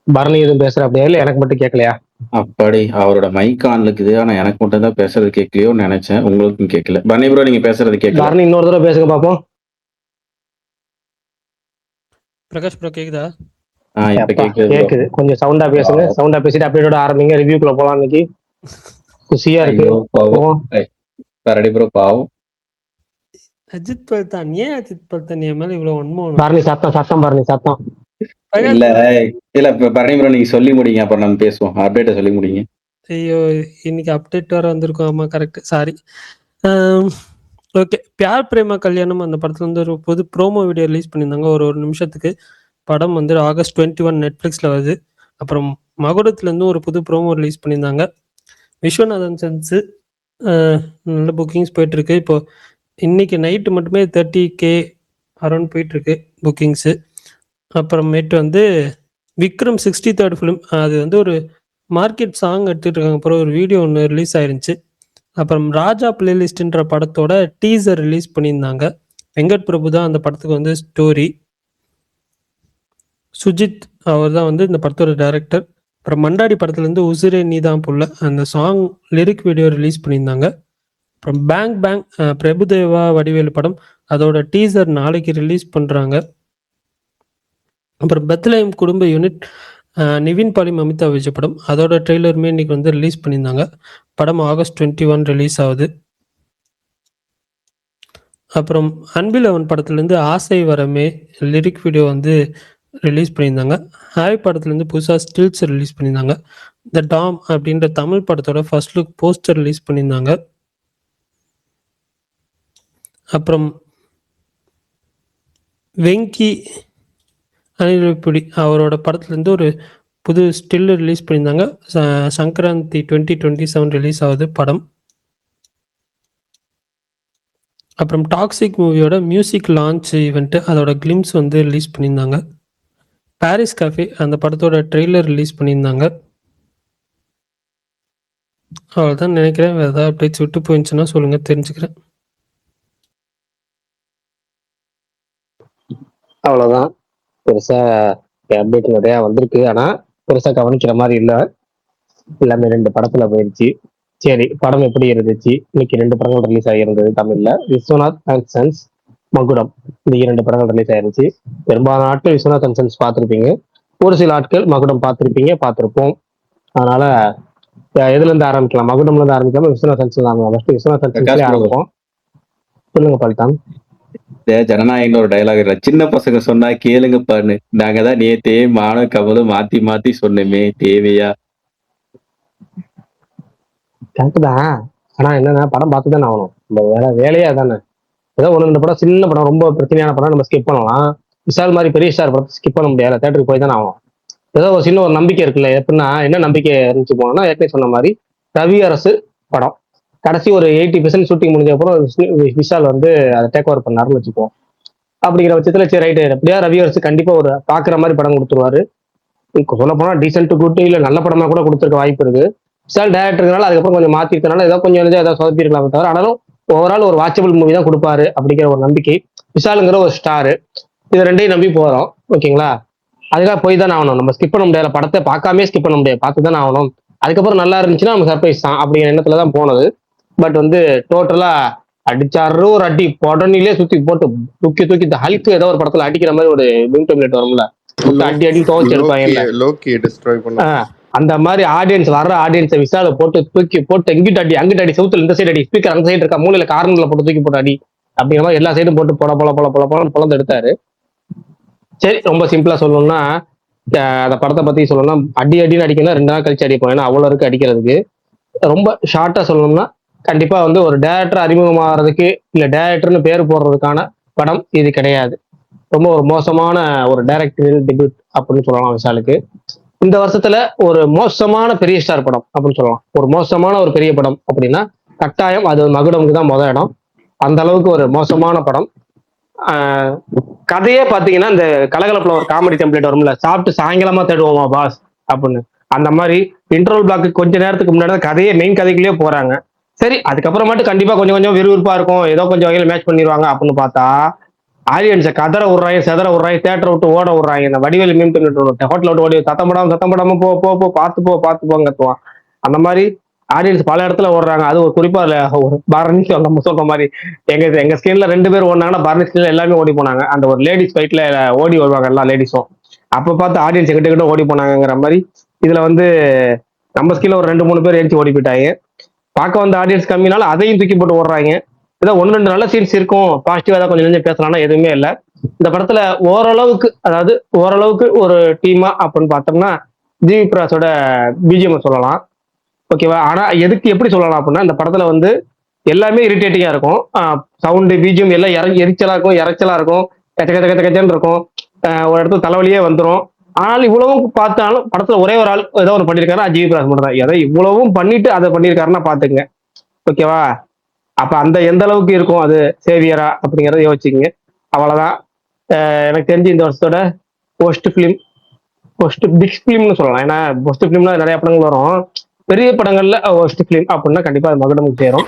பரணி எதுவும் பேசுற அப்படியா இல்ல எனக்கு மட்டும் கேட்கலையா? அப்படி அவரோட மைக் ஆன்ல இருக்குது. ஆனா எனக்கு மட்டும் தான் பேசுறது கேட்கலையோன்னு நெனச்சேன். உங்களுக்கும் கேட்கல. பரணி ப்ரோ நீங்க பேசுறது கேட்கல. பரணி இன்னொரு தடவை பேசுங்க பாப்போம். பிரகாஷ் ப்ரோ கேக்குதா? இப்ப கேக்குது ப்ரோ. கேக்குது. கொஞ்சம் சவுண்டா பேசுங்க. சவுண்டா பேசிட்டு அப்டேட்டோட ஆரம்பிங்க. ரிவ்யூக்குள்ள போலாம் இன்னைக்கு. குஷியா இருக்கு. ஐயோ பாவம். பரணி ப்ரோ பாவம். அஜித் பல்தான் ஏன் அஜித் பல்தான் என் மேல இவ்வளவு வன்மம்? பரணி சத்தம் பரணி சத்தம். இல்ல இல்ல பரணி ப்ரோ நீங்க சொல்லி முடிங்க, அப்புறம் நம்ம பேசுவோம். அப்டேட்ட சொல்லி முடிங்க. ஐயோ இன்னைக்கு அப்டேட் வர வந்திருக்கும். ஆமா correct, sorry. Okay, Pyaar Prema Kalyanam அந்த படத்துல வந்து ஒரு புது ப்ரோமோ வீடியோ ரிலீஸ் பண்ணியிருந்தாங்க. ஒரு நிமிஷத்துக்கு. படம் வந்து ஆகஸ்ட் 21 நெட்ஃபிளிக்ஸ்ல வருது. அப்புறம் மகுடத்துல இருந்து ஒரு புது ப்ரோமோ ரிலீஸ் பண்ணியிருந்தாங்க. விஸ்வநாதன் சென்ஸ் நல்ல புக்கிங்ஸ் போயிட்டு இருக்கு. இப்போ இன்னைக்கு நைட்டு மட்டுமே 30K அரௌண்ட் போயிட்டு இருக்கு புக்கிங்ஸு. அப்புறமேட்டு வந்து விக்ரம் 63rd ஃபிலிம், அது வந்து ஒரு மார்க்கெட் சாங் எடுத்துட்டு இருக்காங்க. அப்புறம் ஒரு வீடியோ ஒன்று ரிலீஸ் ஆயிருந்துச்சு. அப்புறம் ராஜா பிளேலிஸ்ட்ன்ற படத்தோட டீசர் ரிலீஸ் பண்ணியிருந்தாங்க. வெங்கட் பிரபு தான் அந்த படத்துக்கு வந்து ஸ்டோரி. சுஜித் அவர் தான் வந்து இந்த படத்தோட டைரக்டர். அப்புறம் மண்டாடி படத்துலேருந்து உசிரே நீதான் புள்ள அந்த சாங் லிரிக் வீடியோ ரிலீஸ் பண்ணியிருந்தாங்க. அப்புறம் பேங் பேங் பிரபுதேவா வடிவேலு படம், அதோட டீசர் நாளைக்கு ரிலீஸ் பண்ணுறாங்க. அப்புறம் பெத்லஹேம் குடும்ப யூனிட் நிவின் பாலிம் அமிதாப் பச்சன் படம், அதோட ட்ரெய்லருமே இன்னைக்கு வந்து ரிலீஸ் பண்ணியிருந்தாங்க. படம் ஆகஸ்ட் 21 ரிலீஸ் ஆகுது. அப்புறம் அன்பில் படத்துலேருந்து ஆசை வரமே லிரிக் வீடியோ வந்து ரிலீஸ் பண்ணியிருந்தாங்க. ஹாய் படத்துலேருந்து புதுசாக ஸ்டில்ஸ் ரிலீஸ் பண்ணியிருந்தாங்க. த டாம் அப்படின்ற தமிழ் படத்தோட ஃபர்ஸ்ட் லுக் போஸ்டர் ரிலீஸ் பண்ணியிருந்தாங்க. அப்புறம் வெங்கி அனிருப்புடி அவரோட படத்துலேருந்து ஒரு புது ஸ்டில் ரிலீஸ் பண்ணியிருந்தாங்க. சங்கராந்தி 2027 ரிலீஸ் ஆகுது படம். அப்புறம் டாக்ஸிக் மூவியோட மியூசிக் லான்ச் ஈவெண்ட்டு அதோட கிளிம்ஸ் வந்து ரிலீஸ் பண்ணியிருந்தாங்க. பாரிஸ் காஃபே அந்த படத்தோட ட்ரெய்லர் ரிலீஸ் பண்ணியிருந்தாங்க. அவ்வளோதான் நினைக்கிறேன். வேறு ஏதாவது அப்டேட்ஸ் விட்டு போயிருந்துச்சுன்னா சொல்லுங்கள், தெரிஞ்சுக்கிறேன். அவ்வளவுதான். பெருசா அப்டேட் நிறையா வந்திருக்கு. ஆனா பெருசா கவனிக்கிற மாதிரி இல்லை. எல்லாமே 2 படத்துல போயிருச்சு. சரி, படம் எப்படி இருந்துச்சு? இன்னைக்கு 2 படங்கள் ரிலீஸ் ஆகியிருந்தது தமிழ்ல. விஸ்வநாத் அண்ட் சன்ஸ், மகுடம், இந்த 2 படங்கள் ரிலீஸ் ஆயிருந்துச்சு. பெரும்பாலான ஆட்கள் விஸ்வநாத் அண்ட் சன்ஸ் பார்த்துருப்பீங்க. ஒரு சில ஆட்கள் மகுடம் பார்த்துருப்போம். அதனால எதுல இருந்து ஆரம்பிக்கலாம்? மகுடம்ல இருந்து ஆரம்பிக்காம விஸ்வநாத் சன்ஸ்ல ஆரம்பிக்கலாம். விஸ்வநாத் சன்ஸ்ல ஆரம்பிப்போம். சொல்லுங்க பல்தான். ஜனநாயகன் ஒரு டயலாக் இல்ல, சின்ன பசங்க சொன்னா கேளுங்க பாரு, நாங்க தான் நேத்தே மானும் கமலும் மாத்தி மாத்தி சொன்னோமே, தேவையா? கரெக்ட் தான். ஆனா என்னன்னா, படம் பார்த்துதானே ஆகணும். நம்ம வேலையா தானே. ஏதோ 1-2 படம், சின்ன படம், ரொம்ப பிரச்சனையான படம் நம்ம ஸ்கிப் பண்ணலாம். விஷால் மாதிரி பெரிய ஸ்டார் படத்தை ஸ்கிப் பண்ண முடியாது. தேட்டருக்கு போய் தானே ஆகணும். ஏதோ ஒரு சின்ன ஒரு நம்பிக்கை இருக்குல்ல. எப்படின்னா, என்ன நம்பிக்கை இருந்துச்சு போனோம்னா, ஏற்கனவே சொன்ன மாதிரி ரவி அரசு படம் கடைசி ஒரு 80% ஷூட்டிங் முடிஞ்ச அப்புறம் விஷால் வந்து அதை டேக் ஓவர் பண்ணாருன்னு வச்சுப்போம். அப்படிங்கிற பட்சத்துல சரி ரைட்டு, எப்படியா ரவி அரசு கண்டிப்பா ஒரு பாக்குற மாதிரி படம் கொடுத்துருவாரு. சொல்ல போனா டீசென்ட் குட் இல்ல நல்ல படமா கூட கொடுத்துருக்க வாய்ப்பு இருக்கு. விஷால் டேரக்டர்னால அதுக்கப்புறம் கொஞ்சம் மாத்திருக்கனால ஏதோ கொஞ்சம் ஏதாவது சொதப்பிருக்கலாம் தவிர, ஆனாலும் ஓவரால் ஒரு வாட்சபிள் மூவி தான் கொடுப்பாரு அப்படிங்கிற ஒரு நம்பிக்கை. விஷாலுங்கிற ஒரு ஸ்டாரு, இது ரெண்டையும் நம்பி போறோம். ஓகேங்களா? அதுக்காக போய் தானே ஆகணும். நம்ம ஸ்கிப் பண்ண முடியாது. படத்தை பார்க்காமே ஸ்கிப் பண்ண முடியாது, பார்த்து தானே ஆகணும். அதுக்கப்புறம் நல்லா இருந்துச்சுன்னா நம்ம சர்ப்ரைஸ் தான் அப்படிங்கிற எண்ணத்துல தான் போனது. பட் வந்து டோட்டலா அடிச்சாரு ஒரு அடி, உடனே சுத்தி போட்டு தூக்கி தூக்கி இந்த ஹல்க் ஏதோ ஒரு படத்துல அடிக்கிற மாதிரி ஒரு பிம் டெம்ப்ளேட் வரும்ல, அடி அடி துவச்சு எடுப்பாங்க. அந்த மாதிரி ஆடியன்ஸ் வர்ற ஆடியன்ஸை விசால போட்டு தூக்கி போட்டு எங்கிட்ட அடி அங்கிட்ட அடி, சவுத்துல இந்த சைடு அடி, ஸ்பீக்கர் அந்த சைடு இருக்கா, மூலையில கார்னர்ல போட்டு தூக்கி போட்டு அடி அப்படிங்கிற மாதிரி எல்லா சைடும் போட்டு பொல பொல பொல பொல பொல பொலந்து எடுத்தாரு. சரி, ரொம்ப சிம்பிளா சொல்லணும்னா அந்த படத்தை பத்தி சொல்லணும்னா, அடி அடின்னு அடிக்கணும் 2 நாள் கழிச்சு அடிப்போம். ஏன்னா அவ்வளவு இருக்கு அடிக்கிறதுக்கு. ரொம்ப ஷார்ட்டா சொல்லணும்னா, கண்டிப்பா வந்து ஒரு டேரக்டர் அறிமுகமாகிறதுக்கு இல்ல டேரக்டர்னு பேர் போடுறதுக்கான படம் இது கிடையாது. ரொம்ப ஒரு மோசமான ஒரு டைரக்டர் டெபியூட் அப்படின்னு சொல்லலாம் விஷாலுக்கு. இந்த வருஷத்துல ஒரு மோசமான பெரிய ஸ்டார் படம் அப்படின்னு சொல்லலாம். ஒரு மோசமான ஒரு பெரிய படம் அப்படின்னா கட்டாயம் அது மகுடமுக்கு தான் முதல் இடம். அந்த அளவுக்கு ஒரு மோசமான படம். கதையே பாத்தீங்கன்னா, இந்த கலகலப்புல ஒரு காமெடி டெம்ப்ளேட் வரும்ல, சாப்பிட்டு சாயங்காலமா தேடுவோமா பாஸ் அப்படின்னு, அந்த மாதிரி இன்டர்வல் பிளாக்கு கொஞ்ச நேரத்துக்கு முன்னாடி கதையே மெயின் கதைக்குள்ளேயே போறாங்க. சரி, அதுக்கப்புறமாட்டு கண்டிப்பா கொஞ்சம் கொஞ்சம் விறுவிறுப்பா இருக்கும், ஏதோ கொஞ்சம் வகையில் மேட்ச் பண்ணிடுவாங்க அப்படின்னு பார்த்தா ஆடியன்ஸை கதற விடுறாங்க, செதற விடுறாங்க, தேட்டரை விட்டு ஓட விடுறாங்க. இந்த வடிவேலு மீம் பண்ணிட்டு ஹோட்டல விட்டு ஓடி சத்தம் படாம போ போ போ பார்த்து போங்க கத்துவான். அந்த மாதிரி ஆடியன்ஸ் பல இடத்துல ஓடுறாங்க. அது ஒரு குறிப்பா ஒரு பரணி சொல்ற மாதிரி எங்க ஸ்கிரீன்ல 2 பேர் ஓடினாங்கன்னா பரணி ஸ்கிரீன்ல எல்லாமே ஓடி போனாங்க. அந்த ஒரு லேடிஸ் ஃபைட்ல ஓடி வருவாங்க எல்லா லேடிஸும். அப்ப பார்த்து ஆடியன்ஸ் கிட்ட ஓடி போனாங்கிற மாதிரி இதுல வந்து நம்ம ஸ்கிரீன்ல ஒரு 2-3 பேர் ஏறிச்சு ஓடி போயிட்டாங்க. பார்க்க வந்த ஆடியன்ஸ் கம்மினால அதையும் தூக்கி போட்டு ஓடுறாங்க. ஏதோ 1-2 நல்ல சீன்ஸ் இருக்கும், பாசிட்டிவா ஏதாவது கொஞ்சம் பேசலாம்னா எதுவுமே இல்லை. இந்த படத்துல ஓரளவுக்கு ஒரு டீமா அப்படின்னு பார்த்தோம்னா ஜிவி பிரகாஷோட பிஜிஎம் சொல்லலாம். ஓகேவா? ஆனா எதுக்கு எப்படி சொல்லலாம் அப்படின்னா, இந்த படத்துல வந்து எல்லாமே இரிட்டேட்டிங்கா இருக்கும். சவுண்டு பிஜிஎம் எல்லாம் எரிச்சலா இருக்கும், கச்ச கச்ச கச்ச கச்சன்னு இருக்கும். ஒரு இடத்துல தலைவலியே வந்துடும். ஆனாலும் இவ்வளவும் பார்த்தாலும் படத்துல ஒரே ஒரு ஆள் ஏதோ ஒன்று பண்ணியிருக்காரு, ஜிவி பிரகாஷ் மட்டும் தான். ஏதோ இவ்வளவும் பண்ணிட்டு அதை பண்ணியிருக்காருன்னா பாத்துங்க. ஓகேவா? அப்ப அந்த எந்த அளவுக்கு இருக்கும் அது சேவியரா அப்படிங்கறத யோசிச்சுங்க. அவ்வளவுதான். எனக்கு தெரிஞ்சு இந்த வருஷத்தோட போஸ்ட் பிக் பிலிம்னு சொல்லலாம். ஏன்னா போஸ்ட் பிலிம்ல நிறைய படங்கள் வரும். பெரிய படங்கள்ல ஒஸ்ட் பிலிம் அப்படின்னா கண்டிப்பா அது மகுடமுக்கு சேரும்.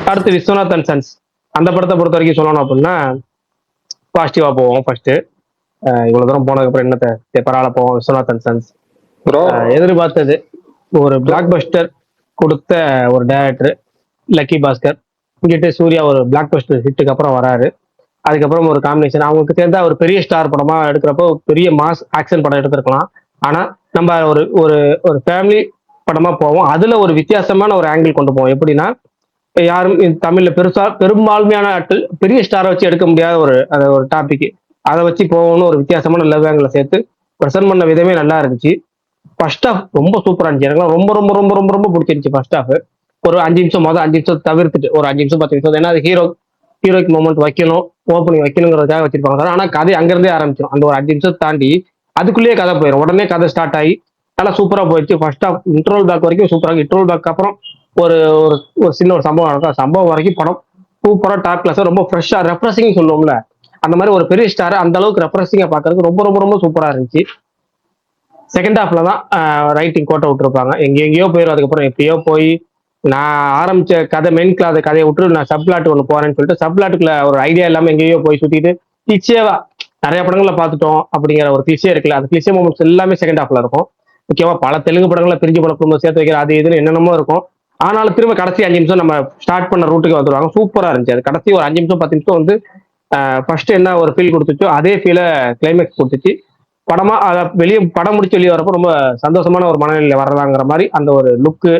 அடுத்து விஸ்வநாத் அண்ட் சன்ஸ், அந்த படத்தை பொறுத்த வரைக்கும் சொல்லணும் அப்படின்னா பாசிட்டிவா போவோம். ஃபர்ஸ்ட் இவ்வளவு தூரம் போனதுக்கு அப்புறம் என்னத்தை பரவாயில்ல போவோம். விஸ்வநாத் அண்ட் சன்ஸ் எதிர்பார்த்தது ஒரு பிளாக் பஸ்டர் கொடுத்த ஒரு டைரக்டர் லக்கி பாஸ்கர். இங்கிட்டு சூர்யா ஒரு பிளாக் பஸ்டர் ஹிட்டுக்கு அப்புறம் வராரு. அதுக்கப்புறம் ஒரு காம்பினேஷன் அவங்களுக்கு சேர்ந்தா ஒரு பெரிய ஸ்டார் படமா எடுக்கிறப்போ பெரிய மாஸ் ஆக்ஷன் படம் எடுத்திருக்கலாம். ஆனா நம்ம ஒரு ஒரு ஒரு ஃபேமிலி படமா போவோம். அதுல ஒரு வித்தியாசமான ஒரு ஆங்கிள் கொண்டு போவோம். எப்படின்னா யாரும் தமிழ்ல பெரும்பான்மையான ஆட்கள் பெரிய ஸ்டாரை வச்சு எடுக்க முடியாத ஒரு டாபிக், அதை வச்சு போகணும்னு ஒரு வித்தியாசமான லவ் ஆங்கிள் சேர்த்து ப்ரெசென்ட் பண்ண விதமே நல்லா இருந்துச்சு. ஃபர்ஸ்ட் ஹாஃப் ரொம்ப சூப்பரா இருந்துச்சு. எனக்கு ரொம்ப ரொம்ப ரொம்ப ரொம்ப ரொம்ப பிடிச்சிருச்சு ஃபர்ஸ்ட் ஹாஃப். ஒரு 5 நிமிஷம் 5 நிமிஷம் தவிர்த்துட்டு ஒரு 5 நிமிஷம் 10 நிமிஷம், ஏன்னா அது ஹீரோக்கு மூமெண்ட் வைக்கணும், ஓப்பனிங் வைக்கணுங்கிறதுக்காக வச்சிருப்பாங்க. ஆனா கதை அங்கிருந்தே ஆரம்பிச்சிடும். அந்த ஒரு 5 நிமிஷம் தாண்டி அதுக்குள்ளேயே கதை போயிடும். உடனே கதை ஸ்டார்ட் ஆகி நல்லா சூப்பரா போயிடுச்சு. ஃபர்ஸ்ட் ஹாஃப் இன்ட்ரோல் பேக் வரைக்கும் சூப்பரா. இன்ட்ரோல் பேக் அப்புறம் ஒரு ஒரு சின்ன ஒரு சம்பவம் நடக்கும். சம்பவம் வரைக்கும் படம் சூப்பரா டாப் கிளாஸ், ரொம்ப ஃப்ரெஷ்ஷா ரெஃப்ரெஷிங் சொல்லுவோம்ல, அந்த மாதிரி ஒரு பெரிய ஸ்டார் அந்த அளவுக்கு ரெஃப்ரெஷிங்கா பாக்குறதுக்கு ரொம்ப ரொம்ப ரொம்ப சூப்பரா இருந்துச்சு. செகண்ட் ஹாஃப்ல தான் ரைட்டிங் கோட்டை விட்டுருப்பாங்க. எங்கெங்கயோ போயிடும். அதுக்கப்புறம் எப்பயோ போய் நான் ஆரம்பிச்ச கதை மெயின் கதையை விட்டு நான் சப்ளாட் ஒன்று போறேன்னு சொல்லிட்டு சப்ளாட்டுக்குள்ள ஒரு ஐடியா இல்லாம எங்கேயோ போய் சுத்திட்டு கிளிச்சேவா நிறைய படங்கள்ல பார்த்துட்டோம் அப்படிங்கிற ஒரு கிளிச்சே இருக்குல்ல, அந்த கிளிச்சே மூமெண்ட்ஸ் எல்லாமே செகண்ட் ஹாஃப்ல இருக்கும். ஓகேவா? பல தெலுங்கு படங்கள்ல பிரிஞ்சு படம் குடும்பம் சேர்த்து வைக்கிற அது இதுன்னு என்னென்னமோ இருக்கும். ஆனாலும் திரும்ப கடைசி 5 நிமிஷம் நம்ம ஸ்டார்ட் பண்ண ரூட்டுக்கு வந்துருவாங்க. சூப்பரா இருந்துச்சு. அது கடைசி ஒரு 5 நிமிஷம் 10 நிமிஷம் வந்து ஃபர்ஸ்ட் என்ன ஒரு ஃபீல் கொடுத்துச்சோ அதே ஃபீலை கிளைமேக்ஸ் கொடுத்துச்சு. படமா அதை வெளியே படம் முடிச்சு வெளியே வரப்போ ரொம்ப சந்தோஷமான ஒரு மனநிலையில வர்றதாங்கிற மாதிரி அந்த ஒரு லுக்கு,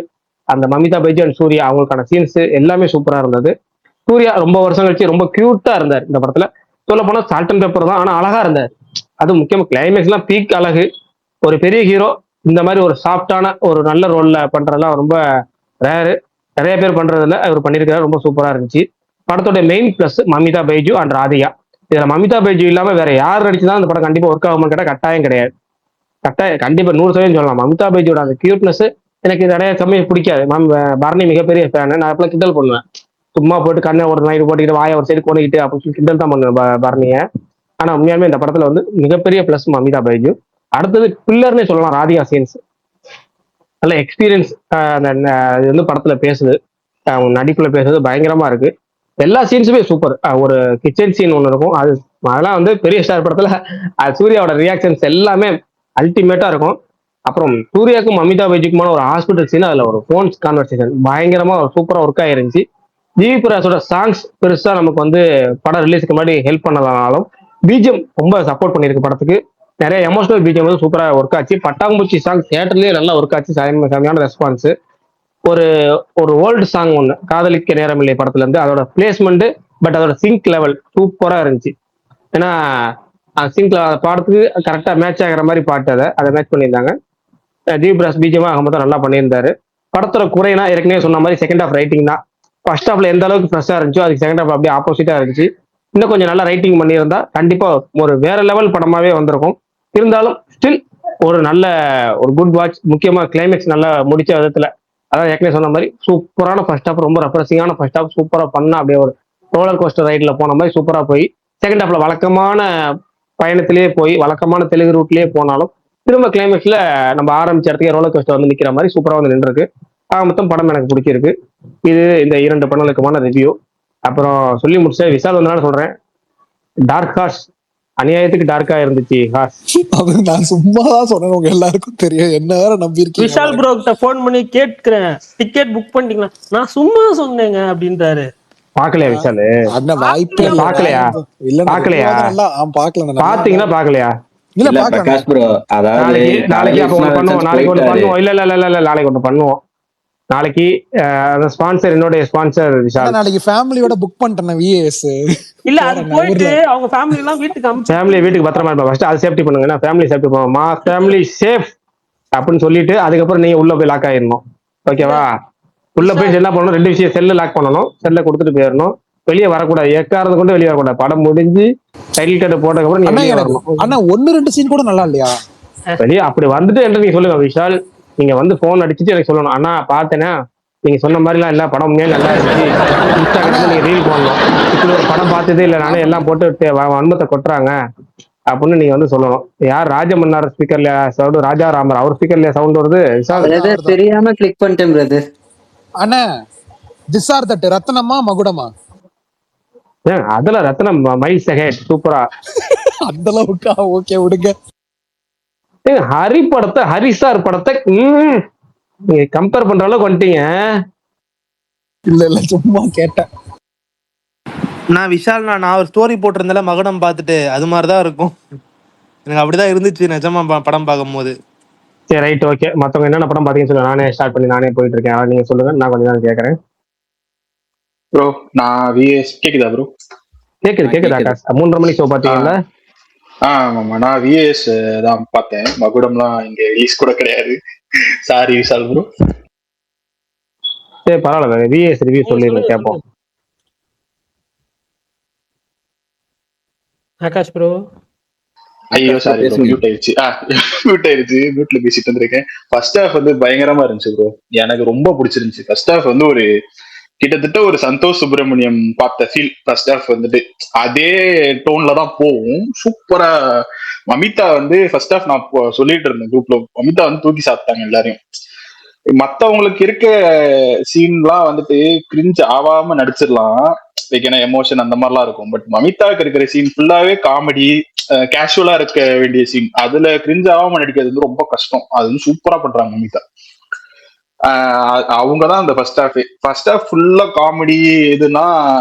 அந்த மமிதா பைஜு அண்ட் சூர்யா அவங்களுக்கான சீன்ஸ் எல்லாமே சூப்பரா இருந்தது. சூர்யா ரொம்ப வருஷம் கழிச்சு ரொம்ப கியூட்டா இருந்தார் இந்த படத்துல. சொல்ல போனா சால்ட் அண்ட் பேப்பர் தான், ஆனா அழகா இருந்தார். அது முக்கியமா கிளைமேக்ஸ் எல்லாம் பீக் அழகு. ஒரு பெரிய ஹீரோ இந்த மாதிரி ஒரு சாஃப்டான ஒரு நல்ல ரோல்ல பண்றதெல்லாம் ரொம்ப ரேரு. நிறைய பேர் பண்றதுல அவர் பண்ணியிருக்காரு. ரொம்ப சூப்பரா இருந்துச்சு. படத்தோட main plus Mamitha Baiju and Radhika. இதுல மமிதா பைஜு இல்லாம வேற யார் நடிச்சுதான் இந்த படம் கண்டிப்பா ஒர்க் ஆகும்னு கேட்டா கட்டாயம் கிடையாது. கண்டிப்பா 100% சொல்லலாம். மமிதா பைஜோட அந்த கியூட்னஸ் எனக்கு நிறைய சமயம் பிடிக்காது. பரணி மிகப்பெரிய ஃபேன். நான் அப்பெல்லாம் கிண்டல் பண்ணுவேன். சும்மா போட்டு கண்ணை ஒரு நைட்டு போட்டுக்கிட்டு வாயை ஒரு சைடு கொண்டுக்கிட்டு அப்படின்னு சொல்லி கிண்டல் தான் பண்ணுவேன் பரணியை. ஆனா உண்மையாலுமே இந்த படத்துல வந்து மிகப்பெரிய பிளஸ் மமிதா பைஜு. அடுத்தது பில்லர்னே சொல்லலாம் ராதிகா சீன்ஸ். நல்ல எக்ஸ்பீரியன்ஸ் இது வந்து படத்துல பேசுது, அவங்க நடிப்புல பேசுறது பயங்கரமா இருக்கு. எல்லா சீன்ஸுமே சூப்பர். ஒரு கிச்சன் சீன் ஒன்று இருக்கும், அதெல்லாம் வந்து பெரிய ஸ்டார் படத்துல சூர்யாவோட ரியாக்ஷன்ஸ் எல்லாமே அல்டிமேட்டா இருக்கும். அப்புறம் சூர்யாவுக்கும் அமிதா பைஜுக்குமான ஒரு ஹாஸ்பிட்டல் சீன், அதுல ஒரு போன்ஸ் கான்வர்சேஷன் பயங்கரமா ஒரு சூப்பரா ஒர்க் ஆயிருந்துச்சு. ஜிவி பிரகாஷோட சாங்ஸ் பெருசா நமக்கு வந்து படம் ரிலீஸ்க்கு முன்னாடி ஹெல்ப் பண்ணலனாலும் பிஜிஎம் ரொம்ப சப்போர்ட் பண்ணியிருக்கு படத்துக்கு. நிறைய எமோஷனல் பிஜிஎம் வந்து சூப்பரா ஒர்க் ஆச்சு. பட்டாம்பூச்சி சாங் தியேட்டர்லயே நல்லா ஒர்க் ஆச்சு. செமையான ரெஸ்பான்ஸ். ஒரு ஒரு ஓல்டு சாங் ஒன்று காதலிக்க நேரமில்லை படத்துல இருந்து, அதோட பிளேஸ்மெண்ட் பட் அதோட சிங்க் லெவல் சூப்பரா இருந்துச்சு. ஏன்னா சிங்க் பாடத்துக்கு கரெக்டா மேட்ச் ஆகிற மாதிரி பாட்டு அதை மேட்ச் பண்ணியிருந்தாங்க. தீப்ராஸ் பிஜிஎம் அகமது நல்லா பண்ணியிருந்தாரு. படத்தோட குறைனா ஏற்கனவே சொன்ன மாதிரி செகண்ட் ஹாஃப் ரைட்டிங் தான். ஃபர்ஸ்ட் ஹாஃப்ல எந்த அளவுக்கு ஃப்ரெஷ்ஷா இருந்துச்சோ அதுக்கு செகண்ட் ஹாஃப் அப்படியே ஆப்போசிட்டா இருந்துச்சு. இன்னும் கொஞ்சம் நல்லா ரைட்டிங் பண்ணியிருந்தா கண்டிப்பா ஒரு வேற லெவல் படமாவே வந்திருக்கும். இருந்தாலும் ஸ்டில் ஒரு நல்ல ஒரு குட் வாட்ச். முக்கியமா கிளைமேக்ஸ் நல்லா முடிச்ச விதத்துல, அதாவது ஏற்கனவே சொன்ன மாதிரி சூப்பரான ஃபர்ஸ்ட் ஹாஃப், ரொம்ப ரெஃப்ரெஷிங்கான ஃபர்ஸ்ட் ஹாஃப் சூப்பரா பண்ணா அப்படியே ஒரு ரோலர் கோஸ்டர் ரைட்ல போன மாதிரி சூப்பரா போய் செகண்ட் ஹாஃப்ல வழக்கமான பயணத்திலேயே போய் வழக்கமான தெலுங்கு ரூட்லயே போனாலும் திரும்ப கிளைமேக்ஸ்ல நம்ம ஆரம்பிச்ச இடத்துக்கு ரோலர் கோஸ்டர் வந்து நிக்கிற மாதிரி சூப்பரா வந்து நின்றுருக்கு. மொத்தம் படம் எனக்கு பிடிச்சிருக்கு. இது இந்த 2 படங்களுக்குமான ரிவ்யூ. அப்புறம் சொல்லி முடிச்ச விஷால் வந்தனால சொல்றேன், டார்க் ஹார்ஸ் அநியாயத்துக்கு டார்க்கா இருந்துச்சு ஹார்ஸ். அது நான் சும்மா தான் சொன்னேன், உங்க எல்லாருக்கும் தெரியும். என்ன வேற நம்பி இருக்கீங்க விஷால் ப்ரோ கிட்ட போன் பண்ணி கேட்கிறேன், டிக்கெட் புக் பண்ணிட்டீங்களா? நான் சும்மா சொன்னேங்க அப்படின்றாரு. பாக்கலையா விஷாலு? அந்த வாய்ப்பே இல்ல. பாக்கலையா? இல்ல பாக்கலையா? பாக்கல. பாத்தீங்களா பாக்கலையா? இல்ல இல்ல பாக்கல. பிரகாஷ் ப்ரோ, அதாவது நாளைக்கு காலையில அப்ப ஒண்ணு பண்ணுவோம். நாளைக்கு ஒண்ணு போயிட்டாரு. பண்ணுவோம். இல்ல இல்ல இல்ல இல்ல நாளைக்கு ஒண்ணு பண்ணுவோம். நாளைக்கு அந்த ஸ்பான்சர், என்னுடைய ஸ்பான்சர் விஷால். நாளைக்கு ஃபேமிலியோட புக் பண்ணிட்டேன் விஏஎஸ். இல்ல அது போயிட்டு அவங்க ஃபேமிலி எல்லாம் வீட்டுக்கு அனுப்பிச்சு ஃபேமிலி வீட்டுக்கு பத்திரமா இருப்பா. ஃபர்ஸ்ட் அது சேஃப்டி பண்ணுங்க. ஃபேமிலி சேஃப்டி பண்ணுவோம். மா ஃபேமிலி சேஃப் அப்படின்னு சொல்லிட்டு அதுக்கப்புறம் நீங்க உள்ள போய் லாக் ஆயிடணும். ஓகேவா? உள்ள போய் என்ன பண்ணணும், 2 விஷயம். செல்ல லாக் பண்ணணும், செல்ல கொடுத்துட்டு போயிடணும். வெளியே வரக்கூடாது, எக்காரத கொண்டு வெளியே வரக்கூடாது. படம் முடிஞ்சு டைட்டில் கார்டு போட்டதுக்கப்புறம் நீங்க வெளியே வரணும். ஆனா 1-2 சீன் கூட நல்லா இல்லையா? வெளியே அப்படி வந்துட்டு என்று நீங்க சொல்லுங்க விஷால். நீங்க வந்து போன் அடிச்சுட்டு எனக்கு சொல்லணும், அண்ணா பார்த்தேன்னா நீங்க சொன்ன மாதிரிலாம் இல்ல, படம் உண்மையா நல்லா இருந்துச்சு, இன்ஸ்டாகிராம்ல நீங்க ரீல் போடணும், இப்படி ஒரு படம் பார்த்ததே இல்லை, நானே எல்லாம் போட்டு வன்மத்தை கொட்டுறாங்க அப்படின்னு நீங்க வந்து சொல்லணும். யார் ராஜமன்னார் ஸ்பீக்கர்ல சவுண்ட், ராஜா ராமர் அவர் ஸ்பீக்கர்ல சவுண்ட் வருது விஷால்? தெரியாம கிளிக் பண்ணிட்டேன் பிரதர். அண்ணா திசார் தட்டு ரத்னமா மகுடமா? அதுல ரத்னம் மைல்ஸ் அஹெட், சூப்பரா. அந்த அளவுக்கா? ஓகே விடுங்க. ஹரி படத்தை, ஹரிசார் படத்தை நீங்க கம்பேர் பண்ற அளவுக்கு வந்துட்டீங்க. இல்ல சும்மா கேட்டேன். நான் விஷால், நான் ஒரு ஸ்டோரி போட்டிருந்தேன் மகுடம் பார்த்துட்டு, அது மாதிரிதான் இருக்கும். எனக்கு அப்படிதான் இருந்துச்சு நிஜமா படம் பார்க்கும் போது. சரி ரைட் ஓகே. மத்தவங்க என்னென்ன படம் பாத்தீங்கன்னு சொல்லுங்க. நானே ஸ்டார்ட் பண்ணி நானே போயிட்டு இருக்கேன். நீங்க சொல்லுங்க, நான் கொஞ்சம் நேரம் கேட்கறேன். ப்ரோ நான் விஎஸ் கேக்குதா ப்ரோ? கேக்குது ஆகாஷ். 3:30 மணி ஷோ பாத்தீங்களா? ஆமாமா, நான் விஎஸ் தான் பார்த்தேன். மகுடம்லாம் இங்க ரிலீஸ் கூட கிடையாது. Sorry Vishal bro. சரி பரவாயில்ல, விஎஸ் ரிவ்யூ சொல்லிருங்க கேட்போம். ஆகாஷ் ப்ரோ. ஐயோ சாரி ப்ரோ, மியூட் ஆயிடுச்சு. மியூட்ல பேசிட்டு வந்திருக்கேன். ஃபர்ஸ்ட் ஹாஃப் வந்து பயங்கரமா இருந்துச்சு ப்ரோ. எனக்கு ரொம்ப பிடிச்சிருந்துச்சு. ஃபர்ஸ்ட் ஹாஃப் வந்து ஒரு கிட்டத்தட்ட ஒரு சந்தோஷ் சுப்பிரமணியம் பார்த்த ஃபீல். ஃபர்ஸ்ட் ஹாஃப் வந்துட்டு அதே டோன்ல தான் போகும். சூப்பரா மமிதா வந்து ஃபர்ஸ்ட் ஹாஃப் நான் சொல்லிட்டு இருந்தேன் குரூப்ல, மமிதா வந்து தூக்கி சாப்பிட்டாங்க எல்லாரையும். மத்தவங்களுக்கு இருக்க சீன்லாம் வந்துட்டு கிரிஞ்ச் ஆவாம நடிச்சிடலாம், ஏன்னா எமோஷன் அந்த மாதிரிலாம் இருக்கும். பட் மமிதாவுக்கு இருக்கிற சீன் ஃபுல்லாவே காமெடி, கேஷுவலா இருக்க வேண்டிய சீன், அதுல கிரிஞ்ச் ஆகாம நடிக்கிறது வந்து ரொம்ப கஷ்டம். அது வந்து சூப்பரா பண்றாங்க மமிதா. அவங்கதான் அந்த ஃபர்ஸ்ட் ஹாஃப் ஃபுல்லா காமெடி, இதுனா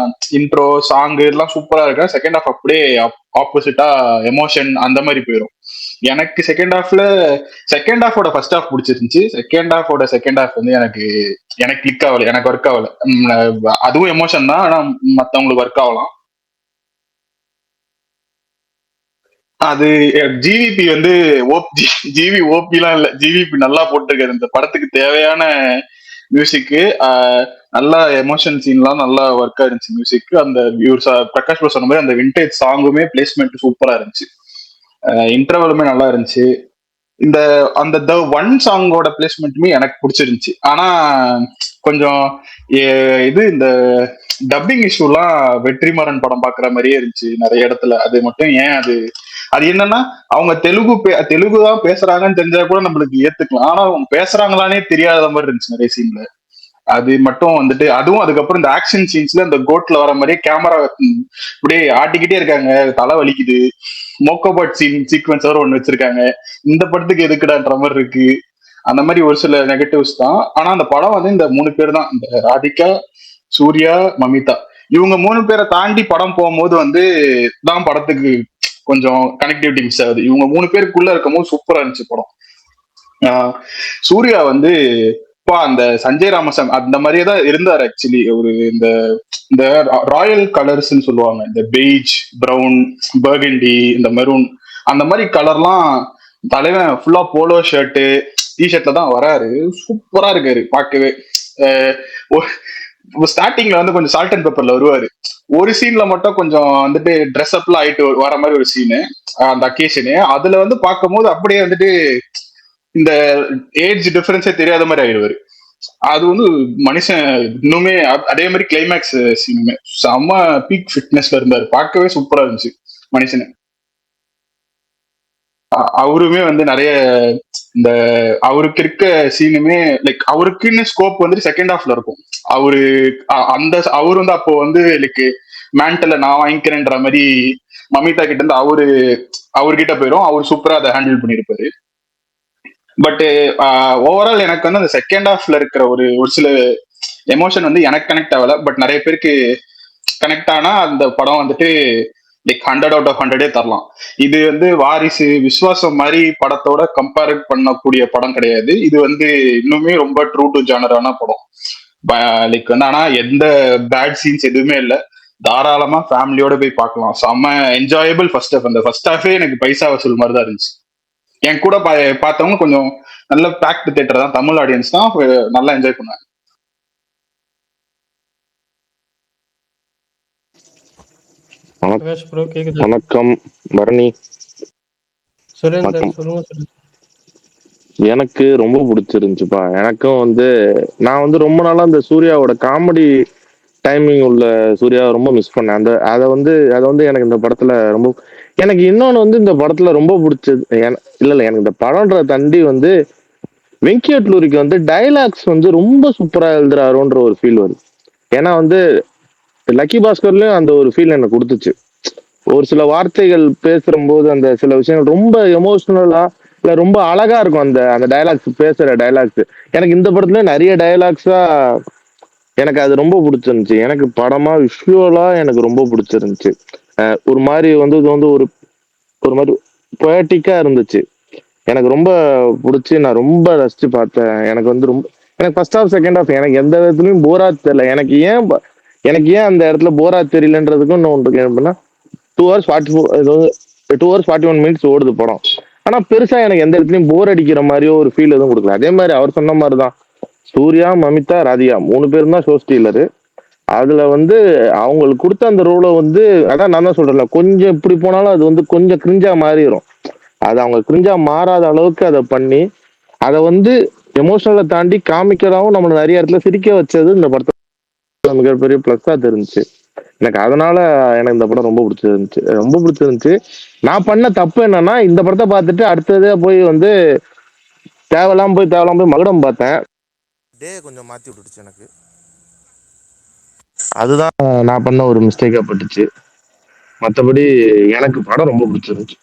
இன்ட்ரோ சாங் எல்லாம் சூப்பரா இருக்கு. செகண்ட் ஹாஃப் அப்படியே ஆப்போசிட்டா எமோஷன் அந்த மாதிரி போயிடும். எனக்கு செகண்ட் ஹாஃபோட ஃபர்ஸ்ட் ஹாஃப் பிடிச்சிருந்துச்சு. செகண்ட் ஹாஃப் வந்து எனக்கு கிளிக் ஆகல, எனக்கு ஒர்க் ஆகல. அதுவும் எமோஷன் தான், ஆனா மத்தவங்களுக்கு ஒர்க் ஆகலாம். அது ஜிவிபி வந்து ஜிவி ஓபிலாம் இல்ல, ஜிவிபி நல்லா போட்டிருக்காரு இந்த படத்துக்கு தேவையான மியூசிக்கு. நல்லா எமோஷன் சீன்லாம் நல்லா ஒர்க் ஆயிருந்துச்சு மியூசிக். அந்த பிரகாஷ் ப்ரோ சொன்ன மாதிரி அந்த விண்டேஜ் சாங்குமே பிளேஸ்மெண்ட் சூப்பரா இருந்துச்சு. இன்டர்வலுமே நல்லா இருந்துச்சு. அந்த த ஒன் சாங்கோட பிளேஸ்மெண்ட்டுமே எனக்கு பிடிச்சிருந்துச்சு. ஆனா கொஞ்சம் இது இந்த டப்பிங் இஷ்யூலாம் வெற்றிமாறன் படம் பாக்குற மாதிரியே இருந்துச்சு நிறைய இடத்துல. அது மட்டும் ஏன் அது என்னன்னா, அவங்க தெலுங்கு தான் பேசுறாங்கன்னு தெரிஞ்சா கூட நம்மளுக்கு ஏத்துக்கலாம். ஆனா அவங்க பேசுறாங்களானே தெரியாத மாதிரி இருந்துச்சு நிறைய சீன்ல. அது மட்டும் வந்துட்டு, அதுவும் அதுக்கப்புறம் இந்த ஆக்ஷன் சீன்ஸ்ல இந்த கோட்ல வர மாதிரியே கேமரா அப்படியே ஆட்டிக்கிட்டே இருக்காங்க, தலை வலிக்குது. மோக்கோபாட் சீக்வன்ஸ் ஒன்று வச்சிருக்காங்க, இந்த படத்துக்கு எதுக்குடான்ற மாதிரி இருக்கு. அந்த மாதிரி ஒரு சில நெகட்டிவ்ஸ் தான். ஆனா அந்த படம் வந்து இந்த 3 பேர் தான், இந்த ராதிகா, சூர்யா, மமிதா, இவங்க 3 பேரை தாண்டி படம் போகும்போது வந்து தான் படத்துக்கு கொஞ்சம் கனெக்டிவிட்டி மிஸ் ஆகுது. இவங்க 3 பேருக்குள்ள இருக்கும் போது சூப்பரா இருந்துச்சு படம். சூர்யா வந்து அந்த சஞ்சய் ராமசாமி அந்த மாதிரியே தான் இருந்தார் ஆக்சுவலி. ஒரு இந்த ராயல் கலர்ஸ்ன்னு சொல்லுவாங்க, இந்த பெய்ஜ், பிரவுன், பர்கண்டி, இந்த மெரூன், அந்த மாதிரி கலர்லாம் தலைவன் ஃபுல்லா போலோ ஷர்ட்டு டிஷர்ட்ல தான் வராரு. சூப்பரா இருக்காரு பார்க்கவே. ஸ்டார்டிங்ல வந்து கொஞ்சம் சால்ட் அண்ட் பெப்பர்ல வருவாரு. ஒரு சீன்ல மட்டும் கொஞ்சம் வந்துட்டு ட்ரெஸ் அப்லாம் ஆயிட்டு வர மாதிரி ஒரு சீனு, அந்த அக்கேஷனு. அதுல வந்து பார்க்கும் போது அப்படியே வந்துட்டு இந்த ஏஜ் டிஃபரன்ஸே தெரியாத மாதிரி ஆயிடுவாரு. அது வந்து மனுஷன் இன்னுமே அதே மாதிரி கிளைமேக்ஸ் சீனுமே செம்ம பீக் ஃபிட்னஸ்ல இருந்தாரு. பார்க்கவே சூப்பரா இருந்துச்சு மனுஷனு. அவருமே வந்து நிறைய இந்த அவருக்கு இருக்க சீனுமே லைக் அவருக்குன்னு ஸ்கோப் வந்து செகண்ட் ஹாஃப்ல இருக்கும். அவரு வந்து அப்போ வந்து லைக் மேண்டல நான் வாங்கிக்கிறேன்ற மாதிரி மமிதா கிட்ட இருந்து அவர்கிட்ட போயிடும். அவர் சூப்பரா அதை ஹேண்டில் பண்ணியிருப்பாரு. பட் ஓவரால் எனக்கு வந்து அந்த செகண்ட் ஹாஃப்ல இருக்கிற ஒரு ஒரு சில எமோஷன் வந்து எனக்கு கனெக்ட் ஆகல. பட் நிறைய பேருக்கு கனெக்ட் ஆனா அந்த படம் வந்துட்டு லைக் 100 out of 100 தரலாம். இது வந்து வாரிசு, விஸ்வாசம் மாதிரி படத்தோட கம்பேர் பண்ணக்கூடிய படம் கிடையாது. இது வந்து இன்னுமே ரொம்ப ட்ரூ டு ஜானரான படம். லைக் வந்து ஆனா எந்த பேட் சீன்ஸ் எதுவுமே இல்லை. தாராளமா ஃபேமிலியோட போய் பார்க்கலாம். செம்ம என்ஜாயபிள் ஃபர்ஸ்ட் ஹாஃப். அந்த ஃபர்ஸ்ட் ஹாஃபே எனக்கு பைசா வசூல் மாதிரி தான் இருந்துச்சு. என் கூட பார்த்தவங்க கொஞ்சம் நல்ல பேக்டு தியேட்டர் தான், தமிழ் ஆடியன்ஸ் தான், நல்லா என்ஜாய் பண்ணாங்க. பிரகாஷ் ப்ரோ கேக்குது. வணக்கம் பரணி. சுரேந்தர் சொல்லுங்க சார். எனக்கு ரொம்ப பிடிச்சிருந்துச்சுப்பா. எனக்கும் வந்து நான் வந்து ரொம்ப நாளா அந்த சூர்யாவோட காமெடி டைமிங் உள்ள சூர்யா ரொம்ப மிஸ் பண்ணேன். அதை வந்து எனக்கு இந்த படத்துல ரொம்ப, எனக்கு இன்னொன்னு வந்து இந்த படத்துல ரொம்ப பிடிச்சது இல்ல எனக்கு இந்த படம்ன்ற தண்டி வந்து வெங்கட்லூரிக்கு வந்து டைலாக்ஸ் வந்து ரொம்ப சூப்பரா எழுதுறாருன்ற ஒரு ஃபீல் வருது. ஏன்னா வந்து லக்கி பாஸ்கர்லயும் அந்த ஒரு ஃபீல் எனக்கு கொடுத்துச்சு. ஒரு சில வார்த்தைகள் பேசும்போது அந்த சில விஷயங்கள் ரொம்ப எமோஷனலா இல்ல ரொம்ப அழகா இருக்கும். அந்த அந்த டைலாக்ஸ், பேசுற டைலாக்ஸ் எனக்கு இந்த படத்துல நிறைய டைலாக்ஸா எனக்கு அது ரொம்ப பிடிச்சிருந்துச்சு. எனக்கு படமா விஷுவலா எனக்கு ரொம்ப பிடிச்சிருந்துச்சு. ஒரு மாதிரி வந்து இது வந்து ஒரு மாதிரி பொயட்டிக்கா இருந்துச்சு. எனக்கு ரொம்ப பிடிச்சி நான் ரொம்ப ரசிச்சு பார்த்தேன். எனக்கு வந்து ரொம்ப எனக்கு ஃபர்ஸ்ட் ஹாஃப் செகண்ட் ஹாஃப் எனக்கு எந்த விதத்துலயும் போரா தெரியல. எனக்கு ஏன் அந்த இடத்துல போரா தெரியலன்றதுக்கும் இன்னொன்று எப்படின்னா 2 hours 41 minutes ஓடுது படம். ஆனா பெருசா எனக்கு எந்த இடத்துலயும் போர் அடிக்கிற மாதிரியோ ஒரு ஃபீல் எதுவும் கொடுக்கல. அதே மாதிரி அவர் சொன்ன மாதிரிதான் சூர்யா, மமிதா, ராதிகா 3 பேரும் தான் ஷோ ஸ்டீலரு. அதுல வந்து அவங்களுக்கு கொடுத்த அந்த ரோலை வந்து அதான் நான் தான் சொல்றேன்ல, கொஞ்சம் இப்படி போனாலும் அது வந்து கொஞ்சம் கிரிஞ்சா மாறிடும். அது அவங்க கிரிஞ்சா மாறாத அளவுக்கு அதை பண்ணி அதை வந்து எமோஷனலை தாண்டி காமிக்கிறதாவும் நம்மளை நிறைய இடத்துல சிரிக்க வச்சது இந்த படத்தை மிகப்பெரிய பிளஸ்ஸா தெரிஞ்சுச்சு எனக்கு. அதனால எனக்கு இந்த படம் ரொம்ப பிடிச்சிருந்துச்சு. நான் பண்ண தப்பு என்னன்னா, இந்த படத்தை பார்த்துட்டு அடுத்ததே போய் வந்து தேவையில்லாம போய் மகுடம் பார்த்தேன். கொஞ்சம் மாத்தி விட்டுடுச்சு எனக்கு. அதுதான் நான் பண்ண ஒரு மிஸ்டேக்கா பட்டுச்சு. மற்றபடி எனக்கு படம் ரொம்ப பிடிச்சிருந்துச்சு.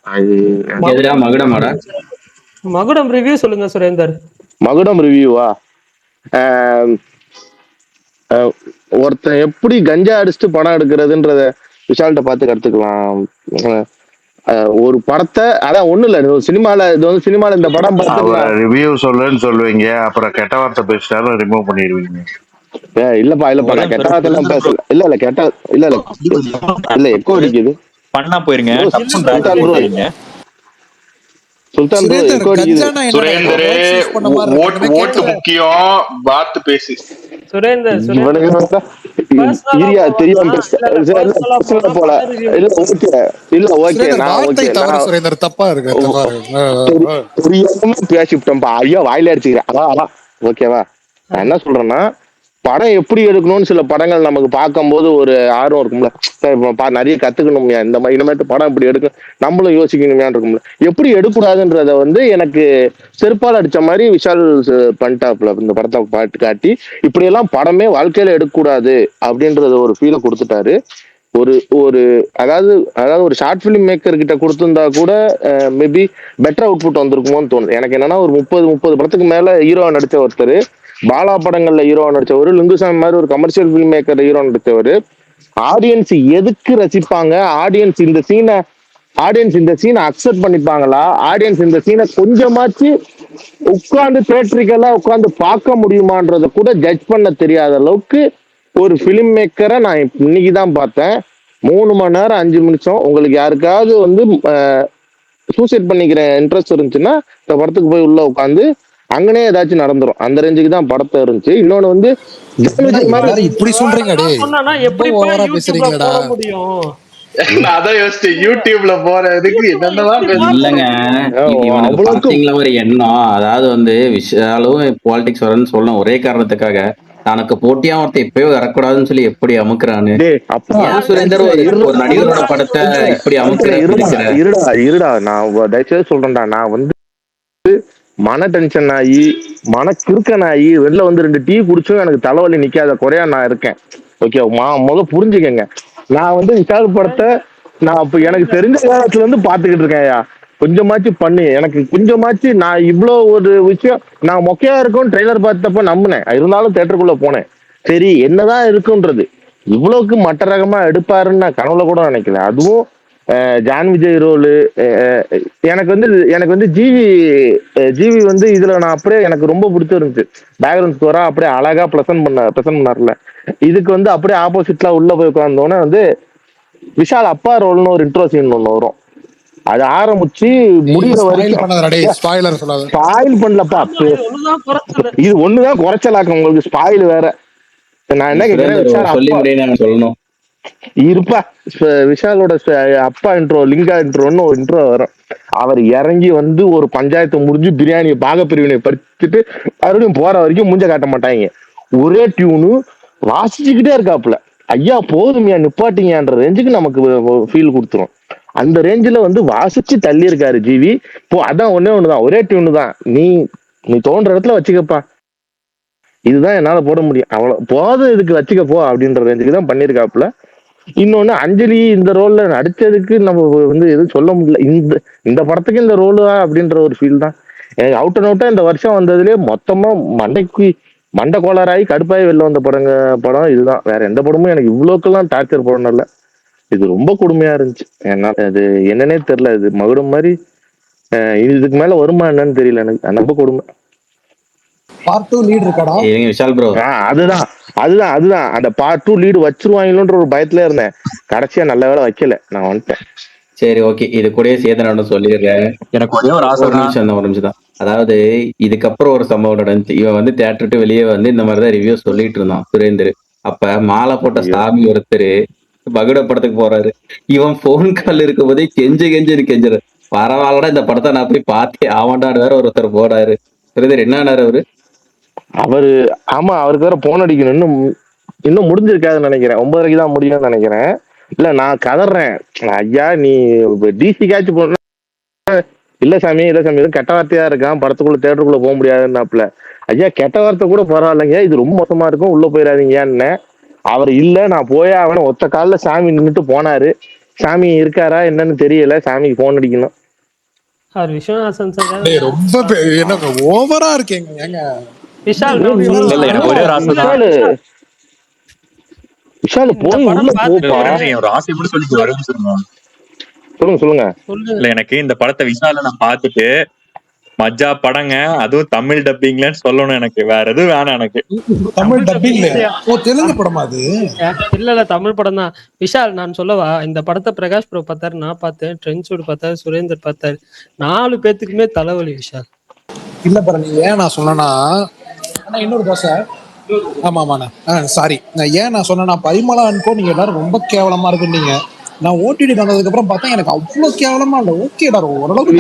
மகுடம் ரிவ்யூ சொல்லுங்க சுரேந்தர். மகுடம் ரிவ்யூவா? ஒருத்தன் எப்படி கஞ்சா அடிச்சுட்டு படம் எடுக்கிறதுன்றத விஷால்கிட்ட பார்த்து கற்றுக்கலாம். ஒரு படத்தை அதான் ஒண்ணு இல்ல, சினிமால இது வந்து சினிமால இந்த படம் ரிவ்யூ சொல்லுன்னு சொல்லுவீங்க, அப்புறம் கெட்ட வார்த்தை பேசிட்டாலும் ரிமூவ் பண்ணிடுவீங்க. இல்லப்பா நான் கெட்ட வார்த்தை எல்லாம் பேசல. இல்ல கெட்ட இல்ல எக்கோ அடிக்குது. பண்ணா போயிருங்க. சுல்தான் ப்ரோ எக்கோ அடிக்குது. சுரேந்தரே ஓட்டு முக்கியம், பார்த்து பேசு. சுரேந்தர் போல இல்ல ஓகே சுரேந்தர் தப்பா இருக்கு. பேசிட்டோம்பா. ஐயோ வாயில அடிச்சுக்கிறேன். அதான் ஓகேவா? நான் என்ன சொல்றேன்னா, படம் எப்படி எடுக்கணும்னு சில படங்கள் நமக்கு பார்க்கும்போது ஒரு ஆர்வம் இருக்கும்ல, நிறைய கத்துக்கணும்யா, இந்த மாதிரி இனிமேட்டு படம் இப்படி எடுக்க நம்மளும் யோசிக்கணும்யான் இருக்கும்ல. எப்படி எடுக்கூடாதுன்றத வந்து எனக்கு செருப்பால் அடிச்ச மாதிரி விஷால் பண்ணிட்டாப்ல இந்த படத்தை பாட்டு காட்டி, இப்படியெல்லாம் படமே வாழ்க்கையில எடுக்கக்கூடாது அப்படின்றத ஒரு ஃபீலை கொடுத்துட்டாரு. ஒரு அதாவது ஒரு ஷார்ட் பிலிம் மேக்கர் கிட்ட கொடுத்திருந்தா கூட மேபி பெட்டர் அவுட்புட் வந்திருக்குமோன்னு தோணுது எனக்கு. என்னன்னா ஒரு 30 படத்துக்கு மேல ஹீரோ நடிச்ச ஒருத்தர், பாலா படங்கள்ல ஹீரோ நடிச்சவர், லிங்குசாமி மாதிரி ஒரு கமர்ஷியல் பிலிம் மேக்கர் ஹீரோ நடிச்சவர், ஆடியன்ஸ் எதுக்கு ரசிப்பாங்க, ஆடியன்ஸ் இந்த சீனை அக்செப்ட் பண்ணிப்பாங்களா, ஆடியன்ஸ் இந்த சீனை கொஞ்சமாச்சு உட்கார்ந்து தியேட்டரிக்கலா உட்கார்ந்து பார்க்க முடியுமான்றத கூட ஜட்ஜ் பண்ண தெரியாத அளவுக்கு ஒரு பிலிம் மேக்கரை நான் இன்னைக்குதான் பார்த்தேன். 3 மணி நேரம் 5 நிமிஷம். உங்களுக்கு யாருக்காவது வந்து சூசைட் பண்ணிக்கிற இன்ட்ரெஸ்ட் இருந்துச்சுன்னா இந்த படத்துக்கு போய் உள்ள உட்காந்து அங்கனே ஏதாச்சும் நடந்துரும். அந்த ரேஞ்சுக்கு தான் படத்தை இருந்துச்சு. இன்னொன்னு வந்து இப்படி சொல்றீங்க அதான் யோசிச்சேன், யூடியூப்ல போறதுக்கு இல்லங்க, ஒரு எண்ணம். அதாவது வந்து விஷாலும் பாலிடிக்ஸ் வரன்னு சொல்லணும் ஒரே காரணத்துக்காக தனக்கு போட்டியா ஒருத்த எப்பயோ வரக்கூடாதுன்னு சொல்லி எப்படி அமுக்குறான்னு. சுரேந்தர் ஒரு நடிகரோட படத்தை இப்படி இருடா நான் தயவுசெய்து சொல்றேன்டா, நான் வந்து மன டென்ஷன் ஆகி மன கிறுக்கன் ஆகி வெளில வந்து 2 டீ குடிச்சும் எனக்கு தலைவலி நிக்காத குறையா நான் இருக்கேன். ஓகே புரிஞ்சுக்கங்க. நான் வந்து விஷால் படத்தை நான் அப்ப எனக்கு தெரிஞ்ச காலத்துல இருந்து பாத்துக்கிட்டு இருக்கேன்யா. கொஞ்சமாச்சு பண்ணு எனக்கு கொஞ்சமாச்சு. நான் இவ்வளோ ஒரு விஷயம் நான் மொக்கையா இருக்கும் ட்ரெய்லர் பார்த்தப்ப நம்பினேன். இருந்தாலும் தேட்டருக்குள்ள போனேன். சரி என்னதான் இருக்குன்றது. இவ்வளவுக்கு மட்ட ரகமா எடுப்பாருன்னு நான் கனவுல கூட நினைக்கல. அதுவும் ஜான் விஜய் ரோலு. எனக்கு வந்து ஜிவி வந்து இதுல நான் அப்படியே எனக்கு ரொம்ப பிடிச்சிருந்துச்சு. பேக்ரவுண்ட் ஸ்கோரா அப்படியே அழகா ப்ரெசென்ட் பண்ணார்ல. இதுக்கு வந்து அப்படியே ஆப்போசிட்ல உள்ள போய் உட்கார்ந்தோன்னே வந்து விஷால் அப்பா ரோல்னு ஒரு இன்ட்ரோ சீன் ஒண்ணு வரும். அது ஆரம்பிச்சு முடிகிற ஸ்பாயில் வரைக்கும் பண்ணாதடா டேய், ஸ்பாயிலர் சொல்லாத. ஸ்பாயில் பண்ணலப்பா. இது ஒண்ணுதான் குறைச்சல். இது ஒண்ணுதான் குறைச்சலாக்கும் உங்களுக்கு, ஸ்பாயில் வேற. நான் என்ன கேட்கிறேன், சுரேந்தர் விஷால் சொல்லி அப்பா முடியும் சொல்லணும். இருப்பா. விஷாலோட அப்பா இன்ட்ரோ, லிங்கா இன்ட்ரோன்னு ஒரு இன்ட்ரோ வரும். அவர் இறங்கி வந்து ஒரு பஞ்சாயத்து முடிஞ்சு பிரியாணியை பாகப்பிரிவினை படிச்சுட்டு மறுபடியும் போற வரைக்கும் மூஞ்ச காட்ட மாட்டாங்க. ஒரே டியூனு வாசிச்சுக்கிட்டே இருக்காப்புல. ஐயா போதுமையா நிப்பாட்டிங்கன்ற ரேஞ்சுக்கு நமக்கு ஃபீல் கொடுத்துரும். அந்த ரேஞ்சில வந்து வாசிச்சு தள்ளி இருக்காரு ஜிவி. அதான் ஒண்ணுதான், ஒரே டியூனு தான். நீ தோன்ற இடத்துல வச்சுக்கப்பா, இதுதான் என்னால போட முடியும், அவ்வளவு போதும், இதுக்கு வச்சுக்க போ அப்படின்ற ரேஞ்சுக்கு தான் பண்ணிருக்காப்புல. இன்னொன்னு அஞ்சலி இந்த ரோல்ல நடிச்சதுக்கு நம்ம வந்து எதுவும் சொல்ல முடியல. இந்த படத்துக்கு இந்த ரோலா அப்படின்ற ஒரு ஃபீல் தான் எனக்கு அவுட் அண்ட் அவுட்டா இந்த வருஷம் வந்ததுலேயே மொத்தமா மண்டை கோளாறாகி கடுப்பாகி வெளில வந்த படம் இதுதான். வேற எந்த படமும் எனக்கு இவ்வளோக்கெல்லாம் டார்ச்சர் படம் இல்ல. இது ரொம்ப கொடுமையா இருந்துச்சு. என்னால அது என்னன்னே தெரியல. இது மகுடம் மாதிரி இதுக்கு மேல வருமா என்னன்னு தெரியல எனக்கு. ரொம்ப கொடுமை. பார்ட் 2 லீட் இருக்காடா? இருங்க விஷால் ப்ரோ, அதுதான் அந்த பார்ட் 2 லீடு வச்சிருவாங்களோன்ற ஒரு பயத்துல இருந்தேன். கடைசியா நல்ல வேளை வைக்கல, நான் வந்துட்டேன். சரி ஓகே, இது கூடயே சேர்த்து நான் சொல்லிடுறேன். எனக்கு ஒரே ஒரு ஆசை ஒரு தான். நிமிஷம் தான், ஒரு நிமிஷம் தான். அதாவது இதுக்கப்புறம் ஒரு சம்பவம் நடந்துச்சு. இவன் வந்து தேட்டருக்கு வெளியே வந்து இந்த மாதிரிதான் ரிவ்யூ சொல்லிட்டு இருந்தான் சுரேந்தர். அப்ப மாலை போட்ட சாமி ஒருத்தர் பகுட படத்துக்கு போறாரு. இவன் போன் கால் இருக்கும் போதே கெஞ்சுற பரவாயில்லடா இந்த படத்தை நான் போய் பார்த்தே ஆவாண்டான்னு வேற ஒருத்தர் போறாரு. சுரேந்தர் என்ன ஆனாரு அவரு? ஆமா, அவருக்கு வேற போன் அடிக்கணும். இன்னும் முடிஞ்சிருக்காதுன்னு நினைக்கிறேன். 9:30 தான் முடியும்னு நினைக்கிறேன். இல்ல நான் கதறேன், ஐயா நீ டிசிக்காச்சும் போன. இல்ல சாமி எதுவும் கெட்ட வார்த்தையா இருக்கான், படத்துக்குள்ள தேட்டருக்குள்ள போக முடியாதுன்னாப்ல. ஐயா கெட்ட வார்த்தை கூட பரவாயில்லைங்க, இது ரொம்ப மோசமா இருக்கும், உள்ள போயிடாதீங்கன்னு. அவர் இல்ல நான் போய் அவனை ஒத்த காலில் சாமி நின்றுட்டு போனாரு. சாமி இருக்காரா என்னன்னு தெரியல, சாமிக்கு போன் அடிக்கணும். அவர் விஸ்வநாதன் சார் டேய் ரொம்ப என்னங்க ஓவரா இருக்கீங்க ஏங்க. விஷால் இல்ல எனக்கு ஒரே ஒரு ஆசை தான். விஷால் போய் உள்ள போப்பா. ஒரு ஆசை மட்டும் சொல்லி வரும்னு சொல்லுங்க. இல்ல எனக்கு இந்த படத்தை விஷால நான் பார்த்துட்டு மஜா படங்க, அதுவும் தமிழ் டப்பிங்லன்னு சொல்லணும். எனக்கு வேற எதுவும் வேணாம். எனக்கு தமிழ் டப்பிங்ல தெலுங்கு படமா அது? இல்ல தமிழ் படம் தான். விஷால் நான் சொல்லவா, இந்த படத்தை பிரகாஷ் ப்ரோ பார்த்தாரு, நான் பார்த்தேன், ட்ரெண்ட்ஸோடு பார்த்தாரு, சுரேந்தர் பார்த்தாரு. 4 பேத்துக்குமே தலைவலி விஷால். இல்ல பாரு, நீ ஏன் நான் சொன்னேன்னா இன்னொரு தோசை. ஆமாண்ணா சாரி, நான் ஏன் நான் சொன்னேன்னா பரிமளா அன்கோ நீங்க எல்லாரும் ரொம்ப கேவலமா இருக்குன்னீங்க. நான் ஓடிடி வந்ததுக்கு அப்புறம் பார்த்தா எனக்கு அவ்வளவு கேவலமா இல்ல, ஓகேடா ஓரளவுக்கு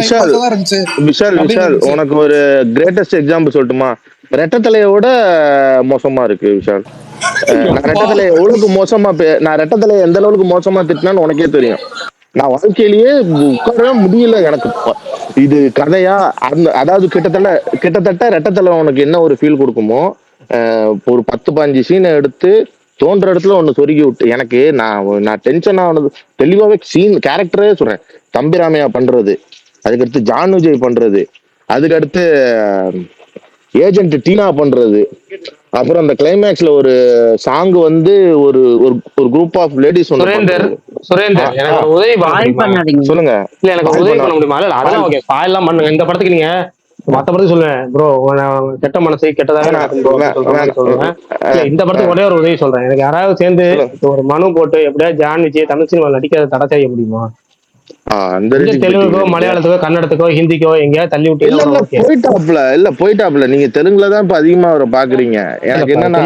இருந்துச்சு. விஷால் உனக்கு ஒரு கிரேட்டஸ்ட் எக்ஸாம்பிள் சொல்லட்டுமா? ரெட்டத்தலையோட மோசமா இருக்கு விஷால். நான் ரெட்டத்தலையை எவ்வளவுக்கு மோசமா நான் ரெட்டத்தலையை எந்த அளவுக்கு மோசமா திட்டினான்னு உனக்கே தெரியும். நான் வாழ்க்கையிலேயே உட்காரவே முடியல எனக்கு. இது கதையா அதாவது கிட்டத்தட்ட ரெட்டத்தலை உனக்கு என்ன ஒரு ஃபீல் கொடுக்குமோ, ஒரு 10-15 சீனை எடுத்து தோன்ற இடத்துல ஒண்ணு சொருகி விட்டு எனக்கு நான் டென்ஷன் ஆனது தெளிவாவே சீன் கேரக்டரே சொல்றேன். தம்பிராமையா பண்றது, அதுக்கடுத்து ஜான் விஜய் பண்றது, அதுக்கடுத்து ஏஜென்ட் டீனா பண்றது, அப்புறம் அந்த கிளைமேக்ஸ்ல ஒரு சாங் வந்து ஒரு ஒரு குரூப் ஆஃப் லேடிஸ். சுரேந்தர் எனக்கு ஒரு உதவி சொல்லுங்க. இல்ல எனக்கு உதவி பண்ண முடியுமா? இல்ல அதான் ஓகே, எல்லாம் பண்ணுங்க. இந்த படத்துக்கு நீங்க மத்த படத்துக்கு சொல்லுவேன் ப்ரோ, கெட்ட மனசை கெட்டதாக சொல்லுவேன். இந்த படத்துக்கு ஒரே ஒரு உதவி சொல்றேன். எனக்கு யாராவது சேர்ந்து ஒரு மனு போட்டு எப்படியா ஜான் விஜய் தமிழ் சினிமா நடிக்கிறத தடை செய்ய முடியுமா? தெலுங்குக்கோ மலையாளத்துக்கோ கன்னடத்துக்கோ ஹிந்திக்கோ எங்கேயாவது தள்ளி விட்டு போயிட்டாப்ல. நீங்க தெலுங்குல தான் இப்ப அதிகமா அவரை பாக்குறீங்க. எனக்கு என்னன்னா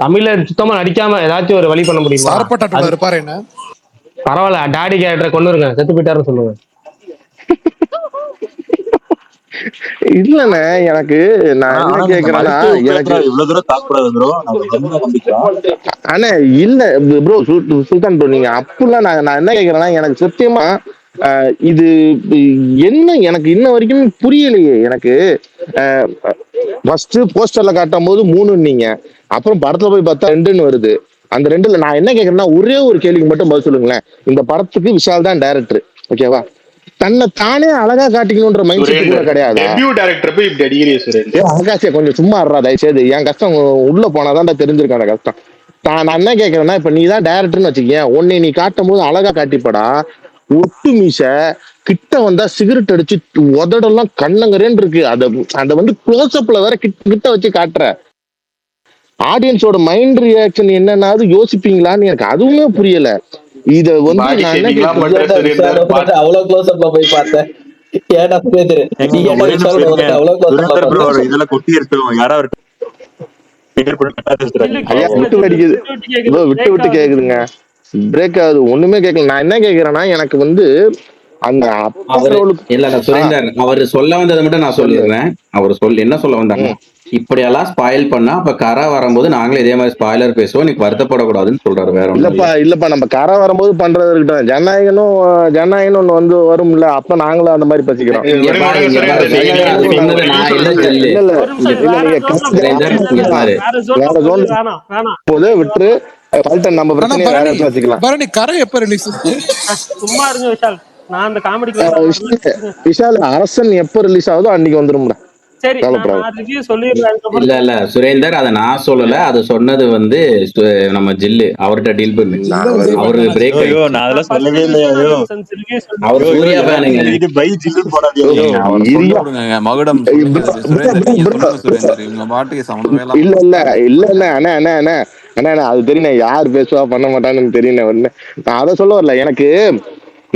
தமிழ்ல சுத்தமா நடிக்காம ஏதாச்சும் ஒரு வழி பண்ண முடியுமா? இருப்பாரு என்ன பரவாயில்ல, டாடி கேரக்டரை கொண்டு வருங்க, செத்து போயிட்டாருன்னு சொல்லுங்க. இல்லண்ணே எனக்கு நான் என்ன கேக்குறேன்னா, எனக்கு இவ்வளவு தூரம் தாக்கூடாது அண்ணே இல்ல ப்ரோ சுல்தான் ப்ரோ, நீங்க அப்படிலாம் நான் என்ன கேக்குறேன்னா, எனக்கு சத்தியமா இது என்ன எனக்கு இன்ன வரைக்கும் புரியலையே. எனக்கு ஃபர்ஸ்ட் போஸ்டர்ல காட்டும் போது 3 நீங்க, அப்புறம் படத்துல போய் பார்த்தா 2ன்னு வருது, அந்த ரெண்டுல நான் என்ன கேக்குறேன்னா ஒரே ஒரு கேள்விக்கு மட்டும் பதில் சொல்லுங்களேன். இந்த படத்துக்கு விஷால் தான் டைரக்டர், ஓகேவா? தன்னை தானே அழகா காட்டிக்கணும்ன்ற மைண்ட் செட் கூட சுரேந்தர் கிடையாதா? டெபியூ டைரக்டர் போய் இப்படி அடிக்கிறிய சுரேந்தர். ஏ ஆகாஷே கொஞ்சம் சும்மா இருறா தயவுசெய்து. என் கஷ்டம் உள்ள போனாதான் தெரிஞ்சிருக்கும் அந்த கஷ்டம். நான் என்ன கேக்குறேன்னா, இப்ப நீ தான் டைரக்டர்னு வச்சுக்கேன், உன்னை நீ காட்டும் போது அழகா காட்டிப்படா. ஒட்டு மீச கிட்ட வந்தா சிகரெட் அடிச்சு உதடெல்லாம் கண்ணங்கரேன்னு இருக்கு. அத வந்து க்ளோஸ் அப்ல வேற கிட்ட வச்சு காட்டுற. ஆடியன்ஸோட மைண்ட் ரியாக்ஷன் என்னன்னாவது யோசிப்பீங்களான்னு எனக்கு அதுவுமே புரியல. இத வந்து பாடி நான் என்ன ஷேமிங்லாம் பண்ற ஏன்டா சுரேந்தர். விஷால அவ்வளவு க்ளோஸ் அப்ல போய் பார்த்தேன்? ஏன்டா சுரேந்தர், நீ எங்க ஏன்டா ஒரே நிமிஷம் விஷாலோட இருங்க. முகத்தை அவ்வளவு க்ளோஸ் அப்ல சுரேந்தர் ப்ரோ பார்த்த? இதெல்லாம் கொட்டி எடுத்துருவோம். யாரா ஒரு clear பண்ணி கரெக்டா பேசுறாரு. ஜில்லு ஐயா கேட்கல விட்டு ஜில்லு, அடிக்குது, விட்டு விட்டு கேக்குது, இதோ விட்டு பிரேக் விட்டு ஆகுது கேக்குதுங்க, ஜில்லு. பிரேக் ஆகுது, ஒண்ணுமே கேட்கல. நான் என்ன கேக்குறேன்னா, எனக்கு வந்து அந்த அப்பா அவரு ரோலுக்கு இல்ல சுரேந்தர், அவரு சொல்ல வந்ததை மட்டும் நான் சொல்லு. சொல்லிடுறேன். அவர் என்ன சொல்ல வந்தாருன்னா, இப்படியெல்லாம் ஸ்பாயில் பண்ணா அப்ப கரை வரும்போது நாங்களே இதே மாதிரி ஸ்பாயிலர் பேசுவோம், நீ வருத்தப்படக்கூடாதுன்னு சொல்றாரு. வேற ஒண்ணும் இல்லப்பா இல்ல. இல்லப்பா, நம்ம கரை வரும்போது பண்றது இருக்கட்டும். ஜனநாயகனும் ஒண்ணு வந்து வரும்ல, அப்ப நாங்களும் அந்த மாதிரி பசிக்கிறோம். இங்க விடுங்க பாரு, விடுங்க இங்க பாரு சுரேந்தர், நீங்க சுரேந்தர், அது நீங்க சொன்னது ஒரே நான் நிமிஷம் இல்ல விடுங்க. ஜெல்லு. இல்ல இல்ல ஒரு நிமிஷம் இல்ல, வேற நீங்க ஜோன்ல சுரேந்தர், இங்க பாரு. வேற ஜோன்ல வேற போகுது. ஜோன் வேணாம் போது விட்டுரு. பல்டன் நம்ம ஆனா பிரச்சனையை வேற பரணி, இடத்துல வச்சுக்கலாம். பரணி கரை எப்ப ரிலீஸ்? சும்மா இருங்க விஷால், நான் அந்த காமெடி கிளாஸ் வரல. விஷால் அரசன் எப்ப ரிலீஸ் ஆகுதோ அன்னைக்கு வந்துரும்டா, சரி, கவலைப்படாது. நான் ரிவ்யூ சொல்லிடுறேன். அதுக்கப்புறம் இல்ல சுரேந்தர், அதை நான் சொல்லல, அது சொன்னது வந்து நம்ம ஜில்லு. அவர்கிட்ட டீல் பண்ணு. ஜில்லு விஜய் அவரு fan தானா? பிரேக் ஐயோ ஆயிடுச்சு. நான் அதெல்லாம் ஃபர்ஸ்ட் சொல்லவே டிவிஷன் இல்லையா. அலிசன்ஸ் ரிவ்யூ அவர் ஐயோ சூர்யா எல்லாத்தையும் ஃபேனுங்க. சொல்லிட்டு பை ஜில்லுன்னு போடாதீங்க. ஏங்க அவரை சொல்ல இரியா விடுங்க. மகுடம் சொல்லுங்க. சுரேந்தர் நீங்க சொல்லுங்க சுரேந்தர். இவங்க பாட்டுக்கு சம்மந்தமே இல்லாம இல்ல இல்ல பேசிட்டு இல்ல இருப்பாங்க. இல்ல அண்ணா அண்ணா அண்ணா அண்ணா அண்ணா, அது தெரியும் யார் பேசுவா பண்ண மாட்டான்னு தெரியும். நான் அதை சொல்ல வரல. எனக்கு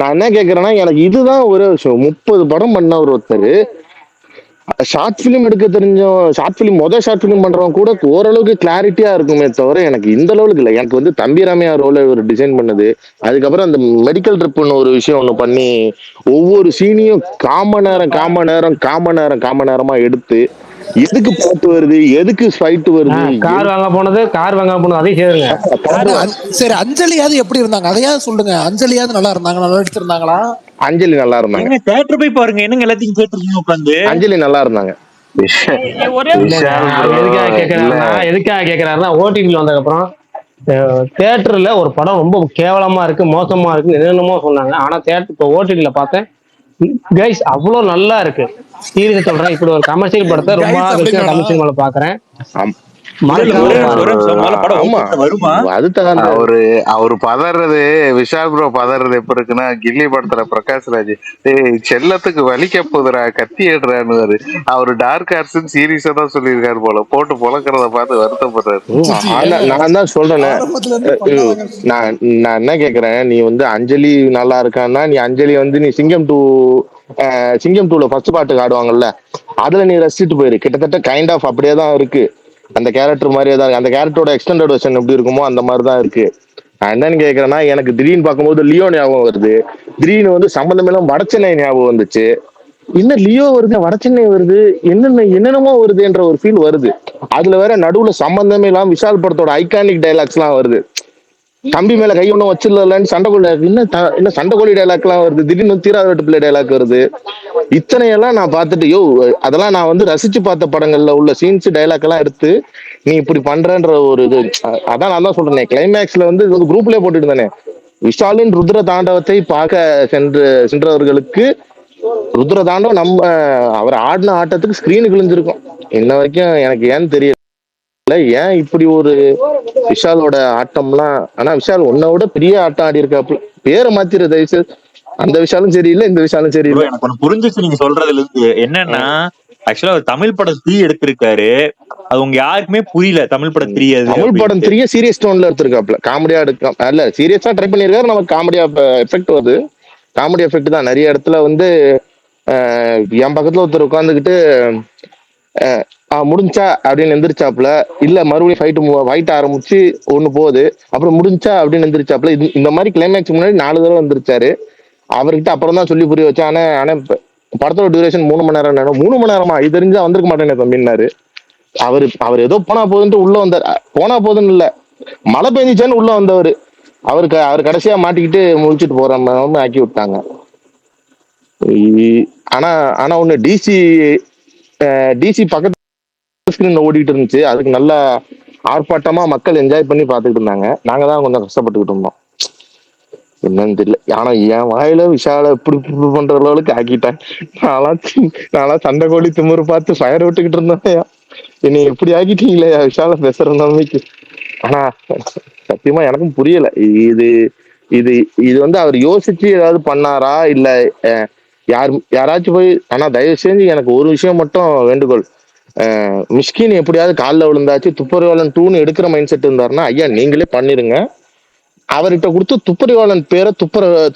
நான் என்ன கேக்குறேன்னா, எனக்கு இதுதான் ஒரே விஷயம். 30 படம் பண்ண ஒருத்தர் ஷார்ட் பிலிம் எடுக்க தெரிஞ்சோம். ஷார்ட் பிலிம் ஷார்ட் பிலிம் பண்றவங்க கூட ஓரளவுக்கு கிளாரிட்டியா இருக்குமே தவிர, எனக்கு இந்த அளவுக்கு இல்லை. எனக்கு வந்து தம்பி ராமையா ரோல ஒரு டிசைன் பண்ணது, அதுக்கப்புறம் அந்த மெடிக்கல் ட்ரிப்னு ஒரு விஷயம் ஒண்ணு பண்ணி ஒவ்வொரு சீனையும் காம நேரமா எடுத்து, எதுக்கு பாட்டு வருது, எதுக்கு ஃபைட் வருது, கார் வாங்க போனது, அதையும் சேருங்க. ஆனா, சரி அஞ்சலியாவது எப்படி இருந்தாங்க அதையாவது சொல்லுங்க. அஞ்சலியாவது நல்லா இருந்தாங்க, நல்லா எடுத்திருந்தாங்களா? அஞ்சலி நல்லா இருந்தாங்க. எங்க தேட்டர் போய் பாருங்க, என்னங்க எல்லாத்தையும் கேட்டுருக்கீங்க உட்காந்து. அஞ்சலி நல்லா இருந்தாங்க. ஒரே ஒரு இல்லைங்க, விஷால் அவர் ப்ரோ இல்ல எதுக்காக கேக்குறாருன்னா ஓடிடியில் வந்ததுக்கு அப்புறம் தியேட்டர்ல ஒரு படம் ரொம்ப கேவலமா இருக்கு, மோசமா இருக்கு, என்னென்னமோ சொன்னாங்க. ஆனா தியேட்டர் இப்போ ஓடிடியில பார்த்தேன், கைஸ் அவ்வளவு நல்லா இருக்கு. சீரியஸ் சொல்றேன், இப்படி ஒரு கமர்ஷியல் படத்தை ரொம்ப கைஸ் நாள் கழிச்சு நான் அப்படிங்களா? தமிழ் சினிமாவில் பாக்குறேன். ஆம். இல்ல இல்ல மறக்காம ஒரே நிமிஷம் பாருங்க. ஒரே நிமிஷம். முதல்ல படம் ஆமா, ஓப்பன் வருமா? அது தகுந்த அவரு பதறது, விஷால் ப்ரோ பதறது எப்ப இருக்குன்னா, கில்லி படத்துல பிரகாஷ் ராஜ் செல்லத்துக்கு வலிக்க போதுரா கத்தி ஏடுறான்னு அவரு டார்க் ஆர்ட்ஸ் சீரியஸா தான் சொல்லியிருக்காரு போல, போட்டு பொழக்கிறத பார்த்து வருத்தப்படுறாரு. சிச்சி, நான் தான் சொல்றேனே. ஆரம்பத்துல இருந்து பண்ணாதாங்க. நான் நான் என்ன கேக்குறேன், நீ வந்து அஞ்சலி நல்லா இருக்கான்னா, நீ அஞ்சலி வந்து நீ சிங்கம் 2ல ஃபர்ஸ்ட் பாட்டுக்கு ஆடுவாங்கல்ல, அதுல நீ ரசிச்சுட்டு போயிரு. கிட்டத்தட்ட கைண்ட் ஆஃப் அப்படியே தான் இருக்கு. அந்த கேரக்டர் மாதிரியே தான் இருக்கு. அந்த கேரக்டரோட எக்ஸ்டெண்டட் வெர்ஷன் எப்படி இருக்குமோ அந்த மாதிரி தான் இருக்கு. நான் என்னன்னு கேக்குறேன்னா, எனக்கு திடீர்னு பார்க்கும்போது லியோ ஞாபகம் வருது. திடீர்னு வந்து சம்பந்தமெல்லாம் வடச்சென்னை ஞாபகம் வந்துச்சு. என்ன லியோ வருது, வடச்சென்னை வருது, என்னென்னமோ வருதுன்ற ஒரு ஃபீல் வருது. அதுல வேற நடுவுல சம்பந்தமே இல்லாம விஷால் படத்தோட ஐகானிக் டைலாக்ஸ் எல்லாம் வருது. தம்பி மேல கை ஒன்றும் வச்சிடலன்னு சண்டைக்கோழி, என்ன சண்டைக்கோழி டைலாக் எல்லாம் வருது. திடீர்னு தீராத வெட்டு பிள்ளை டைலாக் வருது. இத்தனையெல்லாம் நான் பார்த்துட்டு, அதெல்லாம் நான் வந்து ரசிச்சு பார்த்த படங்கள்ல உள்ள சீன்ஸ் டைலாக் எல்லாம் எடுத்து நீ இப்படி பண்றன்ற ஒரு இது. அதான் நான் தான் சொல்றேன், கிளைமேக்ஸ்ல வந்து குரூப்லயே போட்டுட்டு தானே, விஷாலின் ருத்ர தாண்டவத்தை பார்க்க சென்றவர்களுக்கு ருத்ர தாண்டவம் நம்ம அவர் ஆடின ஆட்டத்துக்கு ஸ்கிரீனு கிழிஞ்சிருக்கும். இன்ன வரைக்கும் எனக்கு ஏன்னு தெரியல ஏன் இப்படி ஒரு விஷாலோட ஆட்டம்லாம். ஆனா விஷால் உன்னை விட பெரிய ஆட்டம் ஆடி இருக்காப்புல. பேரை மாத்திர தயவுசு. அந்த விஷாலும் சரியில்லை, இந்த விஷாலும் ப்ரோ சரியில்லை. எனக்கு ஒண்ணு புரிஞ்சிச்சு நீங்க சொல்றதுல இருந்து. என்னன்னா ஆக்சுவலா அவர் தமிழ் படம் 3 எடுத்திருக்காரு. அது உங்க யாருக்குமே புரியல தமிழ் படம் 3 அது தமிழ் படம் 3 சீரியஸ் டோன்ல எடுத்திருக்காப்ல, காமெடியா எடுக்க இல்ல, சீரியஸா ட்ரை பண்ணிருக்காரு. நமக்கு காமெடியா எஃபெக்ட் வருது. காமெடி எஃபெக்ட் தான் நிறைய இடத்துல வந்து. என் பக்கத்துல ஒருத்தர் உட்காந்துக்கிட்டு முடிஞ்சா அப்படின்னு எந்திரிச்சாப்புல, இல்ல மறுபடியும் ஃபைட் ஆரம்பிச்சு ஒண்ணு போகுது, அப்புறம் முடிஞ்சா அப்படின்னு எந்திரிச்சாப்புல. இந்த மாதிரி கிளைமேக்ஸ் முன்னாடி 4 தடவை எந்திரிச்சாரு. அவர்கிட்ட அப்புறம் தான் சொல்லி புரிய வச்சேன். ஆனா படத்தோட டியூரேஷன் 3 மணி நேரம். 3 மணி நேரமா, இது தெரிஞ்சா வந்திருக்க மாட்டேனே தம்பின்னாரு. அவர் ஏதோ போனா போதுன்ட்டு உள்ள வந்தார். போனா போதுன்னு இல்ல, மழை பெஞ்சிச்சான்னு உள்ள வந்தவர். அவர் கடைசியா மாட்டிக்கிட்டு முடிச்சுட்டு போற மாதிரி ஆக்கி விட்டாங்க. ஆனா ஆனா ஒண்ணு, டிசி பக்கத்து ஸ்கிரீன்ல ஓடிட்டு இருந்துச்சு. அதுக்கு நல்லா ஆர்ப்பாட்டமா மக்கள் என்ஜாய் பண்ணி பார்த்துக்கிட்டு இருந்தாங்க. நாங்க தான் கொஞ்சம் கஷ்டப்பட்டுக்கிட்டு இருந்தோம். என்னன்னு தெரியல. ஆனா என் வாயில விஷால இப்படி இப்படி பண்ற அளவுக்கு ஆக்கிட்டேன். நான்லாம் சண்டை கோழி திமுறு பார்த்து ஃபயர் விட்டுக்கிட்டு இருந்தேன். என்னை எப்படி ஆக்கிட்டீங்களே விஷால பேசுற நிலைமைக்கு. ஆனா சத்தியமா எனக்கும் புரியல. இது இது இது வந்து அவர் யோசிச்சு ஏதாவது பண்ணாரா இல்ல யாராச்சும் போய். ஆனா தயவு செஞ்சு எனக்கு ஒரு விஷயம் மட்டும் வேண்டுகோள். மிஷ்கின் எப்படியாவது காலில் விழுந்தாச்சு துப்பறிவாளன் 2ன்னு எடுக்கிற மைண்ட் செட் இருந்தாருன்னா ஐயா நீங்களே பண்ணிருங்க. அவர்கிட்ட கொடுத்து துப்பறிவாளன் பேரை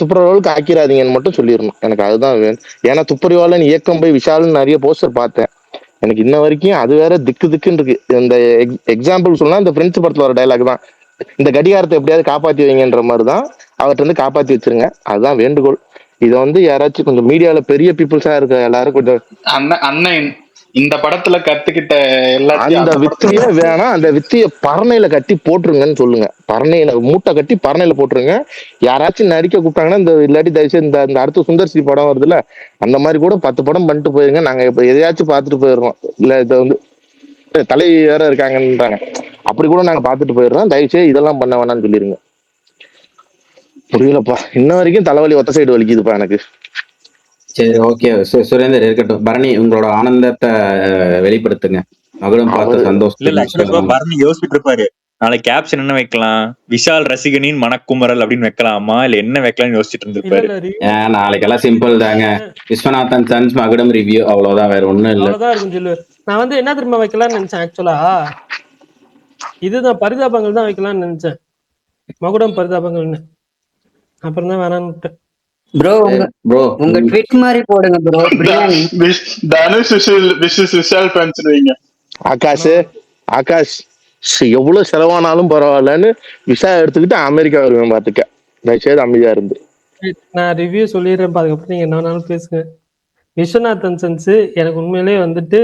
துப்புரவாளுக்கு ஆக்கிராதீங்கன்னு மட்டும் சொல்லிடணும். எனக்கு அதுதான் வேணும். ஏன்னா துப்பறிவாளன் இயக்கம் போய் விஷால்னு நிறைய போஸ்டர் பார்த்தேன். எனக்கு இன்ன வரைக்கும் அது வேற திக்குன்னு இருக்கு. இந்த எக்ஸாம்பிள் சொன்னா இந்த பிரெஞ்சு படத்துல வர டைலாக் தான், இந்த கடிகாரத்தை எப்படியாவது காப்பாத்தி வைங்கன்ற மாதிரி தான். அவர்கிட்ட இருந்து காப்பாத்தி வச்சிருங்க, அதுதான் வேண்டுகோள். இதை வந்து யாராச்சும் கொஞ்சம் மீடியால பெரிய பீப்புள்ஸா இருக்க எல்லாரும் கொஞ்சம் அண்ணன் இந்த படத்துல கத்துக்கிட்ட அந்த வித்திய வேணாம், அந்த வித்திய பரணையில கட்டி போட்டுருங்கன்னு சொல்லுங்க. பரணையில மூட்டை கட்டி பரணையில போட்டுருங்க. யாராச்சும் நடிக்க கூப்பிட்டாங்கன்னா இந்த இல்லாட்டி தயவுசெய்து இந்த அடுத்த சுந்தர்சி படம் வருதுல்ல அந்த மாதிரி கூட 10 படம் பண்ணிட்டு போயிருங்க. நாங்க இப்ப எதையாச்சும் பார்த்துட்டு போயிடுறோம். இல்ல இதை வந்து தலை வேற இருக்காங்கன்றாங்க, அப்படி கூட நாங்க பார்த்துட்டு போயிடுறோம். தயவுசெய்து இதெல்லாம் பண்ண வேணாம்னு சொல்லிருங்க. புரியலப்பா, இன்ன வரைக்கும் தலைவலி ஒத்த சைடு வலிக்குதுப்பா எனக்கு. சரி, ஓகே சுரேந்தர் இருக்கட்டும். பரணி உங்களோட ஆனந்தத்தை வெளிப்படுத்துங்க. மகளும் பார்த்த சந்தோஷம். இல்ல பரணி யோசிச்சுட்டு இருப்பாரு, நாளைக்கு கேப்ஷன் என்ன வைக்கலாம், விஷால் ரசிகனின் மனக்குமரல் அப்படின்னு வைக்கலாமா இல்ல என்ன வைக்கலாம்னு யோசிச்சுட்டு இருந்திருப்பாரு. நாளைக்கெல்லாம் சிம்பிள் தாங்க, விஸ்வநாதன் சன்ஸ் மகுடம் ரிவ்யூ, அவ்வளவுதான், வேற ஒண்ணும் இல்ல. அவ்வளவுதான் இருக்கும் சொல்லு. நான் வந்து என்ன திரும்ப வைக்கலாம்னு நினைச்சேன். ஆக்சுவலா இதுதான் பரிதாபங்கள் தான் வைக்கலாம்னு நினைச்சேன், மகுடம் பரிதாபங்கள்னு. அப்புறம் தான் வேணான்னு. ப்ரோ உங்க ட்வீட் மாதிரி போடுங்க ப்ரோ. தனுஷ் விஷால் ஃபேன்ஸ் வைங்க. ஆகாஷ் எவ்வளவு செலவானாலும் பரவாயில்லன்னு விசா எடுத்துக்கிட்டு அமெரிக்கா வருவேன் பாத்துக்க. தயவுசெய்து அமைதியா இருந்து நான் ரிவ்யூ சொல்லிடுறேன், அதுக்கப்புறம் நீங்க என்ன வேணாலும் பேசுங்க. விஸ்வநாதன் சன்ஸ் எனக்கு உண்மையிலேயே வந்துட்டு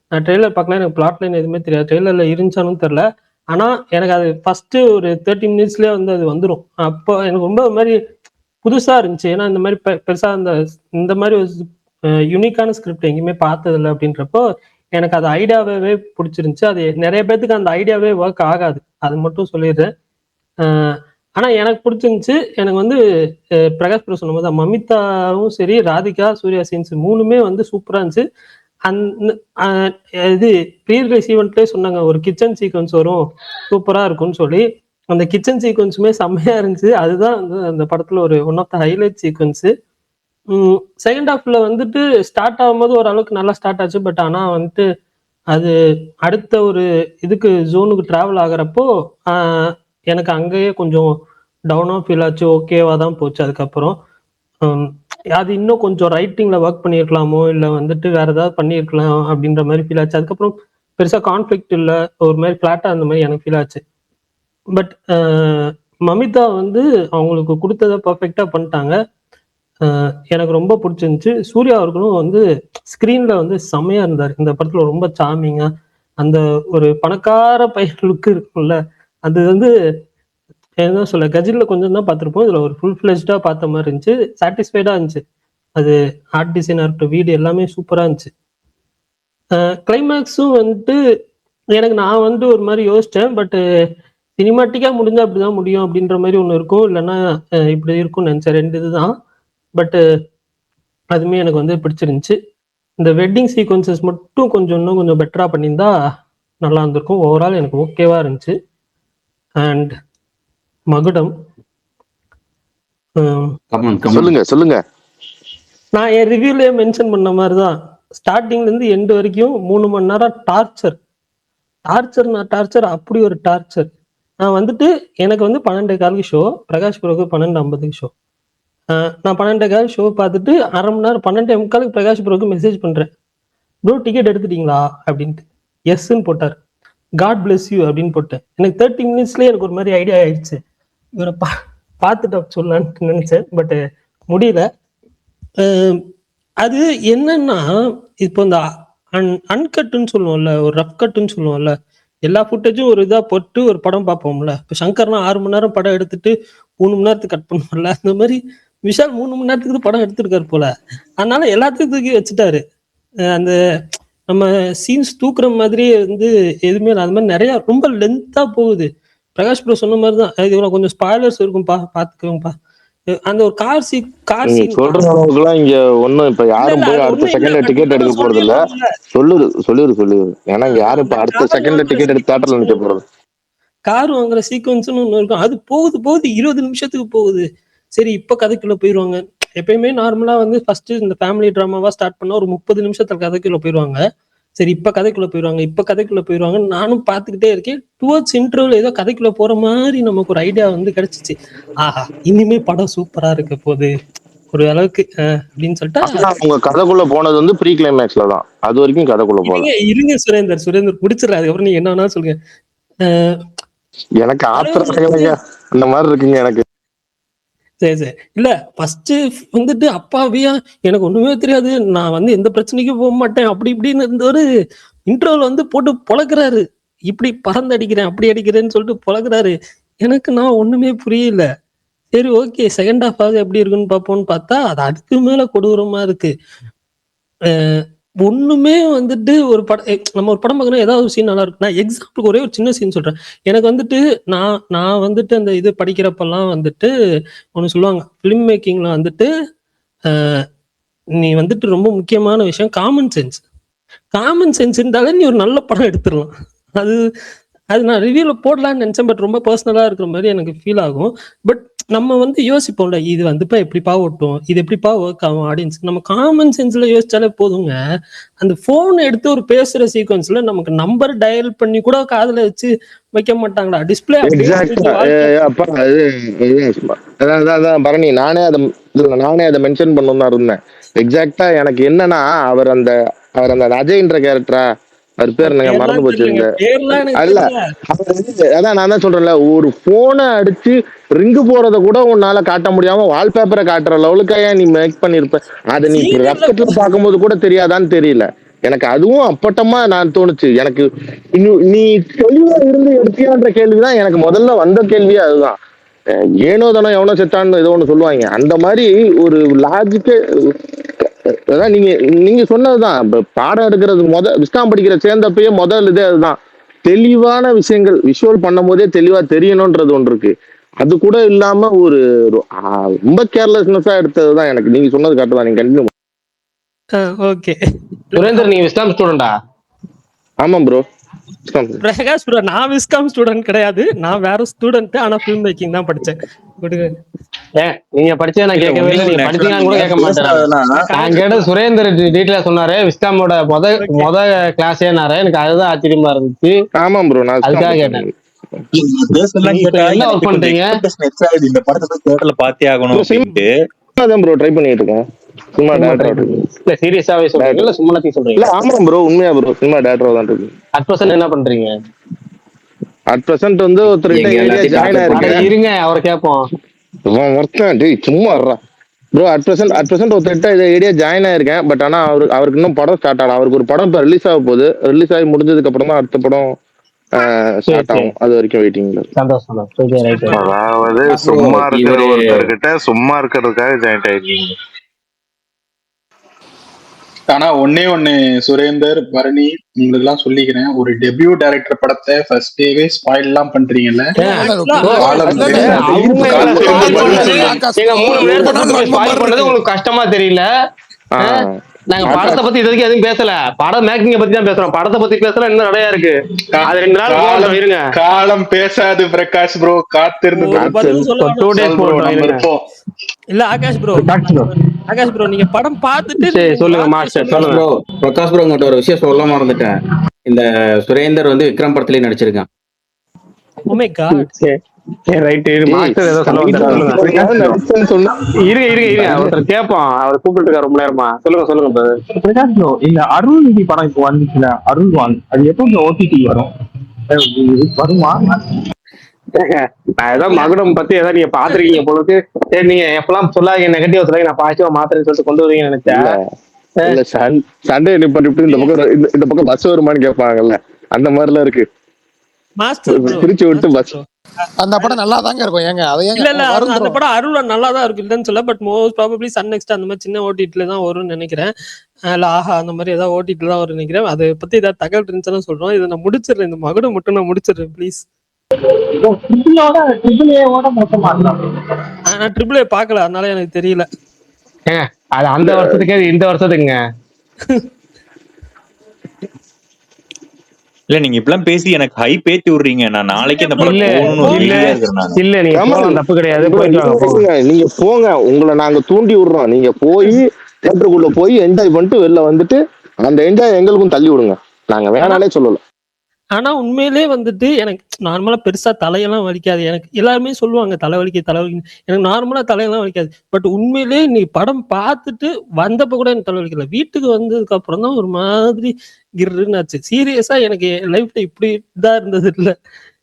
நான் ட்ரெய்லர் பார்க்கலாம், எனக்கு பிளாட் லைன் எதுவுமே தெரியாது, ட்ரெய்லர்ல இருந்துச்சானும் தெரியல. ஆனா எனக்கு அது ஃபர்ஸ்ட் ஒரு 30 மினிட்ஸ்லயே வந்து அது வந்துடும். அப்போ எனக்கு ரொம்ப ஒரு மாதிரி புதுசா இருந்துச்சு. ஏன்னா இந்த மாதிரி பெருசா இந்த மாதிரி ஒரு யூனிக்கான ஸ்கிரிப்ட் எங்கேயுமே பார்த்ததில்லை அப்படின்றப்போ எனக்கு அது ஐடியாவே பிடிச்சிருந்துச்சு. அது நிறைய பேருக்கு அந்த ஐடியாவே ஒர்க் ஆகாது, அது மட்டும் சொல்லிடுறேன். ஆனா எனக்கு பிடிச்சிருந்துச்சு. எனக்கு வந்து பிரகாஷ் ப்ரோ சொன்ன போது மமிதாவும் சரி, ராதிகா, சூர்யா சீன்ஸ் 3மே வந்து சூப்பரா இருந்துச்சு. இது ப்ரீ ரிலீஸ் ஈவெண்ட்லேயே சொன்னாங்க ஒரு கிச்சன் சீக்வன்ஸ் வரும் சூப்பரா இருக்கும்னு சொல்லி. அந்த கிச்சன் சீக்வன்ஸுமே செம்மையா இருந்துச்சு. அதுதான் வந்து அந்த படத்துல ஒரு one of the highlight sequence. Second ஹாஃப்ல வந்துட்டு ஸ்டார்ட் ஆகும்போது ஓரளவுக்கு நல்லா ஸ்டார்ட் ஆச்சு. பட் ஆனா வந்துட்டு அது அடுத்த ஒரு இதுக்கு ஜோனுக்கு டிராவல் ஆகுறப்போ எனக்கு அங்கேயே கொஞ்சம் டவுனாக ஃபீல் ஆச்சு. ஓகேவா தான் போச்சு. அதுக்கப்புறம் அது இன்னும் கொஞ்சம் ரைட்டிங்ல ஒர்க் பண்ணியிருக்கலாமோ இல்லை வந்துட்டு வேற ஏதாவது பண்ணியிருக்கலாம் அப்படின்ற மாதிரி ஃபீல் ஆச்சு. அதுக்கப்புறம் பெருசா கான்ஃபிளிக்ட் இல்லை, ஒரு மாதிரி ஃபிளாட்டா அந்த மாதிரி எனக்கு ஃபீல் ஆச்சு. பட் மமிதா வந்து அவங்களுக்கு கொடுத்ததை பர்ஃபெக்டா பண்ணிட்டாங்க. எனக்கு ரொம்ப பிடிச்சிருந்துச்சு. சூர்யா அவர்களும் வந்து ஸ்கிரீன்ல வந்து செம்மையா இருந்தார் இந்த படத்துல, ரொம்ப சாமிங்கா. அந்த ஒரு பணக்கார பையன் லுக் இருக்கும்ல, அது வந்து என்ன சொல்ல, கஜில்ல கொஞ்சம் தான் பார்த்துருப்போம், இதுல ஒரு ஃபுல் ஃபிளெஜ்டா பார்த்த மாதிரி இருந்துச்சு. சாட்டிஸ்ஃபைடா இருந்துச்சு. அது ஆர்ட் டிசைனா இருக்கட்டும், வீடு எல்லாமே சூப்பரா இருந்துச்சு. கிளைமேக்ஸும் வந்துட்டு எனக்கு நான் வந்து ஒரு மாதிரி யோசிச்சேன். பட் சினிமாட்டிக்கா முடிஞ்சா அப்படிதான் முடியும் அப்படின்ற மாதிரி ஒண்ணு இருக்கும், இல்லைன்னா இப்படி இருக்கும்னு நினைச்சேன். 2 இதுதான். பட் அதுவுமே எனக்கு வந்து பிடிச்சிருந்துச்சு. இந்த வெட்டிங் சீக்வன்சஸ் மட்டும் இன்னும் கொஞ்சம் பெட்டரா பண்ணியிருந்தா நல்லா இருந்திருக்கும். ஓவரால் எனக்கு ஓகேவா இருந்துச்சு. அண்ட் மகுடம் சொல்லுங்க. நான் என் ரிவ்யூலயே மென்ஷன் பண்ண மாதிரிதான், ஸ்டார்டிங்ல இருந்து எண்டு வரைக்கும் 3 மணி நேரம் டார்ச்சர். அப்படி ஒரு டார்ச்சர். நான் வந்துட்டு எனக்கு வந்து 12:15 ஷோ, பிரகாஷ் ப்ரோக்கு 12:50 ஷோ. நான் 12:15 ஷோ பார்த்துட்டு அரை மணி நேரம் 12:45 பிரகாஷ் ப்ரோக்கு மெசேஜ் பண்றேன், ப்ரோ டிக்கெட் எடுத்துட்டீங்களா அப்படின்ட்டு. எஸ்ன்னு போட்டார். காட் பிளஸ் யூ அப்படின்னு போட்டேன். எனக்கு 30 மினிட்ஸ்லயே எனக்கு ஒரு மாதிரி ஐடியா ஆயிடுச்சு, இவரை பார்த்துட்டு சொல்லலான்னு நினைச்சேன். பட் முடியல. அது என்னன்னா, இப்போ இந்த அன்கட்டுன்னு சொல்லுவோம்ல, ஒரு ரஃப் கட்டுன்னு சொல்லுவோம்ல, எல்லா ஃபுட்டேஜும் ஒரு இதா போட்டு ஒரு படம் பார்ப்போம்ல. இப்போ சங்கர்னா 6 மணி நேரம் படம் எடுத்துட்டு 3 மணி நேரத்துக்கு கட் பண்ணுவோம்ல, அந்த மாதிரி விஷால் 3 மணி நேரத்துக்கு படம் எடுத்திருக்காரு போல. அதனால எல்லாத்தையும் தூக்கி வச்சுட்டாரு. அந்த நம்ம சீன்ஸ் தூக்குற மாதிரியே வந்து எதுவுமே இல்லை. அது மாதிரி நிறைய ரொம்ப லென்த்தா போகுது. பிரகாஷ் ப்ரோ சொன்ன மாதிரி தான், இது கொஞ்சம் ஸ்பாய்லர்ஸ் இருக்கும்பா, பாத்துக்கோங்கப்பா. அந்த ஒரு கார் நீங்க சீன் சொல்ற அளவுக்குலாம் இங்க ஒண்ணும் இப்ப யாரும் போய் அடுத்த செகண்ட்ல டிக்கெட் எடுக்க போறது இல்ல. சொல்லிரு ஏன்னா இங்க யாரும் இப்ப அடுத்த செகண்ட்ல டிக்கெட் எடுத்து தேட்டர்ல நிக்க போறது. கார் வாங்குற சீக்வன்ஸ்னு ஒன்று இருக்கும். அது போகுது 20 நிமிஷத்துக்கு போகுது. சரி, இப்ப கதைக்குள்ள போயிருவாங்க. எப்பயுமே நார்மலா வந்து ஃபர்ஸ்ட் இந்த ஃபேமிலி டிராமாவா ஸ்டார்ட் பண்ணா ஒரு 30 நிமிஷத்துல கதைக்குள்ள போயிருவாங்க. சரி, இப்ப கதைக்குள்ள போயிருவாங்க. நானும் பாத்துக்கிட்டே இருக்கேன். டுவர்ட்ஸ் இன்டர்வல் ஏதோ கதைக்குள்ள போற மாதிரி நமக்கு ஒரு ஐடியா வந்து கிடைச்சிச்சு. ஆஹா, இனிமே படம் சூப்பரா இருக்க போகுது ஒரு அளவுக்கு அப்படின்னு சொல்லிட்டு. உங்க கதைக்குள்ள போனது வந்து ப்ரீ கிளைமேக்ஸ்ல தான். அது வரைக்கும் கதைக்குள்ள போகல. இருங்க சுரேந்தர் முடிச்சிடறாரு. அதுக்கப்புறம் நீங்க என்ன வேணா சொல்லுங்க. எனக்கு ஆத்திரம் அந்த மாதிரி இருக்குங்க எனக்கு. சரி இல்ல, ஃபர்ஸ்ட் வந்துட்டு அப்பாவியா எனக்கு ஒண்ணுமே தெரியாது, நான் வந்து எந்த பிரச்சனைக்கும் போக மாட்டேன் அப்படி இப்படின்னு இருந்த ஒரு இன்டர்வல் வந்து போட்டு பொழக்கிறாரு. இப்படி பறந்து அடிக்கிறேன் அப்படி அடிக்கிறேன்னு சொல்லிட்டு பொழக்கிறாரு. எனக்கு நான் ஒண்ணுமே புரியல. சரி, ஓகே, செகண்ட் ஹாஃப் ஆகுது எப்படி இருக்குன்னு பார்ப்போம்னு பார்த்தா அது அதுக்கு மேல கொடூரமா இருக்கு. ஒண்ணுமே வந்துட்டு நம்ம ஒரு படம் பார்க்கணும், ஏதாவது ஒரு சீன் நல்லா இருக்கு. நான் எக்ஸாம்பிளுக்கு ஒரே ஒரு சின்ன சீன் சொல்றேன். எனக்கு வந்துட்டு நான் வந்துட்டு அந்த இது படிக்கிறப்பெல்லாம் வந்துட்டு ஒண்ணு சொல்லுவாங்க, ஃபிலிம் மேக்கிங்ல வந்துட்டு நீ வந்துட்டு ரொம்ப முக்கியமான விஷயம் காமன் சென்ஸ் இருந்தாலே நீ ஒரு நல்ல படம் எடுத்துடலாம். அது நான் ரிவ்யூல போடலான்னு நினைச்சேன். பட் ரொம்ப பர்சனலா இருக்கிற மாதிரி எனக்கு ஃபீல் ஆகும். பட் நம்ம வந்து யோசிப்போம்ல, இது வந்துப்பா எப்படிப்பா ஓட்டும், இது எப்படிப்பா ஒர்க் ஆகும் ஆடியன்ஸ். நம்ம காமன் சென்ஸ்ல யோசிச்சாலே போதுங்க. அந்த போன் எடுத்து ஒரு பேசுற சீக்வன்ஸ்ல நமக்கு நம்பர் டயல் பண்ணி கூட காதுல வச்சு வைக்க மாட்டாங்களா? டிஸ்பிளே பரணி, நானே அதை மென்ஷன் பண்ணணும் இருந்தேன். எக்ஸாக்டா எனக்கு என்னன்னா, அவர் அந்த அஜய்ன்ற கேரக்டரா, அவர் பேர் எனக்கு மறந்து போச்சு. அதான் நான் தான் சொல்றேன்ல, ஒரு போனை அடிச்சு ரிங்கு போறத கூட உன்னால காட்ட முடியாம வால்பேப்பரை காட்டுற லெவலுக்காக நீ மேக் பண்ணிருப்ப. அதை நீ ரெஃப்லெக்ட்ல பார்க்கும்போது கூட தெரியாதான்னு தெரியல எனக்கு. அதுவும் அப்பட்டமா நான் தோணுச்சு எனக்கு. நீ தெளிவா இருந்து எடுத்தியான்ற கேள்விதான் எனக்கு முதல்ல வந்த கேள்வியே. அதுதான், ஏனோ தானோ எவனோ செத்தான்னு ஏதோ ஒண்ணு சொல்லுவாங்க, அந்த மாதிரி ஒரு லாஜிக்கே. அதான் நீங்க சொன்னதுதான். இப்ப பாடம் எடுக்கிறது விஸ்காம் படிக்கிற சேர்ந்தப்பயே முதல் இதே அதுதான். தெளிவான விஷயங்கள் விஷுவல் பண்ணும் போதே தெளிவா தெரியணும்ன்றது ஒன்று இருக்கு. அது கூட இல்லாம ஒரு ரொம்ப கேர்லெஸ்னஸா எடுத்ததுதான் எனக்கு. நீங்க சொன்னது கரெக்ட் தான். நீங்க கண்டினியூ. ஓகே சுரேந்தர், நீங்க விஸ்காம் ஸ்டூடெண்டா? ஆமா ப்ரோ. பிரகாஷ் ப்ரோ, நான் விஸ்காம் ஸ்டூடெண்ட் கிடையாது, நான் வேற ஸ்டூடெண்ட். ஆனா ஃபிலிம் மேக்கிங் தான் படிச்சேன். நீங்க படிச்சா நான் கேட்கவே இல்லை, நீங்க படிச்சீங்கன்னு கூட கேட்க மாட்டேன். நான் கேட்ட சுரேந்தர் டீட்டெயிலா சொன்னாரு, விஸ்காமோட முத கிளாஸேனாரு. எனக்கு அதுதான் ஆச்சரியமா இருந்துச்சு. ஆமா ப்ரோ, நான் அதுக்காக கேட்டேன். என்ன ஒர்க் பண்றீங்க? இந்த படத்தை தேட்டர்ல பார்த்தே ஆகணும் அப்படின்ட்டு ப்ரோ ட்ரை பண்ணிட்டு இருக்கேன். சும்மா டேரக்டர் இல்ல, சீரியஸாவே சொல்றீங்க இல்ல சும்மா சொல்றீங்க? இல்ல ஆமா ப்ரோ, உண்மையா ப்ரோ, சும்மா டேரக்டர் தான் இருக்கு. அட் பிரசன்ட் என்ன பண்றீங்க? அட் பிரசன்ட் வந்து ஒருத்தர் ஜாயின் ஆயிருக்கேன். இருங்க, அவரை கேட்போம். சும்மா வர்றா ப்ரோ. அட் பிரசன்ட் ஒருத்தர் ஐடியா ஜாயின் ஆயிருக்கேன். பட் ஆனா அவருக்கு இன்னும் படம் ஸ்டார்ட் ஆகல. அவருக்கு ஒரு படம் இப்ப ரிலீஸ் ஆக போகுது. ரிலீஸ் ஆகி முடிஞ்சதுக்கு அப்புறம் தான் அடுத்த படம் ஸ்டார்ட் ஆகும். அது வரைக்கும் வெயிட்டிங்ல. சந்தோஷம். அதாவது சும்மா இருக்கிற ஒருத்தர்கிட்ட சும்மா இருக்கிறதுக்காக ஜாயின் ஆயிருக்கீங்க. ஆனா ஒண்ணு சுரேந்தர், பரணி, உங்களுக்கு எல்லாம் சொல்லிக்கிறேன், ஒரு டெபியூ டைரக்டர் படத்தை ஃபர்ஸ்ட் டேவே ஸ்பாயில் எல்லாம் பண்றீங்கல்ல. உங்களுக்கு கஷ்டமா தெரியல? நாங்க படத்தை பத்தி இதுவரைக்கும் எதுவும் பேசல, படம் மேக்கிங்க பத்தி தான் பேசுறோம். படத்தை பத்தி பேசல இன்னும் நிறைய இருக்கு. அது 2 நாள் இருங்க. காலம் பேசாது பிரகாஷ் ப்ரோ, காத்திருந்து இல்ல ஆகாஷ் ப்ரோ நீங்க படம் பார்த்துட்டு சொல்லுங்க மாஸ்டர். சொல்லுங்க ப்ரோ. பிரகாஷ் ப்ரோ, உங்கள்கிட்ட ஒரு விஷயம் சொல்ல மறந்துட்டேன். இந்த சுரேந்தர் வந்து விக்ரம் படத்துலயே நடிச்சிருக்கான். Oh my god. Right, master ஏதோ சொல்லுங்க. இருங்க ஒருத்தர் கேட்போம். அவர் கூப்பிட்டு இருக்காரு ரொம்ப நேரமா. சொல்லுங்க பிரகாஷ் ப்ரோ, இந்த அருள்நிதி படம் இப்போ வந்துச்சுல, அருள்வான், அது எப்போ ஓடிடி வரும்? வருமா? நான் ஏதோ மகுடம் பத்தி ஏதாவது நீங்க பாத்துருக்கீங்க பொழுது. சரி, நீங்க எப்பெல்லாம் சொல்லாதீங்க, நெகட்டிவ் சொல்லாங்க, நான் பாசிட்டிவா மாத்திரன்னு சொல்லிட்டு கொண்டு வருவீங்கன்னு நினைச்சேன். சண்டே நிப்பாட்டி இந்த பக்கம் பஸ் வருமானு கேட்பாங்கல்ல, அந்த மாதிரிலாம் இருக்கு. மாஸ்டர் பிரிச்சு விட்டு பஸ் அந்த படம் நல்லா தாங்க இருக்கும். ஏங்க அதை ஏங்க இல்ல இல்ல அந்த வருந்துரும். படம் அருள் நல்லா தான் இருக்கும் இல்லைன்னு சொல்ல. But most probably Sun next அந்த மாதிரி சின்ன ஓடிடில தான் வரும்னு நினைக்கிறேன். இல்ல ஆஹா அந்த மாதிரி ஏதாவது ஓடிடில தான் வரும்னு நினைக்கிறேன். அதை பத்தி ஏதாவது தகவல் இருந்துச்சுன்னு சொல்றோம். இதை நான் முடிச்சிடுறேன், இந்த மகுடம் மட்டும் நான் முடிச்சிடுறேன் ப்ளீஸ். நான் ட்ரிபிள் ஏ பார்க்கல, அதனால எனக்கு தெரியல. அது அந்த வருஷத்துக்கு இந்த வருஷத்துக்குங்க. இல்ல நீங்க இப்பெல்லாம் பேசி எனக்கு ஹைப் ஏத்தி விடுறீங்க. நான் நாளைக்கு அந்த படம் போகணும்னு ஒரு இதுல இருக்கிறேன் நான். இல்ல நீங்க தப்பு கிடையாது, நீங்க போங்க, உங்களை நாங்க தூண்டி விடுறோம். நீங்க போய் தியேட்டருக்குள்ள போய் என்ஜாய் பண்ணிட்டு வெளில வந்துட்டு அந்த என்ஜாய் எங்களுக்கும் தள்ளி விடுங்க. நாங்க வேணாலே சொல்லல. ஆனா உண்மையிலே வந்துட்டு எனக்கு நார்மலா பெருசா தலையெல்லாம் வலிக்காது. எனக்கு எல்லாருமே சொல்லுவாங்க தலைவலிக்கு எனக்கு நார்மலா தலையெல்லாம் வலிக்காது. பட் உண்மையிலே நீ படம் பார்த்துட்டு வந்தப்ப கூட எனக்கு தலைவலிக்கல. வீட்டுக்கு வந்ததுக்கு அப்புறம் தான் ஒரு மாதிரி கிர்ன்னு ஆச்சு. சீரியஸா எனக்கு லைஃப்ல இப்படி தான் இருந்தது இல்ல.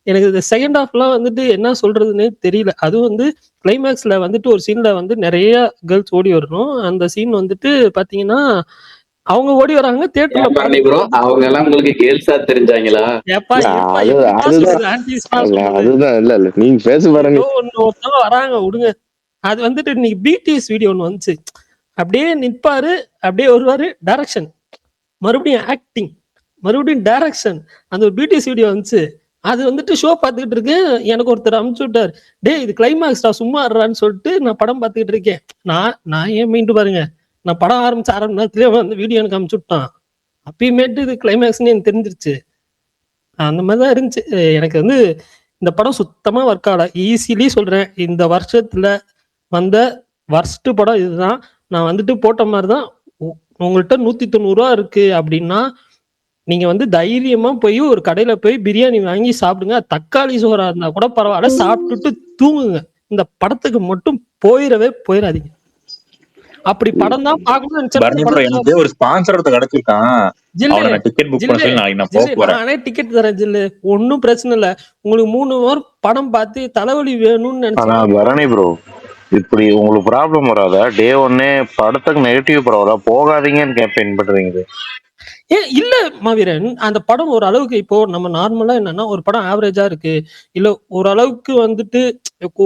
எனக்கு இந்த செகண்ட் ஹாஃப்லாம் வந்துட்டு என்ன சொல்றதுன்னே தெரியல. அதுவும் வந்து கிளைமேக்ஸ்ல வந்துட்டு ஒரு சீன்ல வந்து நிறைய கேர்ள்ஸ் ஓடி வரணும். அந்த சீன் வந்துட்டு பாத்தீங்கன்னா அவங்க ஓடி வராங்க தியேட்டர்ல. அவங்க எல்லாம் உங்களுக்கு கேர்ள்ஸா தெரிஞ்சாங்களா? அதுதான் இல்ல இல்ல நீங்க பேச பாருங்க. ஒருத்தவங்க வராங்க விடுங்க. அது வந்துட்டு இன்னைக்கு பிடிஎஸ் வீடியோ ஒன்று வந்துச்சு. அப்படியே நிற்பாரு, அப்படியே வருவாரு, டைரக்ஷன், மறுபடியும் ஆக்டிங், மறுபடியும் டைரக்ஷன். அந்த ஒரு பிடிஎஸ் வீடியோ வந்துச்சு. அது வந்துட்டு ஷோ பார்த்துக்கிட்டு இருக்கேன். எனக்கு ஒருத்தர் அனுப்பிச்சு விட்டார், டே இது கிளைமேக்ஸ்டா சும்மா இருறான்னு சொல்லிட்டு நான் படம் பார்த்துக்கிட்டு இருக்கேன். நான் ஏன் மீண்டு பாருங்க, நான் படம் ஆரம்பிச்ச அரை மணி நேரத்துலயே வந்து வீடியோ எனக்கு அனுப்பிச்சு விட்டான். அப்பயுமேட்டு இது கிளைமேக்ஸ்ன்னு எனக்கு தெரிஞ்சிருச்சு. அந்த மாதிரிதான் இருந்துச்சு. எனக்கு வந்து இந்த படம் சுத்தமா ஒர்க் ஆகல. ஈஸிலி சொல்றேன், இந்த வருஷத்துல வந்த வர்ஸ்ட் படம் இதுதான். நான் வந்துட்டு போட்ட மாதிரிதான், உங்கள்கிட்ட 190 ரூபா இருக்கு அப்படின்னா நீங்க வந்து தைரியமா போய் ஒரு கடையில போய் பிரியாணி வாங்கி சாப்பிடுங்க. தக்காளி சோறா இருந்தா கூட பரவாயில்ல, சாப்பிட்டுட்டு தூங்குங்க. இந்த படத்துக்கு மட்டும் போயிடாதீங்க. அப்படி படம் தான் பார்க்கணும். ஒரு ஸ்பான்சர் கிடைச்சிருக்கான், டிக்கெட் புக் பண்ண சொல்லி நாளைக்கு நான் போக போறேன். நானே டிக்கெட் தரேன் ஜில்லு, ஒன்னும் பிரச்சனை இல்ல. உங்களுக்கு 3 வாரம் படம் பார்த்து தலைவலி வேணும்னு நினைச்சேன். பரணி ப்ரோ, இப்படி உங்களுக்கு ப்ராப்ளம் வராத? டே ஒன்னே படத்துக்கு நெகட்டிவ் பரவாயில்ல போகாதீங்கன்னு கேம்பெயின் பண்றீங்க. இல்ல மாவீரன், அந்த படம் ஒரு அளவுக்கு இப்போ நம்ம நார்மலா என்னன்னா ஒரு படம் ஆவரேஜா இருக்கு, இல்ல ஓரளவுக்கு வந்துட்டு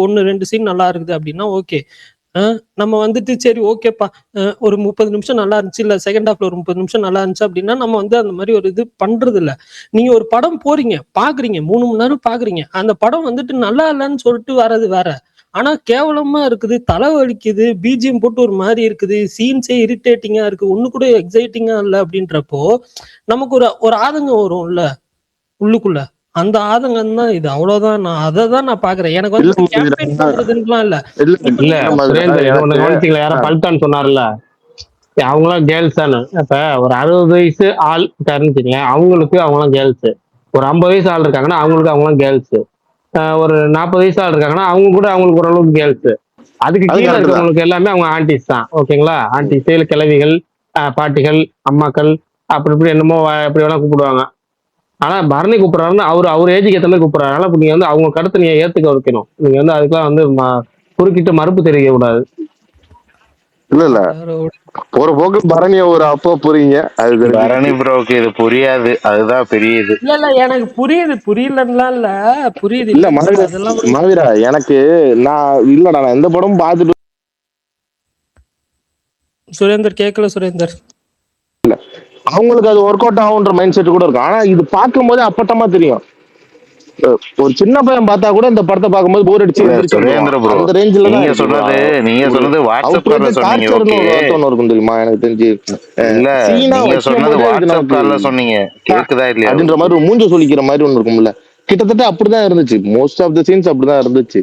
1-2 சீன் நல்லா இருக்குது அப்படின்னா ஓகே. நம்ம வந்துட்டு சரி ஓகேப்பா, ஒரு 30 நிமிஷம் நல்லா இருந்துச்சு, இல்ல செகண்ட் ஹாஃப்ல ஒரு 30 நிமிஷம் நல்லா இருந்துச்சு அப்படின்னா நம்ம வந்து அந்த மாதிரி ஒரு இது பண்றது இல்ல. நீங்க ஒரு படம் போறீங்க, பாக்குறீங்க, 3 மணி நேரம் பாக்குறீங்க, அந்த படம் வந்துட்டு நல்லா இல்லைன்னு சொல்லிட்டு வர்றது வேற. ஆனா கேவலமா இருக்குது, தலை வலிக்குது, பிஜிஎம் போட்டு ஒரு மாதிரி இருக்குது, சீன்ஸே இரிட்டேட்டிங்கா இருக்கு, ஒண்ணு கூட எக்ஸைட்டிங்கா இல்ல அப்படின்றப்போ நமக்கு ஒரு ஆதங்கம் வரும்ல உள்ளுக்குள்ள. அந்த ஆதங்கம் தான் இது, அவ்வளவுதான். நான் அதை தான் நான் பாக்குறேன். எனக்கு வந்து கேம்பெயின் பண்றதுலாம் இல்ல. யாரோ பல்தான் சொன்னார்ல, அவங்களாம் கேர்ள்ஸ் தானே. இப்ப ஒரு 60 வயசு ஆள் இருந்துச்சுங்க, அவங்களாம் கேர்ள்ஸ். ஒரு 50 வயசு ஆள் இருக்காங்கன்னா அவங்களாம் கேர்ள்ஸ். ஒரு 40 வயசு ஆள் இருக்காங்கன்னா அவங்களுக்கு ஓரளவுக்கு கேர்ள்ஸ். அதுக்கு கீழே இருக்கிறவங்களுக்கு எல்லாமே அவங்க ஆன்டிஸ் தான். ஓகேங்களா? ஆன்டிஸ், கிழவிகள், பாட்டிகள், அம்மாக்கள், அப்படி இப்படி என்னமோ எப்படி வேணா கூப்பிடுவாங்க. ஆனா பரணி கூப்பிடுறாருன்னு அவர் ஏஜுக்கு ஏற்ற மாதிரி கூப்பிடுறாரு. அதனால நீங்க வந்து அவங்க கருத்தை நீங்க ஏத்துக்க வைக்கணும். நீங்க வந்து அதுக்கெல்லாம் வந்து குறுக்கிட்டு மறுப்பு தெரிவிக்க கூடாது. இல்ல ஒரு போக்கு பரணிய ஒரு அப்போ புரியுங்க. அது பரணி ப்ரோக்கு இது புரியாது, அதுதான் பெரிய இது. இல்ல எனக்கு புரியலன்னா இல்ல, புரியுது. இல்ல மாவீரா, எனக்கு நான் எந்த படம் பார்த்துட்டு சுரேந்தர் கேட்கல. சுரேந்தர் இல்ல, அவங்களுக்கு அது ஒர்க் அவுட் ஆகுன்ற மைண்ட் செட் கூட இருக்கும். ஆனா இது பார்க்கும் போது அப்பட்டமா தெரியும். ஒரு சின்ன பையன் பார்த்தா கூட இந்த படத்தை பார்க்கும்போது போர் அடிச்சு அந்த ரேஞ்சில நீங்க சொன்னது வாட்ஸ்அப் கால்ல சொன்னீங்க. இருக்கும் தெரியுமா? எனக்கு தெரிஞ்சு இல்ல, நீங்க சொன்னது வாட்ஸ்அப் கால்ல சொன்னீங்க, கேக்குதா இல்லையா அப்படின்ற மாதிரி ஒரு மூஞ்ச சொல்லிக்கிற மாதிரி ஒண்ணு இருக்கும்ல. கிட்டத்தட்ட அப்படிதான் இருந்துச்சு. மோஸ்ட் ஆஃப் த சீன்ஸ் அப்படிதான் இருந்துச்சு.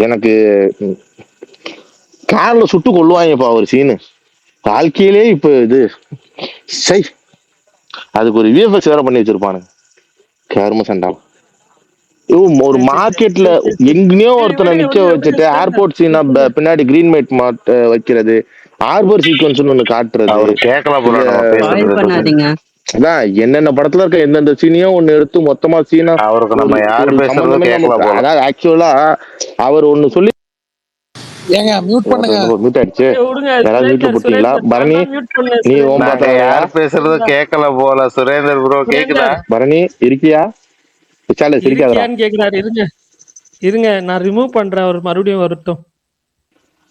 எனக்கு கார்ல சுட்டு கொள்ளுவாங்கப்பா ஒரு சீனு. வாழ்க்கையிலே இப்ப இது அதுக்கு ஒரு விஎஃப்எக்ஸ் வேற பண்ணி வச்சிருப்பானுங்க. கர்ம சண்டா. ஒரு மார்க்கெட்ல எங்கேயோ ஒருத்தனை நிக்க வச்சுட்டு ஏர்போர்ட் சீனா பின்னாடி கிரீன் மைட் வைக்கிறது, ஹார்பர் சீக்வன்ஸ் ஒண்ணு காட்டுறது. அதான் என்னென்ன படத்துல இருக்க எந்தெந்த சீனையும் ஒண்ணு எடுத்து மொத்தமா சீனா அவருக்கு நம்ம யாரு பேசுறது கேட்கலாம். அதாவது ஆக்சுவலா அவர் ஒண்ணு சொல்லி ஏங்க மியூட் பண்ணுங்க. மியூட் ஆயிடுச்சு. யாராவது மியூட்ல போட்டீங்களா? பரணி நீ யார் பேசுறது கேட்கல போல. சுரேந்தர் ப்ரோ கேக்குதா? பரணி இருக்கியா? விஷால சிரிக்காதடா. இருக்கியான்னு கேக்குறாரு. இருங்க இருங்க, நான் ரிமூவ் பண்றேன், அவர் மறுபடியும் வரட்டும்.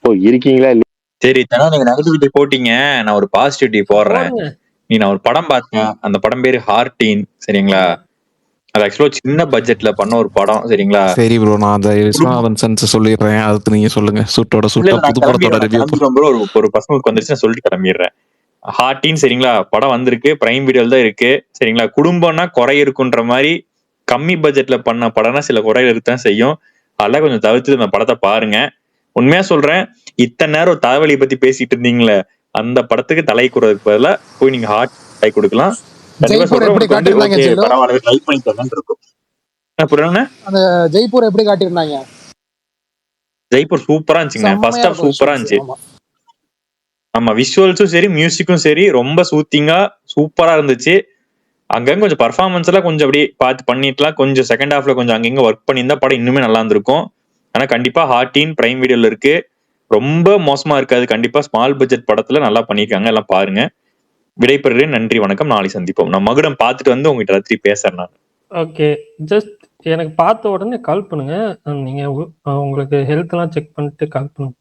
ஓ இருக்கீங்களா இல்ல? சரி தானே, நீங்க நெகட்டிவிட்டி போட்டீங்க, நான் ஒரு பாசிட்டிவிட்டி போடுறேன். போடுங்க. நான் ஒரு படம் பார்த்தேன், அந்த படம் பேரு ஹார்டீன். சரிங்களா? அது ஆக்சுவலா சின்ன பட்ஜெட்ல பண்ண ஒரு படம். சரிங்களா? சரி ப்ரோ, நான் அந்த விஸ்வநாதன் சென்ஸ் சொல்லிடுறேன், அதுக்கு நீங்க சொல்லுங்க. சுட்டோட இல்ல சுட்டா நான் புது படத்தோட ரிவ்யூ. கிளம்பிடுறேன் ப்ரோ. ஒரு பசங்களுக்கு வந்துருச்சு, நான் சொல்லிட்டு கிளம்பிடுறேன். ஹார்டீன் சரிங்களா, படம் வந்திருக்கு, பிரைம் வீடியோல தான் இருக்கு. சரிங்களா? குடும்பம்னா குறை இருக்குன்ற மாதிரி கம்மி பட்ஜெட்ல பண்ண படம்னா சில குறைகள் இருக்குதான் செய்யும். அதெல்லாம் கொஞ்சம் தவிர்த்து அந்த படத்தை பாருங்க. உண்மையா சொல்றேன், இத்தனை நேரம் தலைவலி பத்தி பேசிட்டு இருந்தீங்களே, அந்த படத்துக்கு தலை கூறதுக்கு பதிலா போய் நீங்க ஹார்ட் தலை கொடுக்கலாம். கண்டிப்பா ஜெய்ப்பூர் சொல்றேன், எப்படி உங்களுக்கு வந்து காட்டியிருந்தாங்க ஓகே ஜில்லு? பரவாயில்ல, ட்ரை பண்ணி தரேன்னு இருக்கும். புரியல. அந்த ஜெய்ப்பூர் எப்படி காட்டியிருந்தாங்க? ஜெய்ப்பூர் சூப்பரா இருந்துச்சுங்க. செம்மையா ஃபர்ஸ்ட் ஹாஃப் இருக்கும் சூப்பரா விஷுவல்ஸ். இருந்துச்சு. ஆமா. ஆமா, விஷுவல்ஸும் சரி, மியூசிக்கும் சரி, ரொம்ப சூத்திங்கா சூப்பரா இருந்துச்சு. அங்கங்க கொஞ்சம் பர்ஃபார்மன்ஸ் எல்லாம் கொஞ்சம் அப்படியே பார்த்து பண்ணிட்டுலாம் கொஞ்சம் செகண்ட் ஹாஃப்ல கொஞ்சம் அங்கங்க ஒர்க் பண்ணியிருந்தா படம் இன்னுமே நல்லா இருந்திருக்கும். ஆனா கண்டிப்பா ஹார்டீன் பிரைம் வீடியோல இருக்கு, ரொம்ப மோசமா இருக்காது. கண்டிப்பா ஸ்மால் பட்ஜெட் படத்துல நல்லா பண்ணிருக்காங்க, எல்லாம் பாருங்க. விடைபெறுகிறேன், நன்றி வணக்கம், நாளை சந்திப்போம். நான் மகுடம் பார்த்துட்டு வந்து உங்ககிட்ட ராத்திரி பேசுறேன் நான். ஓகே, ஜஸ்ட் எனக்கு பார்த்த உடனே கால் பண்ணுங்க. நீங்க உங்களுக்கு ஹெல்த் எல்லாம் செக் பண்ணிட்டு கால் பண்ணுங்க.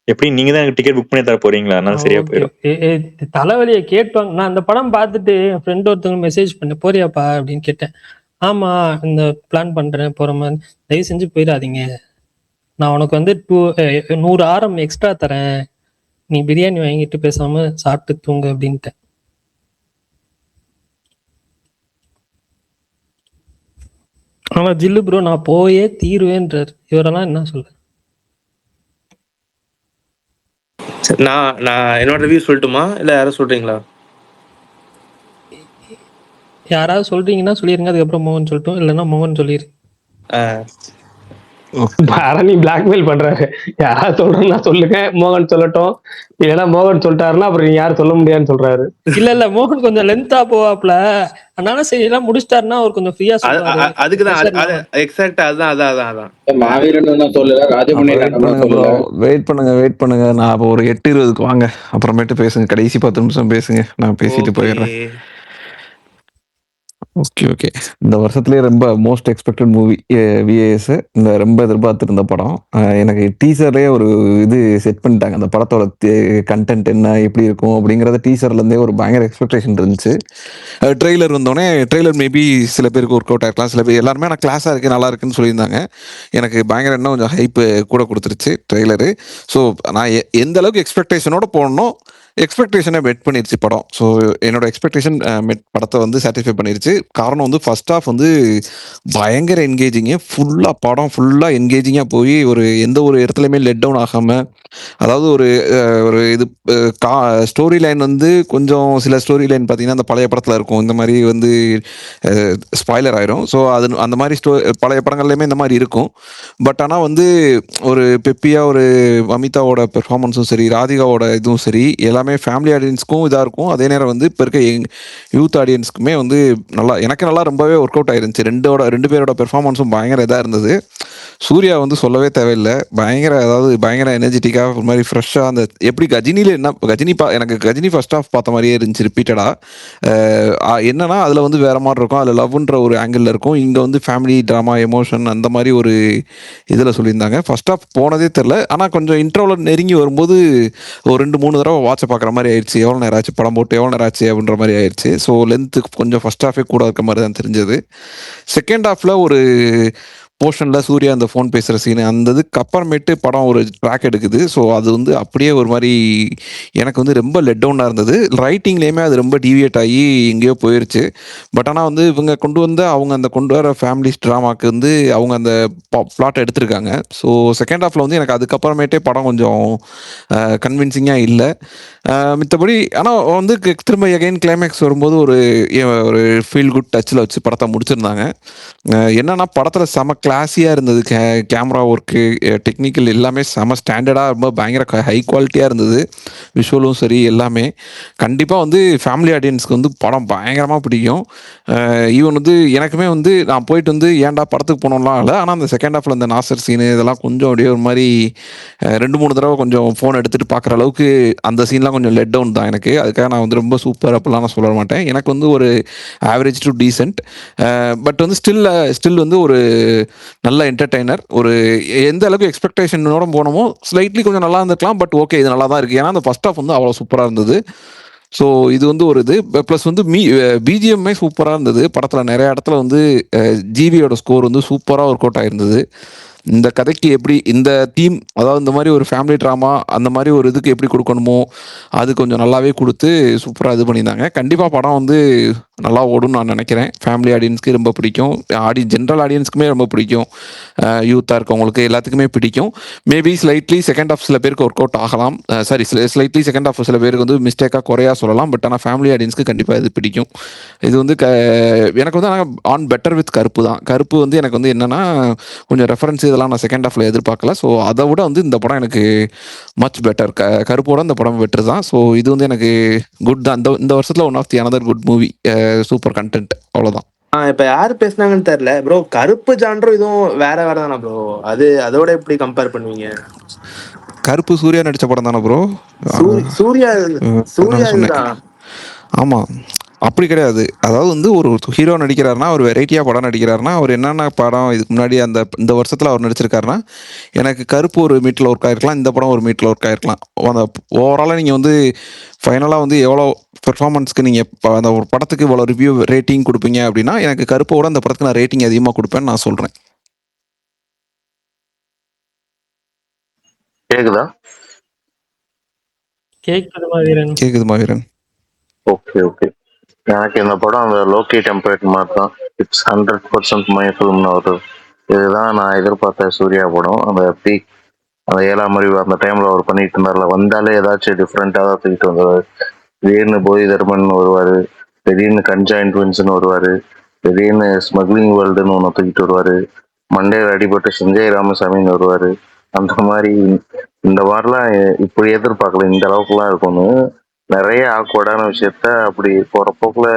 எப்படி நீங்க தான் எனக்கு டிக்கெட் புக் பண்ணி தர போறீங்களா? அதனால சரியா போயிடும். தலைவலியை கேட்டுவாங்க. நான் அந்த படம் பார்த்துட்டு என் ஃப்ரெண்ட் ஒருத்தவங்க மெசேஜ் பண்ணேன், போறியாப்பா அப்படின்னு கேட்டேன். ஆமா, இந்த பிளான் பண்றேன் போற மாதிரி, தயவு செஞ்சு போயிடாதீங்க, நான் உனக்கு வந்து 100 ஆரம் எக்ஸ்ட்ரா தரேன், நீ பிரியாணி வாங்கிட்டு பேசாம சாப்பிட்டு தூங்க அப்படின்ட்டேன். ஆனா ஜில்லு ப்ரோ நான் போயே தீருவேன்றார். இவரெல்லாம் என்ன சொல்ற? நான் என்னோட ரிவ்யூ சொல்லட்டுமா இல்ல யாரும் சொல்றீங்களா? யாராவது சொல்றீங்கன்னா சொல்லிருங்க, அதுக்கப்புறம் மோகன் சொல்லட்டும், இல்லைன்னா மோகன் சொல்லிரு. நீ பிளாக்மெயில் பண்றாரு. யாராவது சொல்றேன்னா சொல்லுங்க, மோகன் சொல்லட்டும், இல்லைன்னா மோகன் சொல்லிட்டாருன்னா அப்புறம் நீங்க யாரும் சொல்ல முடியாதுன்னு சொல்றாரு. இல்ல மோகன் கொஞ்சம் லென்த்தா போவாப்ல, அதனால சரி எல்லாம் முடிச்சிட்டாருன்னா அவர் கொஞ்சம் ஃப்ரீயா சொல்லுவாரு. அதுக்குதான் எக்ஸாக்ட்டா அதான் மாவீரன் சொல்லல, ராஜமணி வெயிட் பண்ணுங்க. நான் அப்போ ஒரு 8:20 வாங்க, அப்புறமேட்டு பேசுங்க. கடைசி 10 நிமிஷம் பேசுங்க, நான் பேசிட்டு போயிடுறேன். ஓகே. இந்த வருஷத்துலேயே ரொம்ப மோஸ்ட் எக்ஸ்பெக்டட் மூவி விஏஎஸ். இந்த ரொம்ப எதிர்பார்த்துருந்த படம். எனக்கு டீசர்லேயே ஒரு இது செட் பண்ணிட்டாங்க, அந்த படத்தோட கண்டென்ட் என்ன எப்படி இருக்கும் அப்படிங்கிறத டீசர்லேருந்தே ஒரு பயங்கர எக்ஸ்பெக்டேஷன் இருந்துச்சு. ட்ரெய்லர் வந்தோடனே, ட்ரெய்லர் மேபி சில பேருக்கு ஒர்க் அவுட் ஆகிருக்கலாம், சில பேர் எல்லாருமே ஆனால் கிளாஸாக இருக்குது நல்லா இருக்குன்னு சொல்லியிருந்தாங்க. எனக்கு பயங்கர இன்னும் கொஞ்சம் ஹைப்பு கூட கொடுத்துருச்சு ட்ரெய்லரு. ஸோ நான் எந்த அளவுக்கு எக்ஸ்பெக்டேஷனோட போடணும், எக்ஸ்பெக்டேஷனை மெட் பண்ணிருச்சு படம். ஸோ என்னோட எக்ஸ்பெக்டேஷன் படத்தை வந்து சாட்டிஸ்ஃபை பண்ணிருச்சு. காரணம் வந்து ஃபர்ஸ்ட் ஹாஃப் வந்து பயங்கர என்கேஜிங்கு, படம் ஃபுல்லாக என்கேஜிங்காக போய் எந்த ஒரு இடத்துலையுமே லெட் டவுன் ஆகாமல், அதாவது ஒரு இது ஸ்டோரி லைன் வந்து கொஞ்சம் சில ஸ்டோரி லைன் பார்த்தீங்கன்னா அந்த பழைய படத்தில் இருக்கும், இந்த மாதிரி வந்து ஸ்பாய்லர் ஆயிரும். ஸோ அது அந்த மாதிரி பழைய படங்கள்லையுமே இந்த மாதிரி இருக்கும். பட் ஆனால் வந்து ஒரு பெப்பியாக ஒரு அமிதாவோட பெர்ஃபார்மன்ஸும் சரி, ராதிகாவோட இதுவும் சரி, எல்லாமே ஃபேமிலி ஆடியன்ஸ்க்கும் இதாக இருக்கும். அதே நேரம் வந்து இப்போ இருக்க யூத் ஆடியன்ஸ்க்குமே வந்து எனக்கு நல்லா ரொம்பவே ஒர்க் அவுட் ஆயிருந்துச்சு. ரெண்டு பேரோட பெர்ஃபார்மன்ஸும் பயங்கர இதாக இருந்தது. சூர்யா வந்து சொல்லவே தேவையில்லை, பயங்கர எனர்ஜெட்டிக்காக ஒரு மாதிரி ஃப்ரெஷ்ஷாக, அந்த எப்படி கஜினியில் எனக்கு கஜினி ஃபர்ஸ்ட் ஹாஃப் பார்த்த மாதிரியே இருந்துச்சு ரிப்பீட்டடாக. என்னன்னா அதில் வந்து வேற மாதிரி இருக்கும், அதில் லவ்ன்ற ஒரு ஆங்கிளில் இருக்கும், இங்கே வந்து ஃபேமிலி ட்ராமா எமோஷன் அந்த மாதிரி ஒரு இதில் சொல்லியிருந்தாங்க. ஃபர்ஸ்ட் ஹாஃப் போனதே தெரில, ஆனால் கொஞ்சம் இன்ட்ரோவில் நெருங்கி வரும்போது ஒரு 2-3 தடவை வாட்சை பார்க்குற மாதிரி ஆயிடுச்சு. எவ்வளோ நேரம் ஆச்சு படம் போட்டு, எவ்வளோ நேரம் ஆச்சு அப்படின்ற மாதிரி ஆயிடுச்சு. ஸோ லென்த்து கொஞ்சம் ஃபர்ஸ்ட் ஹாஃபே கூட இருக்க மாதிரி தான் தெரிஞ்சது. செகண்ட் ஹாஃபில் ஒரு போர்ஷனில் சூர்யா அந்த ஃபோன் பேசுகிற சீனு, அந்த இதுக்கு அப்புறமேட்டு படம் ஒரு ட்ராக் எடுக்குது. ஸோ அது வந்து அப்படியே ஒரு மாதிரி எனக்கு வந்து ரொம்ப லெட் டவுனாக இருந்தது. ரைட்டிங்லேயுமே அது ரொம்ப டீவியேட் ஆகி எங்கேயோ போயிடுச்சு. பட் ஆனால் வந்து இவங்க கொண்டு வர ஃபேமிலி ட்ராமாவுக்கு வந்து அவங்க அந்த பிளாட் எடுத்திருக்காங்க. ஸோ செகண்ட் ஹாஃபில் வந்து எனக்கு அதுக்கப்புறமேட்டே படம் கொஞ்சம் கன்வின்சிங்காக இல்லை. மித்தபடி ஆனால் வந்து திரும்ப எகைன் கிளைமேக்ஸ் வரும்போது ஒரு ஃபீல் குட் டச்சில் வச்சு படத்தை முடிச்சிருந்தாங்க. என்னன்னா படத்தில் செம கிளாஸியாக இருந்தது, கேமரா ஒர்க்கு, டெக்னிக்கல் எல்லாமே செம ஸ்டாண்டர்டாக ரொம்ப பயங்கர ஹை குவாலிட்டியாக இருந்தது. விஷுவலும் சரி எல்லாமே கண்டிப்பாக வந்து ஃபேமிலி ஆடியன்ஸ்க்கு வந்து படம் பயங்கரமாக பிடிக்கும். ஈவன் வந்து எனக்குமே வந்து நான் போயிட்டு வந்து ஏன்டா படத்துக்கு போனோம்லாம் இல்லை, ஆனால் அந்த செகண்ட் ஹாஃபில் அந்த நாசர் சீனு இதெல்லாம் கொஞ்சம் அப்படியே ஒரு மாதிரி 2-3 தடவை கொஞ்சம் ஃபோன் எடுத்துகிட்டு பார்க்குற அளவுக்கு அந்த சீன்லாம் தான் கொஞ்சம் லெட் டவுன் தான் எனக்கு. அதுக்காக நான் வந்து ரொம்ப சூப்பர் அப்படிலாம் நான் சொல்ல மாட்டேன். எனக்கு வந்து ஒரு ஆவரேஜ் டு டீசென்ட். பட் வந்து ஸ்டில் வந்து ஒரு நல்ல என்டர்டெய்னர். ஒரு எந்த அளவுக்கு எக்ஸ்பெக்டேஷனோட போனோமோ ஸ்லைட்லி கொஞ்சம் நல்லா இருந்திருக்கலாம். பட் ஓகே, இது நல்லா தான் இருக்குது. ஏன்னா அந்த ஃபர்ஸ்ட் ஹாஃப் வந்து அவ்வளோ சூப்பராக இருந்தது. ஸோ இது வந்து ஒரு இது ப்ளஸ் வந்து பிஜிஎம்மே சூப்பராக இருந்தது. படத்தில் நிறைய இடத்துல வந்து ஜிவியோட ஸ்கோர் வந்து சூப்பராக ஒர்க் அவுட் ஆயிருந்தது. இந்த கதைக்கு எப்படி இந்த தீம், அதாவது இந்த மாதிரி ஒரு ஃபேமிலி ட்ராமா அந்த மாதிரி ஒரு இதுக்கு எப்படி கொடுக்கணுமோ அது கொஞ்சம் நல்லாவே கொடுத்து சூப்பராக இது பண்ணியிருந்தாங்க. கண்டிப்பாக படம் வந்து நல்லா ஓடும்னு நான் நினைக்கிறேன். ஃபேமிலி ஆடியன்ஸ்க்கு ரொம்ப பிடிக்கும், ஜென்ரல் ஆடியன்ஸ்க்குமே ரொம்ப பிடிக்கும், யூத்தாக இருக்கவங்களுக்கு எல்லாத்துக்குமே பிடிக்கும். மேபி ஸ்லைட்லி செகண்ட் ஆஃப் சில பேருக்கு ஒர்க் அவுட் ஆகலாம், ஸ்லைட்லி செகண்ட் ஆஃப் சில பேருக்கு வந்து மிஸ்டேக்காக குறையா சொல்லலாம். பட் ஆனால் ஃபேமிலி ஆடியன்ஸ்க்கு கண்டிப்பாக இது பிடிக்கும். இது வந்து எனக்கு வந்து ஆன் பெட்டர் வித் கருப்பு தான். கருப்பு வந்து எனக்கு வந்து என்னென்னா கொஞ்சம் ரெஃபரன்ஸ் இதெல்லாம் நான் செகண்ட் ஹாஃபில் எதிர்பார்க்கல. ஸோ அதை விட வந்து இந்த படம் எனக்கு மச் பெட்டர். கருப்போட இந்த படம் பெட்டர் தான். ஸோ இது வந்து எனக்கு குட் தான். இந்த வருஷத்தில் one of the another good movie, super content, அவ்வளோதான். இப்ப யாரு பேசுனாங்கன்னு தெரியல ப்ரோ. கருப்பு ஜான்ரும் இதுவும் வேற வேற தானே ப்ரோ? அதோட எப்படி கம்பேர் பண்ணுவீங்க? கருப்பு சூர்யா நடிச்ச படம் தானே ப்ரோ? சூர்யா சொன்னேன். ஆமாம், அப்படி கிடையாது. அதாவது வந்து ஒரு ஹீரோ நடிக்கிறாருன்னா, ஒரு வெரைட்டியாக படம் நடிக்கிறாருன்னா, அவர் என்னென்ன படம் இதுக்கு முன்னாடி இந்த வருஷத்தில் அவர் நடிச்சிருக்காருன்னா, எனக்கு கருப்பு ஒரு மீட்டில் ஒர்க் ஆகிருக்கலாம், இந்த படம் ஒரு மீட்டில் ஒர்க் ஆகிருக்கலாம். அந்த ஓவராலாக நீங்கள் வந்து ஃபைனலாக வந்து எவ்வளோ பெர்ஃபார்மன்ஸ்க்கு நீங்கள் அந்த ஒரு படத்துக்கு இவ்வளோ ரிவ்யூ ரேட்டிங் கொடுப்பீங்க அப்படின்னா, எனக்கு கருப்போட அந்த படத்துக்கு நான் ரேட்டிங் அதிகமாக கொடுப்பேன்னு நான் சொல்கிறேன். கேக்குதா? கேக்குதுமா வீரன்? Okay okay. எனக்கு இந்த படம் அந்த லோக்கி டெம்ப்ளேட் மாதிரி தான். இட்ஸ் 100% மை ஃபிலிம்னு ஒரு இதுதான் நான் எதிர்பார்த்த சூர்யா படம். அந்த பீக், அந்த 7ஆம் அறிவு அந்த டைம்ல அவர் பண்ணிட்டு இருந்தார்ல, வந்தாலே ஏதாச்சும் டிஃப்ரெண்டாக தான் தூக்கிட்டு வந்தார். திடீர்னு போய் தர்மன் வருவார், திடீர்னு கன்ஜாயின் ட்வின்ஸ்னு வருவார், திடீர்னு ஸ்மக்லிங் வேர்ல்டுன்னு ஒன்று தூக்கிட்டு வருவார், மண்டேல அடிபட்டு சஞ்சய் ராமசாமின்னு வருவார். அந்த மாதிரி இந்த மாதிரிலாம் இப்படி எதிர்பார்க்கல, இந்த அளவுக்குலாம் இருக்கும்னு. நிறைய ஆக்வர்டான விஷயத்த அப்படி போற போக்குல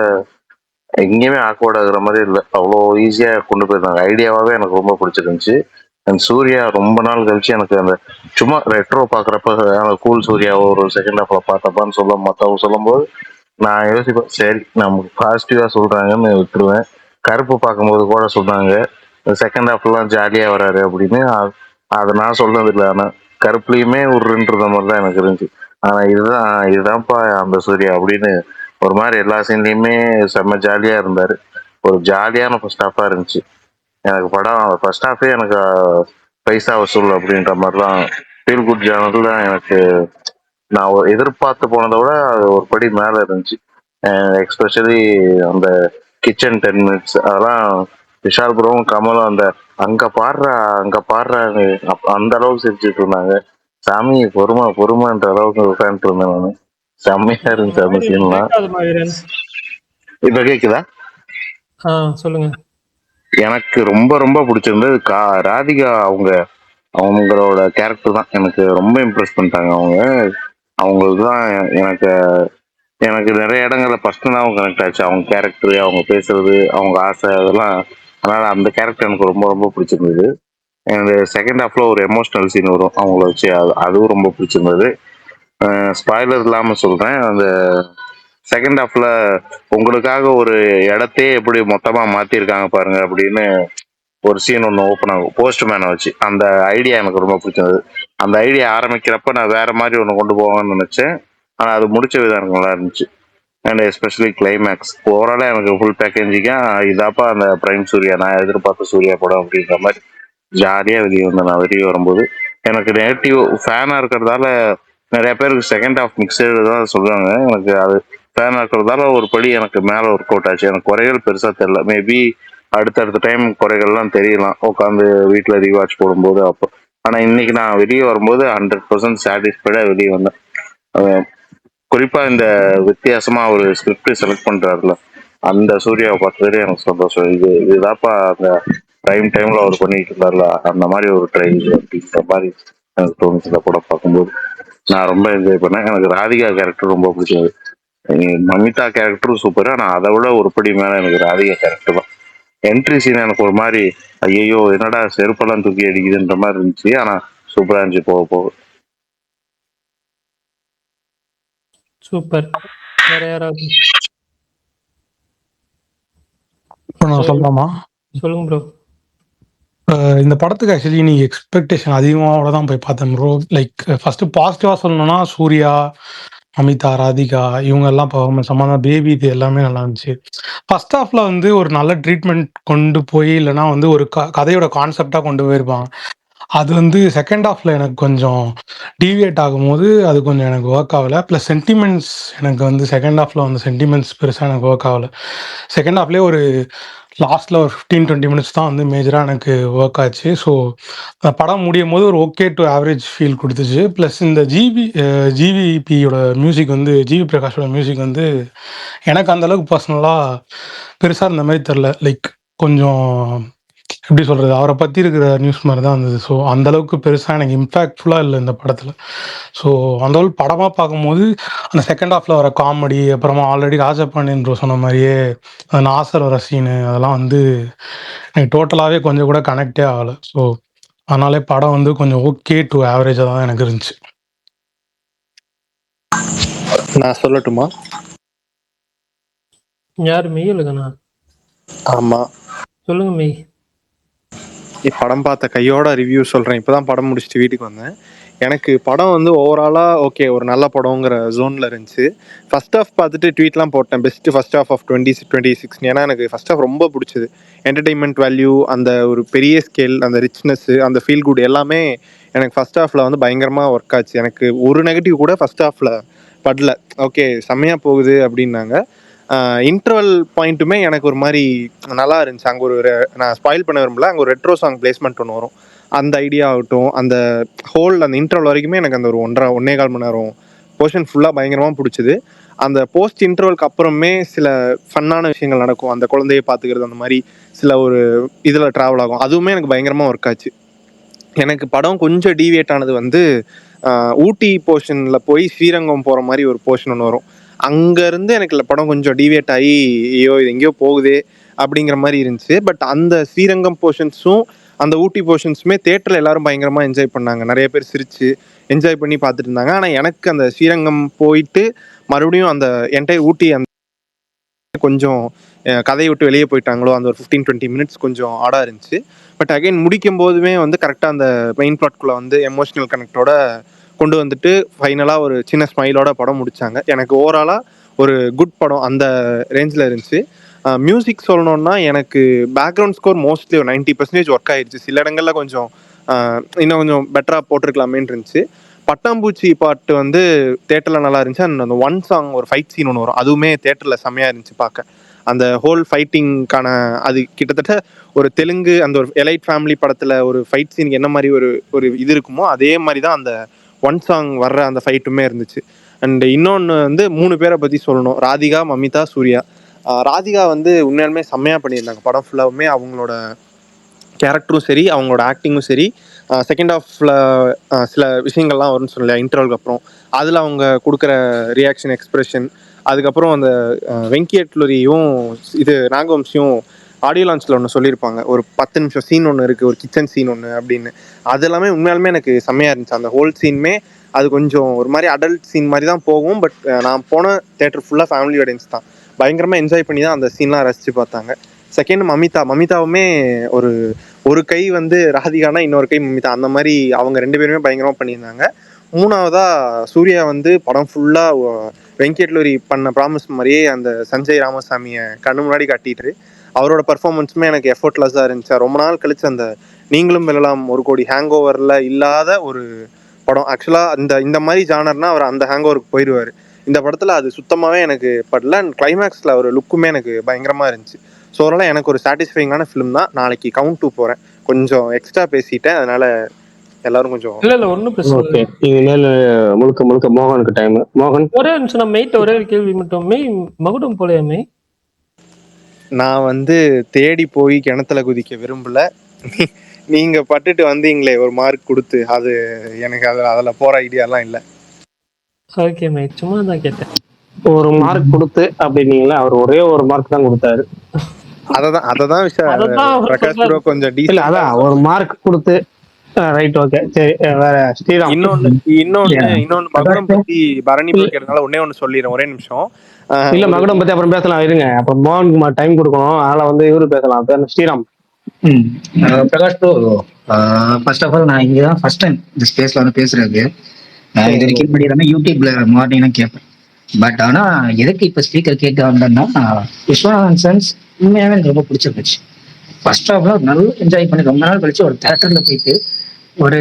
எங்கேயுமே ஆக்வர்ட் ஆகுற மாதிரி இல்லை, அவ்வளோ ஈஸியா கொண்டு போயிருந்தாங்க. ஐடியாவாவே எனக்கு ரொம்ப பிடிச்சிருந்துச்சு. அண்ட் சூர்யா ரொம்ப நாள் கழிச்சு எனக்கு அந்த சும்மா ரெட்ரோ பாக்குறப்ப கூல் சூர்யாவை ஒரு செகண்ட் ஹாஃப்ல பார்த்தப்பான்னு மற்றவங்க சொல்லும்போது நான் யோசிப்பேன், சரி நமக்கு பாசிட்டிவா சொல்றாங்கன்னு விட்டுருவேன். கருப்பு பார்க்கும்போது கூட சொன்னாங்க செகண்ட் ஹாஃப்லாம் ஜாலியா வராரு அப்படின்னு. அதை நான் சொன்னது இல்லை. ஆனா கருப்புலயுமே உருன்றத மாதிரி தான் எனக்கு இருந்துச்சு. ஆனா இதுதான்ப்பா அந்த சூர்யா அப்படின்னு ஒரு மாதிரி எல்லா சீன்லயுமே செம்ம ஜாலியா இருந்தாரு. ஒரு ஜாலியான ஃபர்ஸ்ட் ஹாஃபா இருந்துச்சு எனக்கு படம். ஃபர்ஸ்ட் ஹாஃபே எனக்கு பைசா வசூல் அப்படின்ற மாதிரி தான் ஃபீல் குட் ஜானல் தான் எனக்கு. நான் எதிர்பார்த்து போனதை விட அது ஒரு படி மேல இருந்துச்சு. எக்ஸ்பெஷலி அந்த கிச்சன் 10 minutes அதெல்லாம் விஷால் ப்ரோவும் கமலும் அந்த அங்க பாடுற அந்த அளவுக்கு சிரிச்சுட்டு இருந்தாங்க. சாமி பொறுமைன்ற அளவுக்கு உட்காந்துட்டு இருந்தேன் நானு. செம்மையா இருந்துச்சு அந்த சீன்லாம். இப்ப கேக்குதா? சொல்லுங்க. எனக்கு ரொம்ப ரொம்ப பிடிச்சிருந்தது ராதிகா அவங்களோட கேரக்டர் தான் எனக்கு ரொம்ப இம்ப்ரெஸ் பண்ணிட்டாங்க. அவங்களுக்கு தான் எனக்கு நிறைய இடங்கள்ல பர்சனலாகவும் கனெக்ட் ஆச்சு. அவங்க கேரக்டர், அவங்க பேசுறது, அவங்க ஆசை, அதெல்லாம். அதனால அந்த கேரக்டர் எனக்கு ரொம்ப ரொம்ப பிடிச்சிருந்தது. அந்த செகண்ட் ஹாஃப்ல ஒரு எமோஷனல் சீன் வரும் அவங்கள வச்சு, அதுவும் ரொம்ப பிடிச்சிருந்தது. ஸ்பாய்லர் இல்லாம சொல்றேன், அந்த செகண்ட் ஹாஃப்ல உங்களுக்காக ஒரு இடத்தையே எப்படி மொத்தமா மாத்திருக்காங்க பாருங்க அப்படின்னு ஒரு சீன் ஒன்று ஓப்பன் ஆகும் போஸ்ட்மேனை வச்சு. அந்த ஐடியா எனக்கு ரொம்ப பிடிச்சிருந்தது. அந்த ஐடியா ஆரம்பிக்கிறப்ப நான் வேற மாதிரி ஒன்று கொண்டு போவாங்கன்னு நினைச்சேன். ஆனால் அது முடிச்ச விதம் எனக்கு நல்லா இருந்துச்சு. அண்ட் எஸ்பெஷலி கிளைமேக்ஸ் ஓவராலாக எனக்கு ஃபுல் பேக்கேஜிக்கா இதாப்பா அந்த பிரைம் சூர்யா, நான் எதிர்பார்த்த சூர்யா படம் அப்படின்ற மாதிரி ஜாலியாக வெளியே வந்தேன். நான் வெளியே வரும்போது எனக்கு நெகட்டிவ் ஃபேனாக இருக்கிறதால நிறைய பேருக்கு செகண்ட் ஹாஃப் மிக்சடு தான் சொல்லுவாங்க. எனக்கு அது ஃபேனாக இருக்கிறதால ஒரு படி எனக்கு மேலே ஒர்க் அவுட் ஆச்சு. எனக்கு குறைகள் பெருசாக தெரியல. மேபி அடுத்தடுத்த டைம் குறைகள்லாம் தெரியலாம் உட்காந்து வீட்டில் ரீவாட்ச் போடும்போது அப்போ. ஆனால் இன்னைக்கு நான் வெளியே வரும்போது 100% சாட்டிஸ்ஃபைடாக வெளியே வந்தேன். குறிப்பா இந்த வித்தியாசமா ஒரு ஸ்கிரிப்ட் செலக்ட் பண்றாருல, அந்த சூர்யாவை பார்த்ததுலேயே எனக்கு சந்தோஷம். இதுதான்ப்பா அந்த டைம் டைம்ல அவர் பண்ணிட்டு இருந்தார்ல, அந்த மாதிரி ஒரு ட்ரை அப்படின்ற மாதிரி எனக்கு தோணுச்சு இந்த படம் பார்க்கும்போது. நான் ரொம்ப என்ஜாய் பண்ணேன். எனக்கு ராதிகா கேரக்டர் ரொம்ப பிடிச்சது. மமிதா கேரக்டரும் சூப்பர். ஆனா அதை விட ஒரு படி மேல எனக்கு ராதிகா கேரக்டர் தான். என்ட்ரி சீன் எனக்கு ஒரு மாதிரி ஐயோ என்னடா செருப்பெல்லாம் தூக்கி அடிக்குதுன்ற மாதிரி இருந்துச்சு. ஆனா சூப்பரா இருந்துச்சு போக போக. சூப்பர். வேற யாராவது இப்போ நான் சொல்லலாமா? சொல்லுங்க ப்ரோ. இந்த படத்துக்கு ஆக்சுவலி நீ எக்ஸ்பெக்டேஷன் அதிகமாக தான் போய் பார்த்தேன் ப்ரோ. லைக் ஃபர்ஸ்ட் பாசிட்டிவா சொல்லணும்னா சூர்யா, அமிதா, ராதிகா இவங்க எல்லாம் பர்ஃபார்மன்ஸ் சம்மந்தம் பேபி இது எல்லாமே நல்லா இருந்துச்சு. ஃபர்ஸ்ட் ஹாஃப்ல வந்து ஒரு நல்ல ட்ரீட்மெண்ட் கொண்டு போய் இல்லைன்னா வந்து ஒரு கதையோட கான்செப்டா கொண்டு போயிருப்பாங்க. அது வந்து செகண்ட் ஹாஃப்ல எனக்கு கொஞ்சம் டீவியேட் ஆகும்போது அது கொஞ்சம் எனக்கு ஒர்க் ஆகலை. ப்ளஸ் சென்டிமெண்ட்ஸ் எனக்கு வந்து செகண்ட் ஹாஃப்ல வந்து சென்டிமெண்ட்ஸ் பெருசாக எனக்கு ஒர்க் ஆகலை. செகண்ட் ஹாஃப்லேயே ஒரு லாஸ்ட்டில் ஒரு 15-20 மினிட்ஸ் தான் வந்து மேஜராக எனக்கு ஒர்க் ஆச்சு. ஸோ படம் முடியும் போது ஒரு ஓகே டு ஆவரேஜ் ஃபீல் கொடுத்துச்சு. ப்ளஸ் இந்த ஜிவிபியோட மியூசிக் வந்து ஜிவி பிரகாஷோட மியூசிக் வந்து எனக்கு அந்தளவுக்கு பர்சனலாக பெருசாக இருந்த மாதிரி தெரில. லைக் கொஞ்சம் எப்படி சொல்கிறது, அவரை பற்றி இருக்கிற நியூஸ் மாதிரி தான் இருந்தது. ஸோ அந்தளவுக்கு பெருசாக எனக்கு இம்பேக்ட்ஃபுல்லாக இல்லை இந்த படத்தில். ஸோ அந்தளவுக்கு படமாக பார்க்கும்போது அந்த செகண்ட் ஹாஃபில் வர காமெடி, அப்புறமா ஆல்ரெடி ராஜபாண்டியன் ப்ரோ சொன்ன மாதிரியே அந்த நாசர் வர சீனு அதெல்லாம் வந்து எனக்கு டோட்டலாகவே கொஞ்சம் கூட கனெக்டே ஆகலை. ஸோ அதனாலே படம் வந்து கொஞ்சம் ஓகே டு ஆவரேஜாக தான் எனக்கு இருந்துச்சு. நான் சொல்லட்டுமா? யார் மெய் இல்லைங்கண்ணா? ஆமா, சொல்லுங்க மெய். படம் பார்த்த கையோட ரிவ்யூ சொல்றேன். இப்பதான் படம் முடிச்சுட்டு வீட்டுக்கு வந்தேன். எனக்கு படம் வந்து ஓவராலா ஓகே, ஒரு நல்ல படங்கிற ஜோன்ல இருந்துச்சு. ஃபர்ஸ்ட் ஹாஃப் பார்த்துட்டு ட்வீட்லாம் போட்டேன், பெஸ்ட் ஃபர்ஸ்ட் ஹாஃப் ஆஃப் 2026. ஏன்னா எனக்கு ஃபர்ஸ்ட் ஹாஃப் ரொம்ப பிடிச்சது. என்டர்டைன்மெண்ட் வேல்யூ, அந்த ஒரு பெரிய ஸ்கேல், அந்த ரிச்னஸ், அந்த ஃபீல் குட் எல்லாமே எனக்கு ஃபர்ஸ்ட் ஹாஃப்ல வந்து பயங்கரமா ஒர்க் ஆச்சு. எனக்கு ஒரு நெகட்டிவ் கூட ஃபர்ஸ்ட் ஹாஃப்ல படல. ஓகே செம்மையா போகுது அப்படின்னாங்க. இன்டர்வல் பாயிண்ட்டுமே எனக்கு ஒரு மாதிரி நல்லா இருந்துச்சு. அங்கே நான் ஸ்பாயில் பண்ண விரும்பல, அங்கே ஒரு ரெட்ரோ சாங் பிளேஸ்மெண்ட் ஒன்று வரும். அந்த ஐடியா ஆகட்டும், அந்த ஹோல் அந்த இன்டர்வல் வரைக்குமே எனக்கு அந்த ஒரு 1.5 மணி நேரம் போர்ஷன் ஃபுல்லாக பயங்கரமாக பிடிச்சிது. அந்த போஸ்ட் இன்டர்வலுக்கு அப்புறமே சில ஃபன்னான விஷயங்கள் நடக்கும். அந்த குழந்தையை பார்த்துக்கிறது, அந்த மாதிரி சில ஒரு இதில் ட்ராவல் ஆகும். அதுவுமே எனக்கு பயங்கரமாக ஒர்க் ஆச்சு. எனக்கு படம் கொஞ்சம் டீவியேட் ஆனது வந்து ஊட்டி போர்ஷனில் போய் ஸ்ரீரங்கம் போகிற மாதிரி ஒரு போர்ஷன் ஒன்று வரும். அங்கேருந்து எனக்கு இல்லை படம் கொஞ்சம் டீவியேட் ஆகி ஐயோ இது எங்கேயோ போகுதே அப்படிங்கிற மாதிரி இருந்துச்சு. பட் அந்த ஸ்ரீரங்கம் போர்ஷன்ஸும் அந்த ஊட்டி போர்ஷன்ஸுமே தேட்டரில் எல்லாரும் பயங்கரமாக என்ஜாய் பண்ணாங்க. நிறைய பேர் சிரித்து என்ஜாய் பண்ணி பார்த்துட்டு இருந்தாங்க. ஆனால் எனக்கு அந்த ஸ்ரீரங்கம் போயிட்டு மறுபடியும் அந்த என்டையர் ஊட்டி அந்த கொஞ்சம் கதையை விட்டு வெளியே போயிட்டாங்களோ அந்த ஒரு 15-20 மினிட்ஸ் கொஞ்சம் ஆடாக இருந்துச்சு. பட் அகைன் முடிக்கும் போதுமே வந்து கரெக்டாக அந்த மெயின் பிளாட்குள்ளே வந்து எமோஷனல் கனெக்டோட கொண்டு வந்துட்டு ஃபைனலாக ஒரு சின்ன ஸ்மைலோட படம் முடிச்சாங்க. எனக்கு ஓவராலாக ஒரு குட் படம் அந்த ரேஞ்சில் இருந்துச்சு. மியூசிக் சொல்லணுன்னா எனக்கு பேக்ரவுண்ட் ஸ்கோர் மோஸ்ட்லி ஒரு 90% ஒர்க் ஆயிடுச்சு. சில இடங்களில் கொஞ்சம் இன்னும் கொஞ்சம் பெட்டராக போட்டிருக்கலாமேன்னு இருந்துச்சு. பட்டாம்பூச்சி பாட்டு வந்து தேட்டரில் நல்லா இருந்துச்சு. அண்ட் அந்த ஒன் சாங் ஒரு ஃபைட் சீன் ஒன்று வரும், அதுவுமே தேட்டரில் செம்மையாக இருந்துச்சு பார்க்க. அந்த ஹோல் ஃபைட்டிங்கான அது கிட்டத்தட்ட ஒரு தெலுங்கு அந்த ஒரு எலைட் ஃபேமிலி படத்தில் ஒரு ஃபைட் சீனுக்கு என்ன மாதிரி ஒரு இது இருக்குமோ அதே மாதிரி தான் அந்த ஒன் சாங் வர்ற அந்த ஃபைட்டுமே இருந்துச்சு. அண்ட் இன்னொன்று வந்து 3 பேரை பற்றி சொல்லணும், ராதிகா, மமிதா, சூர்யா. ராதிகா வந்து உண்மையாலுமே செம்மையாக பண்ணியிருந்தாங்க. படம் ஃபுல்லாகவுமே அவங்களோட கேரக்டரும் சரி, அவங்களோட ஆக்டிங்கும் சரி. செகண்ட் ஹாஃபில் சில விஷயங்கள்லாம் வரும்னு சொல்லலையா இன்டர்வலுக்கு அப்புறம், அதில் அவங்க கொடுக்குற ரியாக்ஷன், எக்ஸ்பிரஷன், அதுக்கப்புறம் அந்த வெங்கியட்லூரியும் இது நாகவம்சியும் ஆடியோ லான்ச்சில் ஒன்று சொல்லியிருப்பாங்க, ஒரு 10 நிமிஷம் சீன் ஒன்று இருக்குது, ஒரு கிச்சன் சீன் ஒன்று அப்படின்னு. அது எல்லாமே உண்மையாலுமே எனக்கு செம்மையாக இருந்துச்சு. அந்த ஹோல் சீனுமே அது கொஞ்சம் ஒரு மாதிரி அடல்ட் சீன் மாதிரி தான் போகும். பட் நான் போன தேட்டர் ஃபுல்லாக ஃபேமிலி ஆடியன்ஸ் தான் பயங்கரமாக என்ஜாய் பண்ணி தான் அந்த சீன்லாம் ரசித்து பார்த்தாங்க. செகண்ட் மமிதாவுமே ஒரு கை வந்து ராதிகானா இன்னொரு கை மமிதா, அந்த மாதிரி அவங்க 2 பேருமே பயங்கரமாக பண்ணியிருந்தாங்க. மூணாவதா சூர்யா வந்து படம் ஃபுல்லாக வெங்கட்லூரி பண்ண ப்ராமிஸ் மாதிரியே அந்த சஞ்சய் ராமசாமியை கண்ணு முன்னாடி காட்டிட்டு அவரோட பர்ஃபார்மன்ஸுமே எனக்கு எஃபர்ட்லெஸ்ஸாக இருந்துச்சு. ரொம்ப நாள் கழிச்சு அந்த நீங்களும் வெல்லலாம் 1 கோடி ஹேங் ஓவரில் இல்லாத ஒரு படம். ஆக்சுவலாக இந்த மாதிரி ஜானர்னா அவர் அந்த ஹேங் ஓவருக்கு போயிடுவார். இந்த படத்தில் அது சுத்தமாகவே எனக்கு படல. அண்ட் கிளைமேக்ஸில் ஒரு லுக்குமே எனக்கு பயங்கரமாக இருந்துச்சு. ஸோ அதனால் எனக்கு ஒரு சாட்டிஸ்ஃபைங்கான ஃபிலிம் தான். நாளைக்கு கவுண்ட் 2 போகிறேன். கொஞ்சம் எக்ஸ்ட்ரா பேசிட்டேன், அதனால எல்லாரும் கொஞ்சம் இல்ல ஒன்றும் பிரச்சனை ஓகே. இனிமேல் முழுக்க மோகனுக்கு டைம். மோகன் ஒரே நிமிஷம், நான் மெய்ட்ட ஒரே ஒரு கேள்வி மட்டும். மெய் மகுடம் போலையா மெய்? நான் வந்து தேடி போய் கிணத்துல குதிக்க விரும்பல. நீங்க பட்டுட்டு வந்தீங்களே ஒரு மார்க் கொடுத்து, அது எனக்கு அதில் போற ஐடியாலாம் இல்லை. ஓகே மெய், சும்மா தான் கேட்டேன். ஒரு மார்க் கொடுத்து அப்படின்னீங்களா? அவர் ஒரே ஒரு மார்க் தான் கொடுத்தாரு. அததான் பிரகாஷ் ப்ரோ கொஞ்சம் இல்ல, அதான் ஒரு மார்க் கொடுத்து ரைட், ஓகே, சரி. வேற ஸ்ரீராம். இன்னொன்னு மகுடம் பத்தி பரணி ப்ரோ கேட்டதுனால ஒண்ணு சொல்லிடுறேன், ஒரே நிமிஷம். இல்ல, மகுடம் பத்தி அப்புறம் பேசலாம், இருங்க. அப்புறம் மோகனுக்கு டைம் கொடுக்கணும், அதனால வந்து இவரு பேசலாம். பேர் Sriram. Prakash bro, first of all நான் இங்கே தான் ஃபர்ஸ்ட் டைம் இந்த ஸ்பேஸ்ல வந்து பேசுறது. இது வரைக்கும் இப்படி எல்லாமே யூடியூப்ல மார்னிங் தான் கேட்பேன். பட் ஆனா எதுக்கு இப்ப ஸ்பீக்கர் கேட்க வந்தேன்னா, விஸ்வநாதன் சென்ஸ் உண்மையாவே எனக்கு ரொம்ப பிடிச்சிருந்துச்சு. ஃபர்ஸ்ட் ஆஃப் ஆல் நல்லா என்ஜாய் பண்ணி ரொம்ப நாள் கழிச்சு ஒரு தேட்டர்ல போயிட்டு ஒரு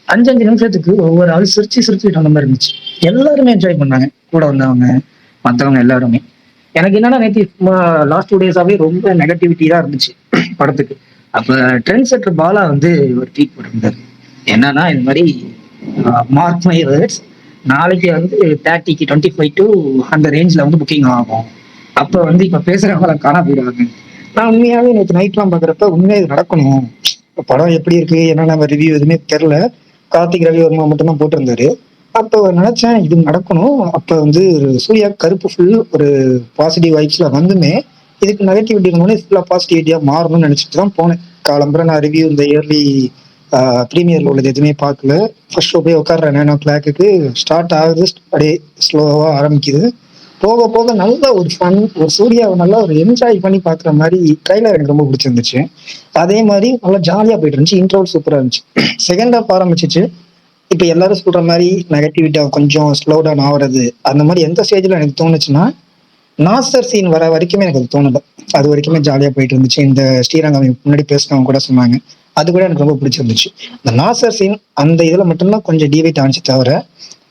5 நிமிஷத்துக்கு ஒவ்வொரு ஆள் சிரிச்சுட்டு வந்த மாதிரி இருந்துச்சு. எல்லாருமே என்ஜாய் பண்ணாங்க, கூட வந்தவங்க மற்றவங்க எல்லாருமே. எனக்கு என்னன்னா நேற்று லாஸ்ட் 2 டேஸாவே ரொம்ப நெகட்டிவிட்டி தான் இருந்துச்சு படத்துக்கு. அப்ப ட்ரெண்ட் செட்டர் பாலா வந்து ஒரு ட்வீட் போட்டிருந்தாரு. என்னன்னா இந்த மாதிரி மார்க் மை வேர்ட்ஸ், நாளைக்கு வந்து 30க்கு 25 to அந்த ரேஞ்ச்ல வந்து புக்கிங் ஆகும். அப்ப வந்து இப்ப பேசுறவங்கள காண போயிடுவாங்க. நான் உண்மையாவே நேற்று நைட்லாம் பாக்குறப்ப உண்மையா இது நடக்கணும். படம் எப்படி இருக்கு என்னென்ன ரிவ்யூ எதுவுமே தெரியல. கார்த்திக் ரவிவர்மா மட்டும் தான் போட்டிருந்தாரு. அப்போ நினைச்சேன் இது நடக்கணும். அப்ப வந்து சூர்யா கருப்பு ஃபுல் ஒரு பாசிட்டிவ் வைப்ஸ்ல வந்துமே இதுக்கு நெகட்டிவிட்டி இருந்தோடனே ஃபுல்லா பாசிட்டிவிட்டியா மாறணும்னு நினைச்சிட்டு தான் போனேன். காலம்புற நான் ரிவ்யூ இந்த இயர்லி ப்ரீமியர்ல உள்ளது எதுவுமே பார்க்கல. ஃபர்ஸ்ட் ஷோ போய் உட்கார்றேன் 9 o'clock ஸ்டார்ட் ஆகுது, அப்படியே ஸ்லோவா ஆரம்பிக்குது. போக போக நல்ல ஒரு ஃபன், ஒரு சூர்யாவை நல்லா ஒரு என்ஜாய் பண்ணி பாக்குற மாதிரி ட்ரைலர் எனக்கு ரொம்ப பிடிச்சிருந்துச்சு. அதே மாதிரி நல்லா ஜாலியா போயிட்டு இருந்துச்சு. இன்ட்ரோல் சூப்பரா இருந்துச்சு. செகண்ட் ஹாஃப் ஆரம்பிச்சிச்சு. இப்ப எல்லாரும் சொல்ற மாதிரி நெகட்டிவிட்டியா கொஞ்சம் ஸ்லோ டவுன் ஆகுறது அந்த மாதிரி எந்த ஸ்டேஜ்ல எனக்கு தோணுச்சுன்னா, நாசர் சீன் வர வரைக்குமே எனக்கு அது தோணல. அது வரைக்குமே ஜாலியா போயிட்டு இருந்துச்சு. இந்த ஸ்ரீரங்கம் முன்னாடி பேசினவங்க கூட சொன்னாங்க, அது கூட எனக்கு ரொம்ப பிடிச்சிருந்துச்சு. இந்த நாசர் சீன் அந்த இதுல மட்டும்தான் கொஞ்சம் டிவைட் ஆனிச்சு தவிர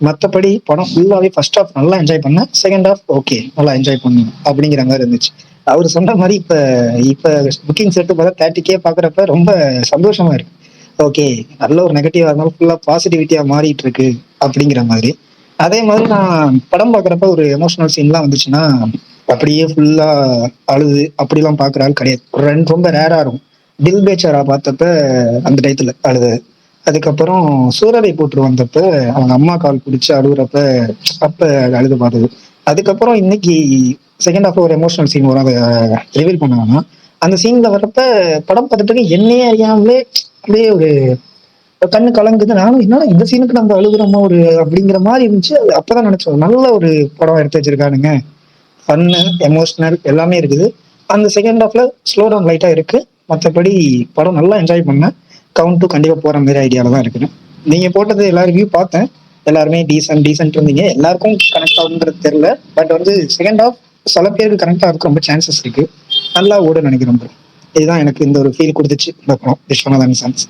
மற்றபடி படம் ஃபுல்லாவே ஃபர்ஸ்ட் ஹாஃப் நல்லா என்ஜாய் பண்ணேன். செகண்ட் ஹாஃப் ஓகே நல்லா என்ஜாய் பண்ணணும் அப்படிங்கிற மாதிரி இருந்துச்சு. அவர் சொன்ன மாதிரி இப்ப புக்கிங் செட்டு பார்த்தா 30K பாக்குறப்ப ரொம்ப சந்தோஷமா இருக்கு. ஓகே, நல்ல ஒரு நெகட்டிவா இருந்தாலும் ஃபுல்லா பாசிட்டிவிட்டியா மாறிட்டு இருக்கு அப்படிங்கிற மாதிரி. அதே மாதிரி நான் படம் பாக்குறப்ப ஒரு எமோஷனல் சீன்லாம் வந்துச்சுன்னா அப்படியே ஃபுல்லா அழுது அப்படிலாம் பாக்குற ஆள் கிடையாது. ரொம்ப ரேரா இருக்கும். தில் பேச்சாரா பார்த்தப்ப அந்த டயத்துல அழுது. அதுக்கப்புறம் சூரரை போட்டு வந்தப்ப அவங்க அம்மா கால் பிடிச்சி அழுகுறப்ப அப்ப அழுது பார்த்தது. அதுக்கப்புறம் இன்னைக்கு செகண்ட் ஹாஃப்ல ஒரு எமோஷனல் சீன் வரும், அதை ரிவீல் பண்ணாங்கன்னா அந்த சீன்ல வர்றப்ப படம் பார்த்துட்டு என்னையே அறியாமலே அப்படியே ஒரு கண்ணு கலங்குது. நானும் என்னன்னா இந்த சீனுக்கு நம்ம அழுகுறோமா ஒரு அப்படிங்கிற மாதிரி இருந்துச்சு. அப்பதான் நினைச்சோம் நல்ல ஒரு படம் எடுத்து வச்சிருக்கானுங்க. ஃபன்னு எமோஷனல் எல்லாமே இருக்குது. அந்த செகண்ட் ஹாஃப்ல ஸ்லோ டவுன் லைட்டா இருக்கு. மற்றபடி படம் நல்லா என்ஜாய் பண்ணேன். கவுண்ட் 2 கண்டிப்பா போற மாதிரி ஐடியால தான் இருக்குது. நீங்க போட்டது எல்லா ரிவ்யூ பார்த்தேன், எல்லாருமே டீசென்ட் இருந்தீங்க. எல்லாருக்கும் கனெக்ட் ஆகுங்கிறது தெரியல. பட் வந்து செகண்ட் ஹாஃப் சில பேருக்கு கனெக்ட் ஆகிறதுக்கு ரொம்ப சான்சஸ் இருக்கு. நல்லா ஓட நினைக்கிறேன். இதுதான் எனக்கு இந்த ஒரு ஃபீல் கொடுத்துச்சு இந்த படம் விஸ்வநாதன் சான்ஸ்.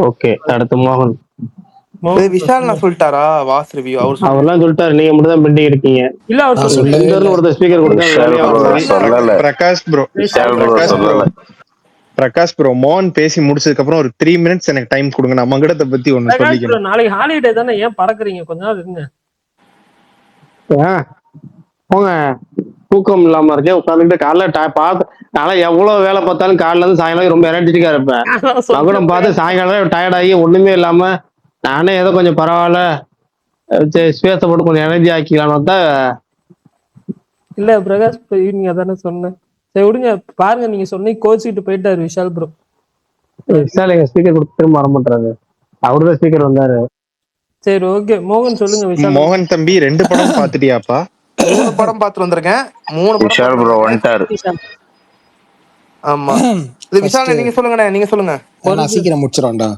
ஓகே, அடுத்து மோகன். விஷால் நான் சொல்லிட்டாரா வாஸ் ரிவ்யூ? அவர்லாம் சொல்லிட்டாரு, நீங்க மட்டும் தான் பெண்டிங் இருக்கீங்க. இல்ல அவர் ஒரு ஸ்பீக்கர் கொடுத்தா பிரகாஷ் ப்ரோ மோகன் பேசி முடிச்சதுக்கு அப்புறம் ஒரு 3 minutes எனக்கு டைம் கொடுங்க. நான் மகுடத்தை பத்தி ஒண்ணு சொல்லிக்கிறேன். நாளைக்கு ஹாலிடே தானே, ஏன் பறக்குறீங்க? கொஞ்ச நாள் இருங்க. போங்க, தூக்கம் இல்லாம இருக்கேன் உட்காந்துட்டு காலைல பார்த்து நான் எவ்வளவு வேலை பார்த்தாலும் காலைல இருந்து சாயங்காலம் ரொம்ப எனர்ஜெட்டிக்கா இருப்பேன். மகுடம் பார்த்து சாயங்காலம் டயர்ட் ஆகி ஒண்ணுமே இல்லாம நானே ஏதோ கொஞ்சம் பரவாயில்ல ஸ்பேஸ போட்டு கொஞ்சம் எனர்ஜி ஆக்கிக்கலான்னு தான். இல்ல பிரகாஷ் நீங்க அதானே சொன்னேன். சரி விடுங்க, பாருங்க நீங்க சொன்னீங்க கோச்சிட்டு போயிட்டாரு விஷால் ப்ரோ. விஷால் எங்க ஸ்பீக்கர் கொடுத்து திரும்ப வர மாட்டாரு, அவருதான் ஸ்பீக்கர் வந்தாரு. சரி ஓகே, மோகன் சொல்லுங்க. விஷால் மோகன் தம்பி 2 படம் பாத்துட்டியாப்பா? 3 படம் பார்த்து வந்திருக்கேன். 3 விஷால் ப்ரோ வந்துட்டாரு. ஆமா, இது விஷால் நீங்க சொல்லுங்கண்ணே, நீங்க சொல்லுங்க. நான் சீக்கிரம் முடிச்சிடறேன்டா.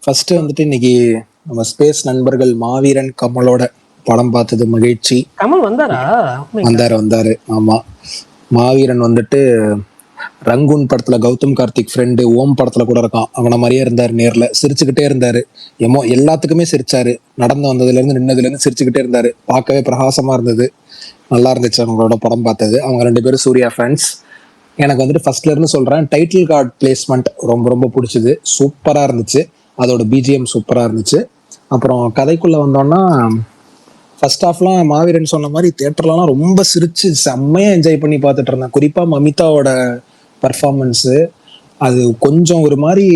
ஃபர்ஸ்ட் வந்துட்டு இன்னைக்கு நம்ம ஸ்பேஸ் நண்பர்கள் மாவீரன் கமலோட படம் பார்த்தது மகிழ்ச்சி. கமல் வந்தாரா? வந்தாரு. ஆமா, மாவீரன் வந்துட்டு ரங்கூன் படத்துல கௌதம் கார்த்திக் ஃப்ரெண்டு ஓம் படத்துல கூட இருக்கான். அவனை மாதிரியே இருந்தாரு, நேர்ல சிரிச்சுக்கிட்டே இருந்தாரு. எல்லாத்துக்குமே சிரிச்சாரு. நடந்து வந்ததுல இருந்து நின்னதுல இருந்து சிரிச்சுக்கிட்டே இருந்தாரு. பார்க்கவே பிரகாசமா இருந்தது. நல்லா இருந்துச்சு அவங்களோட படம் பார்த்தது. அவங்க 2 பேரும் சூர்யா ஃபேன்ஸ். எனக்கு வந்துட்டு ஃபர்ஸ்ட்ல இருந்து சொல்றேன், டைட்டில் கார்டு பிளேஸ்மெண்ட் ரொம்ப பிடிச்சது. சூப்பரா இருந்துச்சு. அதோட பிஜிஎம் சூப்பரா இருந்துச்சு. அப்புறம் கதைக்குள்ள வந்தோம்னா ஃபர்ஸ்ட் ஹாஃப்லாம் மாவீரன் சொன்ன மாதிரி தியேட்டர்லாம் ரொம்ப சிரிச்சு செம்மையா என்ஜாய் பண்ணி பார்த்துட்டு இருந்தேன். குறிப்பா மமிதாவோட பர்ஃபார்மன்ஸு அது கொஞ்சம் ஒரு மாதிரி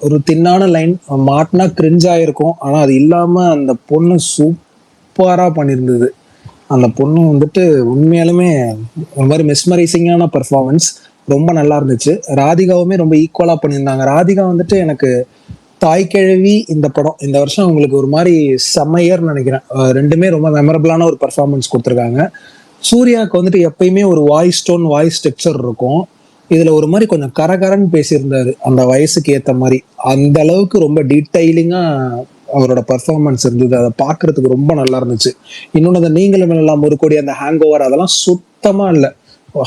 ஒரு தின்னான லைன் மாட்டினா கிரிஞ்சா இருக்கும். ஆனா அது இல்லாம அந்த பொண்ணு சூப்பரா பண்ணியிருந்தது. அந்த பொண்ணு வந்துட்டு உண்மையாலுமே ஒரு மாதிரி மெஸ்மரைசிங்கான பர்ஃபார்மன்ஸ் ரொம்ப நல்லா இருந்துச்சு. ராதிகாவுமே ரொம்ப ஈக்குவலா பண்ணியிருந்தாங்க. ராதிகா வந்துட்டு எனக்கு தாய்க்கிழவி இந்த படம் இந்த வருஷம் உங்களுக்கு ஒரு மாதிரி செம்மையர்னு நினைக்கிறேன். ரெண்டுமே ரொம்ப மெமரபிளான ஒரு பெர்ஃபார்மன்ஸ் கொடுத்துருக்காங்க. சூர்யாவுக்கு வந்துட்டு எப்பயுமே ஒரு வாய்ஸ் டோன் வாய்ஸ் ஸ்ட்ரக்சர் இருக்கும். இதுல ஒரு மாதிரி கொஞ்சம் கரகரன்னு பேசியிருந்தாரு அந்த வயசுக்கு ஏத்த மாதிரி. அந்த அளவுக்கு ரொம்ப டீடைலிங்கா அவரோட பெர்ஃபார்மன்ஸ் இருந்தது. அதை பார்க்கறதுக்கு ரொம்ப நல்லா இருந்துச்சு. இன்னொன்று அந்த நீங்களும் எல்லாம் ஒரு கோடி அந்த ஹேங் ஓவர் அதெல்லாம் சுத்தமா இல்லை.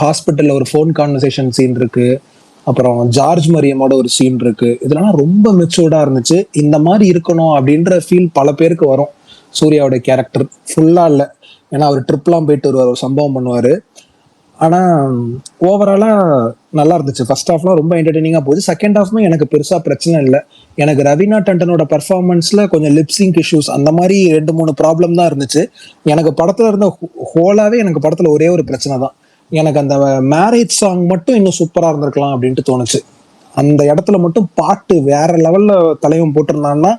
ஹாஸ்பிட்டல்ல ஒரு ஃபோன் கான்வர்சேஷன் சீன் இருக்கு, அப்புறம் ஜார்ஜ் மரியமோட ஒரு சீன் இருக்கு. இதெல்லாம் ரொம்ப மெச்சூர்டா இருந்துச்சு. இந்த மாதிரி இருக்கணும் அப்படின்ற ஃபீல் பல பேருக்கு வரும். சூர்யாவோட கேரக்டர் ஃபுல்லா இல்லை, ஏன்னா அவர் ட்ரிப்லாம் போயிட்டு வருவார், ஒரு சம்பவம் பண்ணுவாரு. ஆனா ஓவராலா நல்லா இருந்துச்சு. ஃபர்ஸ்ட் ஹாஃப்லாம் ரொம்ப என்டர்டெய்னிங்கா போகுது. செகண்ட் ஹாஃப்மே எனக்கு பெருசா பிரச்சனை இல்லை. எனக்கு ரவீனா டண்டனோட பெர்ஃபார்மன்ஸ்ல கொஞ்சம் லிப்சிங் இஷ்யூஸ் அந்த மாதிரி 2-3 ப்ராப்ளம் தான் இருந்துச்சு. எனக்கு படத்துல இருந்த ஹோலாவே எனக்கு படத்துல ஒரே ஒரு பிரச்சனை தான். எனக்கு அந்த மேரேஜ் சாங் மட்டும் இன்னும் சூப்பரா இருந்திருக்கலாம் அப்படின்ட்டு தோணுச்சு. அந்த இடத்துல மட்டும் பாட்டு வேற லெவல்ல தலைவன் போட்டிருந்தான்னா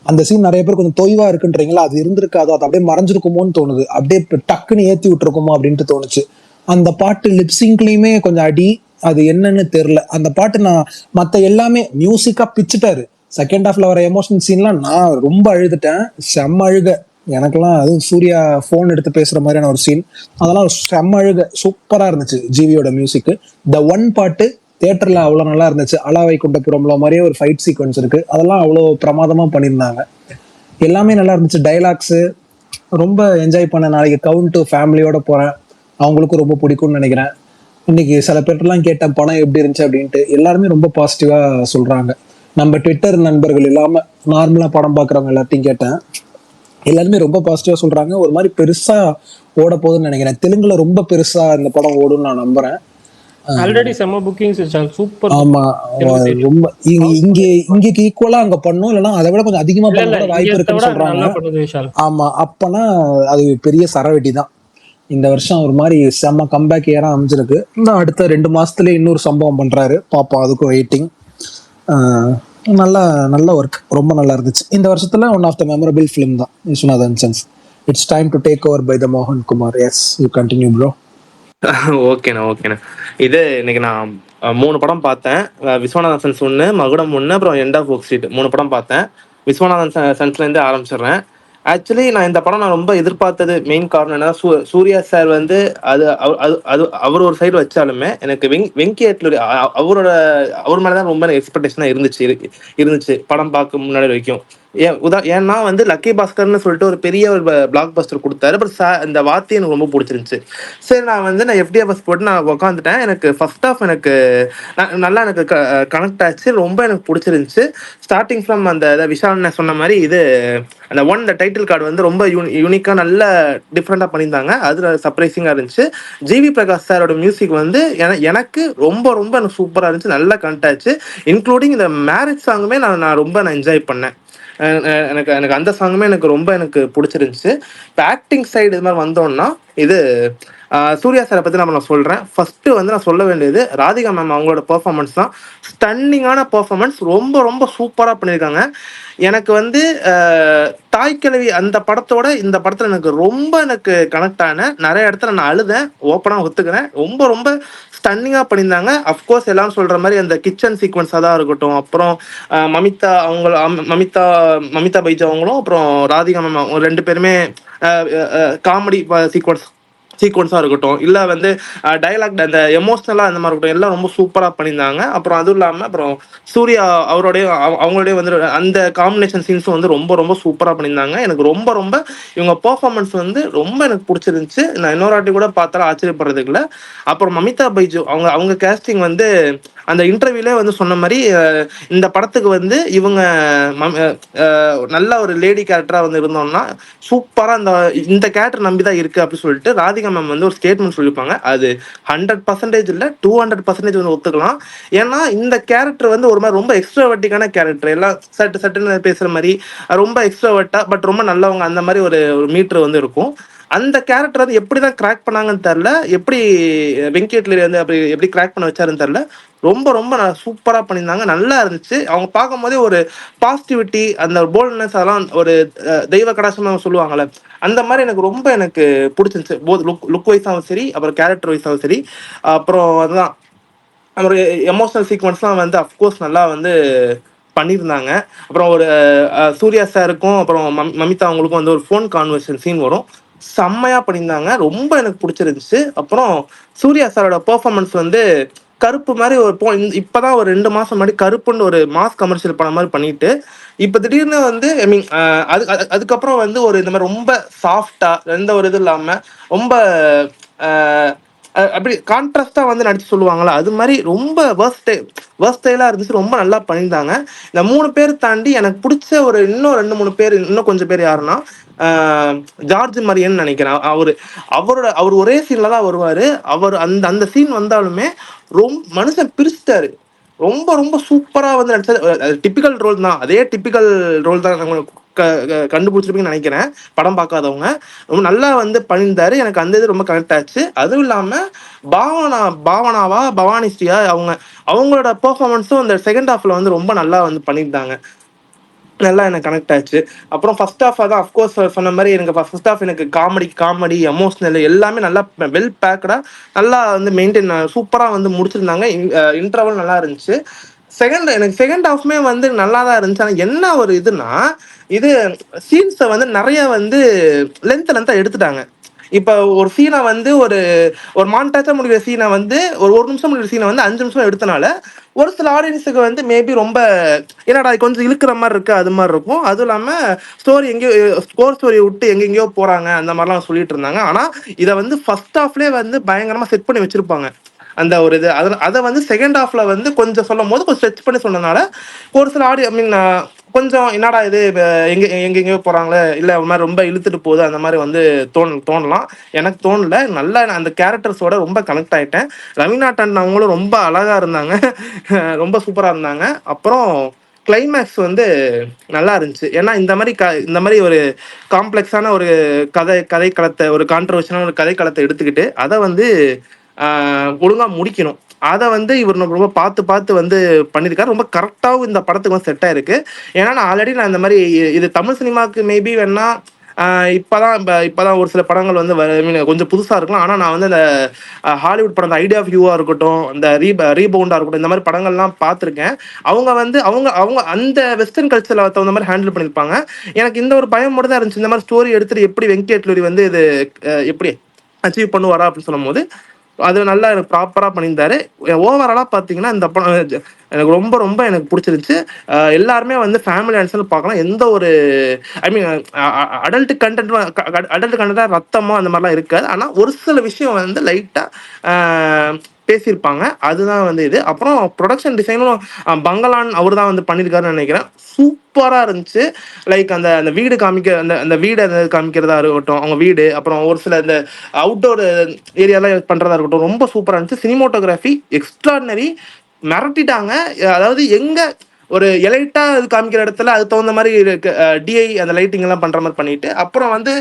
அந்த சீன் நிறைய பேர் கொஞ்சம் தொய்வா இருக்குன்றீங்களா, அது இருந்திருக்காதோ, அது அப்படியே மறைஞ்சிருக்குமோன்னு தோணுது. அப்படியே டக்குன்னு ஏத்தி விட்டுருக்குமோ அப்படின்ட்டு தோணுச்சு. அந்த பாட்டு லிப்சிங்க்லயுமே கொஞ்சம் அடி, அது என்னன்னு தெரியல. அந்த பாட்டு நான் மத்த எல்லாமே மியூசிக்கா பிச்சுட்டாரு. செகண்ட் ஹாஃப்ல வர எமோஷனல் சீன்லாம் நான் ரொம்ப அழுதுட்டேன், செம்ம அழுக. எனக்கெல்லாம் அதுவும் சூர்யா போன் எடுத்து பேசுற மாதிரியான ஒரு சீன், அதெல்லாம் செம்ம அழுக. சூப்பரா இருந்துச்சு ஜிவியோட மியூசிக். த ஒன் பாட்டு தியேட்டர்ல அவ்வளவு நல்லா இருந்துச்சு. அலாவை குண்டபுரம்ல மாதிரியே ஒரு ஃபைட் சீக்வன்ஸ் இருக்கு, அதெல்லாம் அவ்வளோ பிரமாதமா பண்ணியிருந்தாங்க. எல்லாமே நல்லா இருந்துச்சு. டைலாக்ஸ் ரொம்ப என்ஜாய் பண்ண. நாளைக்கு கவுண்ட் ஃபேமிலியோட போறேன், அவங்களுக்கும் ரொம்ப பிடிக்கும்னு நினைக்கிறேன். இன்னைக்கு சில பேர்ட்டெல்லாம் கேட்டேன் படம் எப்படி இருந்துச்சு அப்படின்ட்டு, எல்லாருமே ரொம்ப பாசிட்டிவா சொல்றாங்க. நம்ம ட்விட்டர் நண்பர்கள் இல்லாம நார்மலா படம் பாக்குறவங்க எல்லாத்தையும் கேட்டேன், எல்லாருமே ரொம்ப பாசிட்டிவா சொல்றாங்க. ஒரு மாதிரி பெருசா ஓட போகுதுன்னு நினைக்கிறேன். தெலுங்குல ரொம்ப பெருசா இந்த படம் ஓடும்னு நான் நம்புறேன். ஆல்ரெடி செம்ம புக்கிங்ஸ் சூப்பர். ஆமா, ரொம்ப இங்கக்கு ஈக்குவலா அங்க பண்ணும், இல்லைன்னா அதை விட கொஞ்சம் அதிகமா பண்ண வாய்ப்பு இருக்குன்னு சொல்றாங்க. ஆமா, அப்பனா அது பெரிய சரவெட்டி தான். இந்த வருஷம் ஒரு மாதிரி செம்ம கம்பேக் ஏரா அமைஞ்சிருக்கு. இன்னும் அடுத்த 2 மாசத்துல இன்னொரு சம்பவம் பண்றாரு, பாப்போம், அதுக்கும் வெயிட்டிங். நல்ல ஒர்க், ரொம்ப நல்லா இருந்துச்சு. இந்த வருஷத்துல one of the memorable film தான் விஸ்வநாதன் சென்ஸ். It's time to take over by the மோகன் Kumar. Yes, you continue bro. ஓகேண்ணா. இது இன்னைக்கு நான் 3 படம் பார்த்தேன். விஸ்வநாதன் சென்ஸ் 1, மகுடம் 1, அப்புறம் எண்ட் ஆஃப் ஒர்க் ஸ்ட்ரீட் 3 படம் பார்த்தேன். விஸ்வநாதன் சென்ஸ்ல இருந்து ஆரம்பிச்சிடுறேன். ஆக்சுவலி நான் இந்த படம் நான் ரொம்ப எதிர்பார்த்தது மெயின் காரணம் என்ன, சூர்யா சார் வந்து அது அவர் ஒரு சைடு வச்சாலுமே எனக்கு வெங்கி அட்லூரி அவர் மேலதான் ரொம்ப எக்ஸ்பெக்டேஷனா இருந்துச்சு படம் பார்க்க முன்னாடி வரைக்கும். ஏன்னா வந்து லக்கி பாஸ்கர்னு சொல்லிட்டு ஒரு பெரிய ஒரு பிளாக் பஸ்டர் கொடுத்தாரு. பட் இந்த வார்த்தை எனக்கு ரொம்ப பிடிச்சிருந்துச்சு. சரி, நான் FDFS போட்டு நான் உட்காந்துட்டேன். எனக்கு ஃபர்ஸ்ட் ஆஃப் எனக்கு நல்லா எனக்கு கனெக்ட் ஆச்சு, ரொம்ப எனக்கு பிடிச்சிருந்துச்சு. ஸ்டார்டிங் ஃப்ரம் அந்த விஷால் சொன்ன மாதிரி இது அந்த டைட்டில் கார்டு வந்து ரொம்ப யூனிக்கா நல்ல டிஃப்ரெண்டா பண்ணியிருந்தாங்க. அது சர்ப்ரைசிங்கா இருந்துச்சு. ஜிவி பிரகாஷ் சாரோட மியூசிக் வந்து எனக்கு ரொம்ப ரொம்ப எனக்கு சூப்பரா இருந்துச்சு, நல்லா கனெக்ட் ஆச்சு. இன்க்ளூடிங் இந்த மேரேஜ் சாங்குமே நான் ரொம்ப என்ஜாய் பண்ணேன். எனக்கு அந்த சாங்குமே எனக்கு பிடிச்சிருந்துச்சு. இப்போ ஆக்டிங் சைடு இது மாதிரி வந்தோம்னா, இது சூர்யா சாரை பற்றி நான் சொல்கிறேன். ஃபர்ஸ்ட்டு வந்து நான் சொல்ல வேண்டியது ராதிகா மேம், அவங்களோட பெர்ஃபார்மன்ஸ் தான். ஸ்டன்னிங்கான பெர்ஃபார்மன்ஸ், ரொம்ப ரொம்ப சூப்பராக பண்ணியிருக்காங்க. எனக்கு வந்து தாய்க்கிழவி அந்த படத்தோட இந்த படத்தில் எனக்கு கனெக்ட் ஆன நிறைய இடத்துல நான் அழுதேன், ஓப்பனாக ஒத்துக்கிறேன். ரொம்ப ரொம்ப ஸ்டன்னிங்காக பண்ணியிருந்தாங்க. அஃப்கோர்ஸ் எல்லாரும் சொல்கிற மாதிரி அந்த கிச்சன் சீக்வன்ஸாக தான் இருக்கட்டும், அப்புறம் மமிதா பைஜா அவங்களும் அப்புறம் ராதிகா மேம் 2 பேருமே காமெடி சீக்வன்ஸாக இருக்கட்டும், இல்லை வந்து டைலாக் அந்த எமோஷ்னலாக அந்த மாதிரி இருக்கட்டும், எல்லாம் ரொம்ப சூப்பராக பண்ணியிருந்தாங்க. அப்புறம் அதுவும் இல்லாமல் அப்புறம் சூர்யா அவங்களோடய வந்து அந்த காம்பினேஷன் சீன்ஸும் வந்து ரொம்ப ரொம்ப சூப்பராக பண்ணியிருந்தாங்க. எனக்கு ரொம்ப ரொம்ப இவங்க பெர்ஃபார்மன்ஸ் வந்து ரொம்ப எனக்கு பிடிச்சிருந்துச்சு. நான் இன்னொரு வாட்டி கூட பார்த்தாலும் ஆச்சரியப்படுறதுக்கு இல்லை. அப்புறம் மமிதா பைஜு அவங்க கேஸ்டிங் வந்து அந்த இன்டர்வியூலே வந்து சொன்ன மாதிரி இந்த படத்துக்கு வந்து இவங்க நல்ல ஒரு லேடி கேரக்டராக வந்து இருந்தோம்னா சூப்பராக இந்த கேரக்டர் நம்பி தான் இருக்கு அப்படின்னு சொல்லிட்டு ராதிகா மேம் வந்து ஒரு ஸ்டேட்மெண்ட் சொல்லியிருப்பாங்க. அது 100% இல்லை, 200% வந்து ஒத்துக்கலாம். ஏன்னா இந்த கேரக்டர் வந்து ஒரு மாதிரி ரொம்ப எக்ஸ்ட்ராவர்ட்டிக்கான கேரக்டர், எல்லாம் சட்டுன்னு பேசுற மாதிரி ரொம்ப எக்ஸ்ட்ராவர்ட்டா பட் ரொம்ப நல்லவங்க, அந்த மாதிரி ஒரு மீட்டர் வந்து இருக்கும். அந்த கேரக்டர் வந்து எப்படிதான் கிராக் பண்ணாங்கன்னு தெரியல, எப்படி வெங்கட்லி வந்து அப்படி எப்படி கிராக் பண்ண வச்சாருன்னு தெரியல. ரொம்ப ரொம்ப சூப்பரா பண்ணியிருந்தாங்க, நல்லா இருந்துச்சு. அவங்க பார்க்கும் போதே ஒரு பாசிட்டிவிட்டி, அந்த போல்ட்னஸ், அதெல்லாம் ஒரு தெய்வ கடாசமா சொல்லுவாங்கல்ல, அந்த மாதிரி எனக்கு பிடிச்சிருந்துச்சு. போத் லுக் வைஸாகவும் சரி, அப்புறம் கேரக்டர் வைஸாகவும் சரி. அப்புறம் அதுதான் அப்புறம் எமோஷனல் சீக்வன்ஸ்லாம் வந்து அஃப்கோர்ஸ் நல்லா வந்து பண்ணியிருந்தாங்க. அப்புறம் ஒரு சூர்யா சாருக்கும் அப்புறம் மமிதா அவங்களுக்கும் வந்து ஒரு ஃபோன் கான்வர்சேஷன் சீன் வரும். செம்மையா பண்ணியிருந்தாங்க. ரொம்ப எனக்கு பிடிச்சிருந்துச்சு. அப்புறம் சூர்யா சாரோட பெர்ஃபார்மன்ஸ் வந்து கருப்பு மாதிரி ஒரு இப்பதான் ஒரு 2 மாசம் முன்னாடி கருப்புன்னு ஒரு மாஸ் கமர்ஷியல் படம் மாதிரி பண்ணிட்டு இப்ப திடீர்னு வந்து ஐ மீன் அதுக்கப்புறம் வந்து ஒரு இந்த மாதிரி ரொம்ப சாஃப்டா எந்த ஒரு இது இல்லாம ரொம்ப அப்படி கான்ட்ராஸ்டா வந்து நடிச்சு சொல்லுவாங்களா, அது மாதிரி ரொம்ப வேர்ஸ்டைலா இருந்துச்சு. ரொம்ப நல்லா பண்ணியிருந்தாங்க. இந்த 3 பேர் தாண்டி எனக்கு பிடிச்ச ஒரு இன்னும் 2-3 பேர், இன்னும் கொஞ்சம் பேர் யாருன்னா ஜார்ஜ் மரியன் நினைக்கிறேன். அவர் ஒரே சீன்ல தான் வருவாரு. அவர் அந்த அந்த சீன் வந்தாலுமே மனுஷன் பிரிச்சுட்டாரு. ரொம்ப ரொம்ப சூப்பரா வந்து நடிச்சது. டிபிக்கல் ரோல் தான், அதே டிபிக்கல் ரோல் தான் கண்டுபிடிச்சிருப்பீங்கன்னு நினைக்கிறேன் படம் பார்க்காதவங்க. ரொம்ப நல்லா வந்து பண்ணியிருந்தாரு. எனக்கு அந்த இது ரொம்ப கனெக்ட் ஆச்சு. அதுவும் இல்லாம பவானி ஸ்ரீயா அவங்களோட பெர்ஃபார்மன்ஸும் அந்த செகண்ட் ஹாஃப்ல வந்து ரொம்ப நல்லா வந்து பண்ணியிருந்தாங்க. நல்லா எனக்கு கனெக்ட் ஆச்சு. அப்புறம் ஃபர்ஸ்ட் ஹாஃப் தான் அஃப்கோர்ஸ் சொன்ன மாதிரி எனக்கு ஃபர்ஸ்ட் ஹாஃப் எனக்கு காமெடி எமோஷனல் எல்லாமே நல்லா வெல் பேக்கடா நல்லா வந்து மெயின்டைன் சூப்பரா வந்து முடிச்சிருந்தாங்க. இன்டர்வல் நல்லா இருந்துச்சு. எனக்கு செகண்ட் ஹாஃப்மே வந்து நல்லா தான் இருந்துச்சு. ஆனால் என்ன ஒரு இதுனா, இது சீன்ஸை வந்து நிறைய வந்து லென்த்தா எடுத்துட்டாங்க. இப்ப ஒரு சீனை வந்து ஒரு மான்டாச்சா முடிக்கிற சீனை வந்து ஒரு நிமிஷம் முடிக்கிற சீனை வந்து 5 நிமிஷம் எடுத்தனால ஒரு சில ஆடியன்ஸுக்கு வந்து மேபி ரொம்ப என்னடா கொஞ்சம் இழுக்கிற மாதிரி இருக்கு, அது மாதிரி இருக்கும். அதுவும் இல்லாம ஸ்டோரி ஸ்டோரியை விட்டு எங்கெங்கயோ போறாங்க அந்த மாதிரிலாம் சொல்லிட்டு இருந்தாங்க. ஆனா இதை வந்து ஃபர்ஸ்ட் ஹாஃப்லேயே வந்து பயங்கரமா செட் பண்ணி வச்சிருப்பாங்க அந்த ஒரு இது. அதை வந்து செகண்ட் ஹாஃப்ல வந்து கொஞ்சம் சொல்லும் போது கொஞ்சம் ஸ்ட்ரெச் பண்ணி சொன்னதுனால ஒரு சில கொஞ்சம் என்னடா இது எங்கெங்கயோ போறாங்களே, இல்ல ஒரு மாதிரி ரொம்ப இழுத்துட்டு போகுது அந்த மாதிரி வந்து தோணலாம். எனக்கு தோணல. நல்லா அந்த கேரக்டர்ஸோட ரொம்ப கனெக்ட் ஆயிட்டேன். ரவீனா டண்டன் அவங்களும் ரொம்ப அழகா இருந்தாங்க. ரொம்ப சூப்பரா இருந்தாங்க. அப்புறம் கிளைமேக்ஸ் வந்து நல்லா இருந்துச்சு. ஏன்னா இந்த மாதிரி ஒரு காம்ப்ளெக்ஸான ஒரு கதை களத்தை, ஒரு கான்ட்ரவர்ஷனான ஒரு கதை களத்தை எடுத்துக்கிட்டு அதை வந்து ஒழுங்கா முடிக்கணும். அதை வந்து இவர் ரொம்ப பார்த்து வந்து பண்ணியிருக்காரு. ரொம்ப கரெக்டாகவும் இந்த படத்துக்கு வந்து செட் ஆயிருக்கு. ஏன்னா நான் ஆல்ரெடி இந்த மாதிரி இது தமிழ் சினிமாவுக்கு மேபி வேணா இப்பதான் ஒரு சில படங்கள் வந்து கொஞ்சம் புதுசா இருக்கலாம். ஆனா நான் வந்து இந்த ஹாலிவுட் படம் ஐடியா ஆஃப் யூவா இருக்கட்டும், இந்த ரீபவுண்டா இருக்கட்டும், இந்த மாதிரி படங்கள்லாம் பார்த்துருக்கேன். அவங்க அந்த வெஸ்டர்ன் கல்ச்சர்ல தகுந்த மாதிரி ஹேண்டில் பண்ணியிருப்பாங்க. எனக்கு இந்த ஒரு பயம் மட்டும் தான் இருந்துச்சு. இந்த மாதிரி ஸ்டோரி எடுத்துட்டு எப்படி வெங்கட் வந்து இது எப்படி அச்சீவ் பண்ணுவாரா அப்படின்னு சொல்லும் போது அது நல்லா எனக்கு ப்ராப்பரா பண்ணியிருந்தாரு. ஓவராலா பாத்தீங்கன்னா இந்த படம் எனக்கு ரொம்ப ரொம்ப எனக்கு பிடிச்சிருச்சு. எல்லாருமே வந்து ஃபேமிலி ஆன்சர் பார்க்கலாம். எந்த ஒரு ஐ மீன் அடல்ட் கண்டென்ட்டா ரத்தமோ அந்த மாதிரிலாம் இருக்காது. ஆனா ஒரு சில விஷயம் வந்து லைட்டா பேசியிருப்பாங்க. அதுதான் வந்து இது. அப்புறம் ப்ரொடக்ஷன் டிசைனும் பங்களான் அவர் தான் வந்து பண்ணியிருக்காருன்னு நினைக்கிறேன். சூப்பரா இருந்துச்சு. லைக் அந்த வீடு அந்த வீடு காமிக்கிறதா இருக்கட்டும், அவங்க வீடு, அப்புறம் ஒரு சில இந்த அவுட்டோர் ஏரியாலாம் பண்றதா இருக்கட்டும், ரொம்ப சூப்பரா இருந்துச்சு. சினிமோட்டோகிராஃபி எக்ஸ்ட்ராடினரி, மிரட்டிட்டாங்க. அதாவது எங்க ஒரு எலைட்டா இது காமிக்கிற இடத்துல அது தகுந்த மாதிரி டிஐ அந்த லைட்டிங் எல்லாம் பண்ற மாதிரி பண்ணிட்டு, அப்புறம் வந்து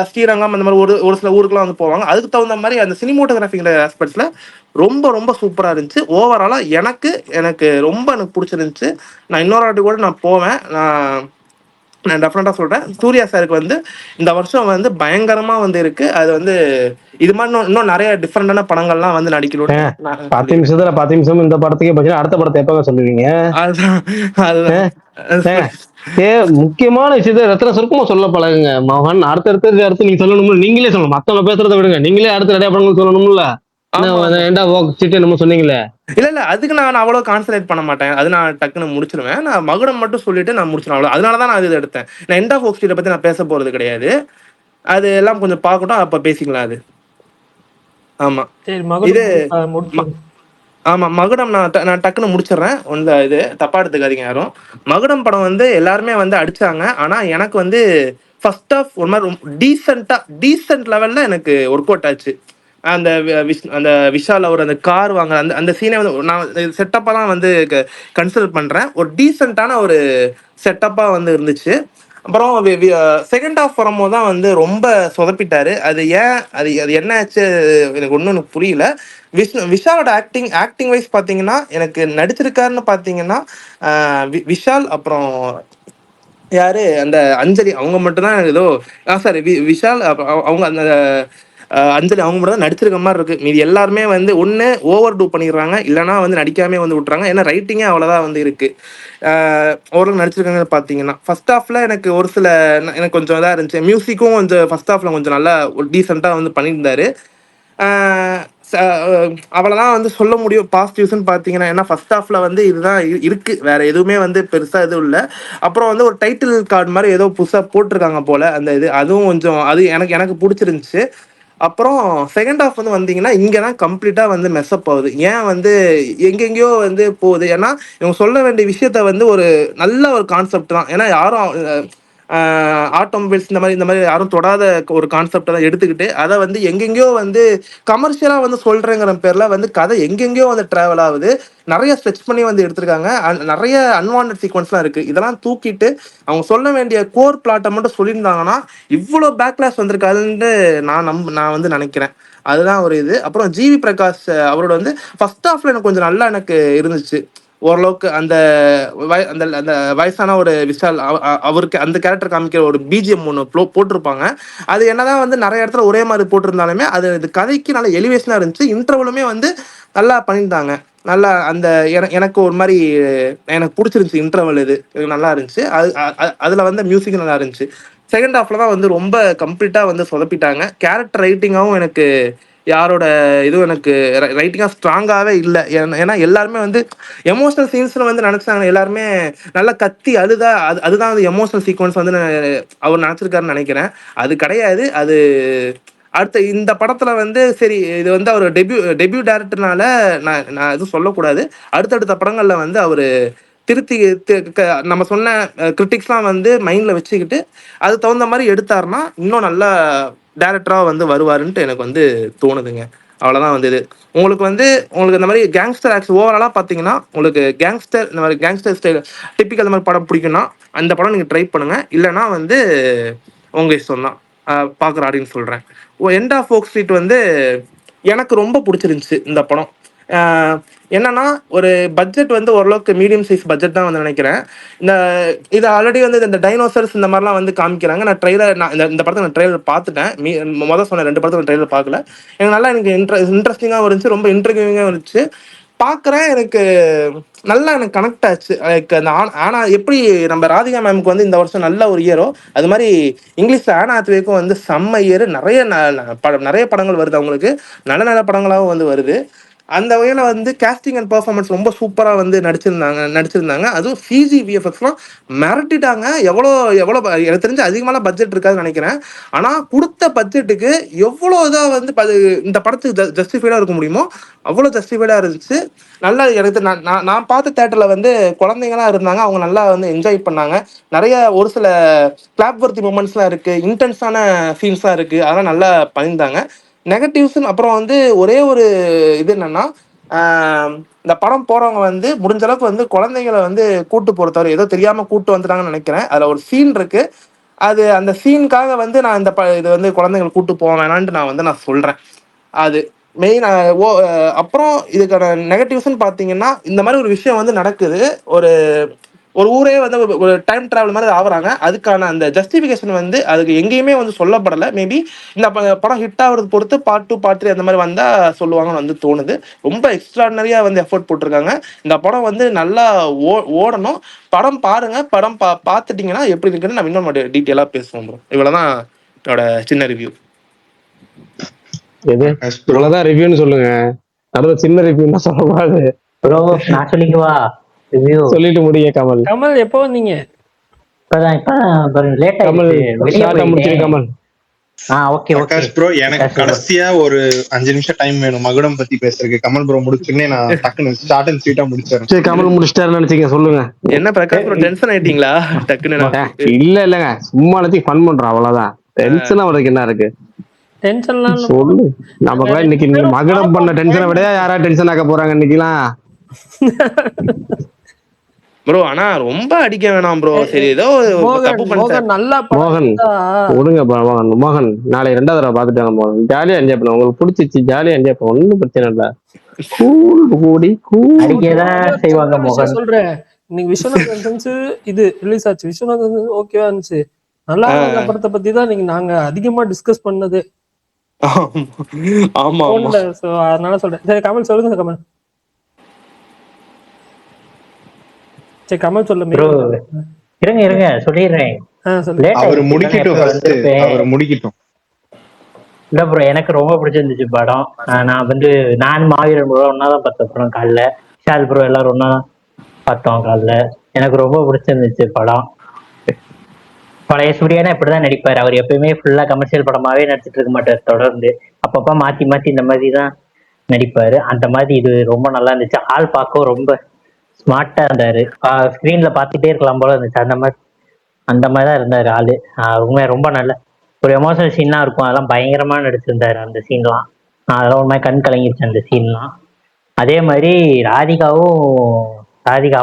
ஸ்ரீரங்கம் அந்த மாதிரி ஒரு சில ஊருக்குலாம் வந்து போவாங்க. அதுக்கு தகுந்த மாதிரி அந்த சினிமோட்டோகிராஃபிங்கிற ஆஸ்பெக்ட்ஸ்ல ரொம்ப ரொம்ப சூப்பரா இருந்துச்சு. ஓவராலா எனக்கு ரொம்ப பிடிச்சிருந்துச்சு. நான் இன்னொரு வாட்டி கூட நான் போவேன். நான் டெஃபினட்டா சொல்றேன், சூர்யா சாருக்கு வந்து இந்த வருஷம் வந்து பயங்கரமா வந்து இருக்கு. அது வந்து இது மாதிரி இன்னும் நிறைய டிஃப்ரெண்டான படங்கள்லாம் வந்து நடிக்கணும். 10 நிமிஷம் இந்த படத்துக்கே போச்சுன்னா அடுத்த படத்தை எப்ப சொல்லுவீங்க? முக்கியமான விஷயத்த ரத்ன சுருக்கமா சொல்ல பழகுங்க மோகன். அடுத்து நீங்க சொல்லணும்னு நீங்களே சொல்லணும். மத்தவங்க பேசுறத விடுங்க, நீங்களே அடுத்த நிறைய படங்கள் சொல்லணும்ல. சொன்னீங்களே இல்ல அதுக்கு நான் அவ்வளவு கான்சன்ட்ரேட் பண்ண மாட்டேன். அது நான் டக்குன்னு முடிச்சிருவேன். நான் மகுடம் மட்டும் சொல்லிட்டு நான் முடிச்சிருவேன். அதனாலதான் நான் இது எடுத்தேன். நான் எண்ட் ஆஃப் ஒர்க் ஸ்ட்ரீட்டை பத்தி நான் பேச போறது கிடையாது. அது எல்லாம் கொஞ்சம் பார்க்கட்டும், அப்ப பேசிக்கலாம். அது ஆமா இது ஆமா மகுடம் நான் டக்குன்னு முடிச்சிடுறேன். இது தப்பா எடுத்துக்காதீங்க யாரும். மகுடம் படம் வந்து எல்லாருமே வந்து அடிச்சாங்க. ஆனா எனக்கு வந்து ஃபர்ஸ்ட் ஆஃப் ஒரு மாதிரி டீசென்ட் லெவல்ல எனக்கு ஒர்க் அவுட் ஆச்சு. அந்த விஷால் அவர் அந்த கார் வாங்க அந்த சீனை வந்து நான் செட்டப்பா தான் வந்து கன்சிடர் பண்றேன். ஒரு டீசென்டான ஒரு செட்டப்பா வந்து இருந்துச்சு. அப்புறம் செகண்ட் ஹாஃப் வரும்போது தான் வந்து ரொம்ப சொதப்பிட்டாரு. அது என்ன ஆச்சு எனக்கு ஒன்றும் புரியல. விஷாலோட ஆக்டிங் வைஸ் பார்த்தீங்கன்னா எனக்கு நடிச்சிருக்காருன்னு பார்த்தீங்கன்னா விஷால், அப்புறம் யாரு அந்த அஞ்சலி, அவங்க மட்டும்தான் ஏதோ சாரி விஷால் அவங்க அந்த அஞ்சலி அவங்க மட்டும் தான் நடிச்சிருக்க மாதிரி இருக்கு. மீதி எல்லாருமே வந்து ஒன்று ஓவர் டூ பண்ணிடுறாங்க, இல்லைனா வந்து நடிக்காமே வந்து விட்டுறாங்க. ஏன்னா ரைட்டிங்கே அவ்வளோதான் வந்து இருக்கு. ஓரளவுக்கு நடிச்சிருக்காங்க. பார்த்தீங்கன்னா ஃபர்ஸ்ட் ஹாஃப்ல எனக்கு ஒரு சில எனக்கு கொஞ்சம் இதாக இருந்துச்சு. மியூசிக்கும் கொஞ்சம் ஃபர்ஸ்ட் ஹாஃப்ல கொஞ்சம் நல்லா ஒரு டீசெண்டாக வந்து பண்ணியிருந்தாரு. அவ்வளோதான் வந்து சொல்ல முடியும் பாசிட்டிவ்ஸ்ன்னு பார்த்தீங்கன்னா. ஏன்னா ஃபர்ஸ்ட் ஹாஃப்ல வந்து இதுதான் இருக்கு, வேற எதுவுமே வந்து பெருசாக எதுவும் இல்லை. அப்புறம் வந்து ஒரு டைட்டில் கார்டு மாதிரி ஏதோ புதுசாக போட்டிருக்காங்க போல அந்த இது, அதுவும் கொஞ்சம் அது எனக்கு பிடிச்சிருந்துச்சு. அப்புறம் செகண்ட் ஹாஃப் வந்து வந்தீங்கன்னா இங்கே தான் கம்ப்ளீட்டாக வந்து மெஸ்அப் ஆகுது. ஏன் வந்து எங்கெங்கேயோ வந்து போகுது. ஏன்னா இவங்க சொல்ல வேண்டிய விஷயத்த வந்து ஒரு நல்ல ஒரு கான்செப்ட் தான். ஏன்னா யாரும் ஆட்டோமொபைல்ஸ் இந்த மாதிரி யாரும் தொடாத ஒரு கான்செப்டை தான் எடுத்துக்கிட்டு அதை வந்து எங்கெங்கேயோ வந்து கமர்ஷியலாக வந்து சொல்கிறேங்கிற பேரில் வந்து கதை எங்கெங்கேயோ வந்து ட்ராவல் ஆகுது. நிறைய ஸ்ட்ரெச் பண்ணி வந்து எடுத்திருக்காங்க. நிறைய அன்வான்ட் சீக்வன்ஸ்லாம் இருக்குது. இதெல்லாம் தூக்கிட்டு அவங்க சொல்ல வேண்டிய கோர் பிளாட்டை மட்டும் சொல்லியிருந்தாங்கன்னா இவ்வளோ பேக்லாஸ் வந்திருக்காதுன்னு நான் வந்து நினைக்கிறேன். அதுதான் ஒரு இது. அப்புறம் ஜிவி பிரகாஷ் அவரோட வந்து ஃபர்ஸ்ட் ஹாஃப்ல எனக்கு கொஞ்சம் நல்லா எனக்கு இருந்துச்சு. ஓரளவுக்கு அந்த அந்த அந்த வயசான ஒரு விஷால் அவருக்கு அந்த கேரக்டர் காமிக்கிற ஒரு பிஜிஎம் ஒன்று போட்டிருப்பாங்க. அது என்னதான் வந்து நிறைய இடத்துல ஒரே மாதிரி போட்டிருந்தாலுமே அது கதைக்கு நல்ல எலிவேஷனாக இருந்துச்சு. இன்டர்வலுமே வந்து நல்லா பண்ணியிருந்தாங்க. நல்லா அந்த எனக்கு ஒரு மாதிரி எனக்கு பிடிச்சிருந்துச்சு. இன்டர்வல் இது நல்லா இருந்துச்சு. அதில் வந்து மியூசிக் நல்லா இருந்துச்சு. செகண்ட் ஹாஃப்ல தான் வந்து ரொம்ப கம்ப்ளீட்டாக வந்து சொதப்பிட்டாங்க. கேரக்டர் ரைட்டிங்காகவும் எனக்கு யாரோட இதுவும் எனக்கு ரைட்டிங்காக ஸ்ட்ராங்காகவே இல்லை. ஏன்னா எல்லாருமே வந்து எமோஷனல் சீன்ஸ்னு வந்து நினச்சாங்க. எல்லாருமே நல்லா கத்தி அழுதா அதுதான் வந்து எமோஷனல் சீக்வன்ஸ் வந்து அவர் நினச்சிருக்காருன்னு நினைக்கிறேன். அது கிடையாது. அது அடுத்த இந்த படத்துல வந்து சரி இது வந்து அவர் டெபியூ டேரக்டர்னால நான் எதுவும் சொல்லக்கூடாது. அடுத்தடுத்த படங்கள்ல வந்து அவர் திருத்தி நம்ம சொன்ன கிரிட்டிக்ஸ்லாம் வந்து மைண்ட்ல வச்சுக்கிட்டு அது தகுந்த மாதிரி எடுத்தாருன்னா இன்னும் நல்லா டேரக்டரா வந்து வருவாருன்ட்டு எனக்கு வந்து தோணுதுங்க. அவ்வளோதான் வந்து இது. உங்களுக்கு இந்த மாதிரி கேங்ஸ்டர் ஆக்ஷன் ஓவராலாக பார்த்தீங்கன்னா உங்களுக்கு இந்த மாதிரி கேங்ஸ்டர் ஸ்டைல் டிப்பிக்கல் இந்த மாதிரி படம் பிடிக்குன்னா அந்த படம் நீங்கள் ட்ரை பண்ணுங்க. இல்லைன்னா வந்து உங்க இஷ்டம் தான். பார்க்குற ஆடியன்ஸ் சொல்கிறேன். எண்ட் ஆஃப் ஃபோக் ஸ்ட்ரீட் வந்து எனக்கு ரொம்ப பிடிச்சிருந்துச்சு இந்த படம். என்னன்னா ஒரு பட்ஜெட் வந்து ஓரளவுக்கு மீடியம் சைஸ் பட்ஜெட் தான் வந்து நினைக்கிறேன். இது ஆல்ரெடி வந்து இந்த டைனோசர்ஸ் இந்த மாதிரிலாம் வந்து காமிக்கிறாங்க. நான் இந்த படத்தை நான் ட்ரெய்லர் பார்த்துட்டேன். சொன்ன 2 படத்தை நான் ட்ரெய்லர் பார்க்கல. எனக்கு இன்ட்ரெஸ்டிங்காகவும் இருந்துச்சு, ரொம்ப இன்ட்ரெஸ்டிங்காகவும் இருந்துச்சு. பார்க்குறேன் எனக்கு நல்லா எனக்கு கனெக்ட் ஆச்சு. லைக் அந்த ஆனா எப்படி நம்ம ராதிகா மேமுக்கு வந்து இந்த வருஷம் நல்ல ஒரு இயரோ அது மாதிரி இங்கிலீஷ்ல ஆனா ஆத்வேக்கும் வந்து செம்ம இயர். நிறைய படங்கள் வருது அவங்களுக்கு, நல்ல நல்ல படங்களாகவும் வந்து வருது. அந்த வகையில் வந்து கேஸ்டிங் அண்ட் பெர்ஃபார்மன்ஸ் ரொம்ப சூப்பராக வந்து நடிச்சிருந்தாங்க. அதுவும் சிஜி விஎஃப்எக்ஸ்லாம் மிரட்டிட்டாங்க. எவ்வளோ எனக்கு தெரிஞ்சு அதிகமான பட்ஜெட் இருக்காதுன்னு நினைக்கிறேன். ஆனால் கொடுத்த பட்ஜெட்டுக்கு எவ்வளோ இதாக வந்து இந்த படத்துக்கு ஜஸ்டிஃபைடாக இருக்க முடியுமோ அவ்வளோ ஜஸ்டிஃபைடாக இருந்துச்சு. நல்லா எனக்கு நான் பார்த்த தேட்டரில் வந்து குழந்தைங்களாம் இருந்தாங்க. அவங்க நல்லா வந்து என்ஜாய் பண்ணாங்க. நிறைய ஒரு சில கிளாப் வர்த்தி மூமெண்ட்ஸ்லாம் இருக்குது, இன்டென்ஸான சீன்ஸ்லாம் இருக்குது. அதெல்லாம் நல்லா பண்ணியிருந்தாங்க. நெகட்டிவ்ஸ் அப்புறம் வந்து ஒரே ஒரு இது என்னன்னா இந்த படம் போறவங்க வந்து முடிஞ்ச அளவுக்கு வந்து குழந்தைங்களை வந்து கூட்டு போறதவரை ஏதோ தெரியாம கூட்டு வந்துட்டாங்கன்னு நினைக்கிறேன். அதுல ஒரு சீன் இருக்கு. அந்த சீனுக்காக வந்து நான் இது வந்து குழந்தைங்களை கூட்டு போக வேணான்ட்டு நான் சொல்றேன். அது மெயின். அப்புறம் இதுக்கான நெகட்டிவ்ஸ்ன்னு பார்த்தீங்கன்னா இந்த மாதிரி ஒரு விஷயம் வந்து நடக்குது. ஒரு ஊரே வந்து ஒரு டைம் டிராவல் மாதிரி ஆகுறாங்க. அதுக்கான அந்த ஜஸ்டிஃபிகேஷன் வந்து அதுக்கு எங்கேயுமே வந்து சொல்லப்படலை. மேபி இந்த படம் ஹிட் ஆகுறது பொறுத்து பார்ட் 2 பார்ட் 3 அந்த மாதிரி வந்தா சொல்லுவாங்கன்னு வந்து தோணுது. ரொம்ப எக்ஸ்ட்ராடனரியா வந்து எஃபோர்ட் போட்டிருக்காங்க. இந்த படம் வந்து நல்லா ஓடணும். படம் பாருங்க. படம் பார்த்துட்டீங்கன்னா எப்படி இருக்குன்னு நம்ம இன்னும் டீட்டெயிலா பேசுவோம் ப்ரோ. இவ்வளவுதான் என்னோட சின்ன ரிவ்யூ. இவ்வளவுதான் ரிவ்யூன்னு சொல்லுங்க. அடுத்த சின்ன ரிவ்யூன்னா சொல்லக்கூடாது ப்ரோ. நான் சொல்லிக்குவா ரிவ்யூ சொல்லிட்டு முடிய. கமல் எப்போ வந்தீங்க? இப்பதான் லேட் ஆயிடுச்சு. கமல் ஓகே ப்ரோ எனக்கு கடைசியா ஒரு 5 நிமிஷம் டைம் வேணும் மகுடம் பத்தி பேசுறதுக்கு. கமல் ப்ரோ முடிச்சுன்னே நான் டக்குன்னு ஷார்ட் அண்ட் ஸ்வீட்டா முடிச்சேன். சரி, கமல் முடிச்சிட்டாருன்னு நினைச்சீங்க, சொல்லுங்க. என்ன பிரகாஷ் ப்ரோ டென்ஷன் ஆயிட்டீங்களா டக்குன்னு? இல்லங்க, சும்மா எல்லாத்தையும் ஃபன் பண்றோம், அவ்வளவுதான். டென்ஷன் அவருக்கு என்ன இருக்கு? டென்ஷன்லாம் சொல்லு. நமக்குலாம் இன்னைக்கு மகுடம் பண்ண டென்ஷனை விட யாரா டென்ஷன் ஆக்க போறாங்க இன்னைக்குலாம் ப்ரோ. ஆனா ரொம்ப அடிக்க வேணாம் ப்ரோ. சரி, ஏதோ தப்பு பண்ணிட்டேன். மோகன் விடுங்க. மோகன் நாளை 2வது தடவை பாத்துட்டாங்க. மோகன் ஜாலியா என்ஜாய் பண்ணுவோம். உங்களுக்கு பிடிச்சிச்சு, ஜாலியா என்ஜாய் பண்ணுவோம். ஒன்னும் பிரச்சனை இல்ல. செய்வாங்க மோகன். சொல்றேன். இன்னைக்கு விஸ்வநாதன் இது ரிலீஸ் ஆச்சு. விஸ்வநாதன் ஓகேவா இருந்துச்சு, நல்லா இருந்த படத்தை பத்தி தான் நீங்க நாங்க அதிகமா டிஸ்கஸ் பண்ணது. ஆமா ஆமா சோ அதனால சொல்றேன். சரி கமல் சொல்லுங்க கமல். சரி கமல் சொல்லுங்க. ப்ரோ இருங்க சொல்லிடுறேன். சொல்லு. லேட் அவர் ஆயிடுச்சு இல்லைன்னா முடிக்கட்டும், எப்போ ஃபர்ஸ்ட் வந்திருப்பேன். அவர் முடிக்கட்டும். இல்ல ப்ரோ எனக்கு ரொம்ப பிடிச்சிருந்துச்சு படம். நான் வந்து நான் மாவீரன் ப்ரோ ஒன்னாதான் பார்த்தேன் படம் காலைல. விஷால் ப்ரோ எல்லாரும் ஒன்னாதான் பார்த்தோம் காலைல. எனக்கு ரொம்ப பிடிச்சிருந்துச்சு படம். பழைய சூர்யானா இப்படிதான் நடிப்பாரு. அவர் எப்பயுமே ஃபுல்லா கமர்ஷியல் படமாவே நடிச்சிட்டு இருக்க மாட்டார் தொடர்ந்து. அப்பப்ப மாத்தி மாத்தி இந்த மாதிரி தான் நடிப்பாரு. அந்த மாதிரி இது ரொம்ப நல்லா இருந்துச்சு. ஆள் பார்க்கவும் ரொம்ப ஸ்மார்ட்டா இருந்தாரு. ஸ்கிரீன்ல பார்த்துட்டே இருக்கலாம் போல இருந்துச்சு. அந்த மாதிரி தான் இருந்தாரு ஆளு. உண்மையா ரொம்ப நல்ல ஒரு எமோஷனல் சீன்லாம் இருக்கும். அதெல்லாம் பயங்கரமா நடிச்சிருந்தாரு அந்த சீன்லாம். அதெல்லாம் ஒரு மாதிரி கண் கலங்கிருச்சு அந்த சீன்லாம். அதே மாதிரி ராதிகா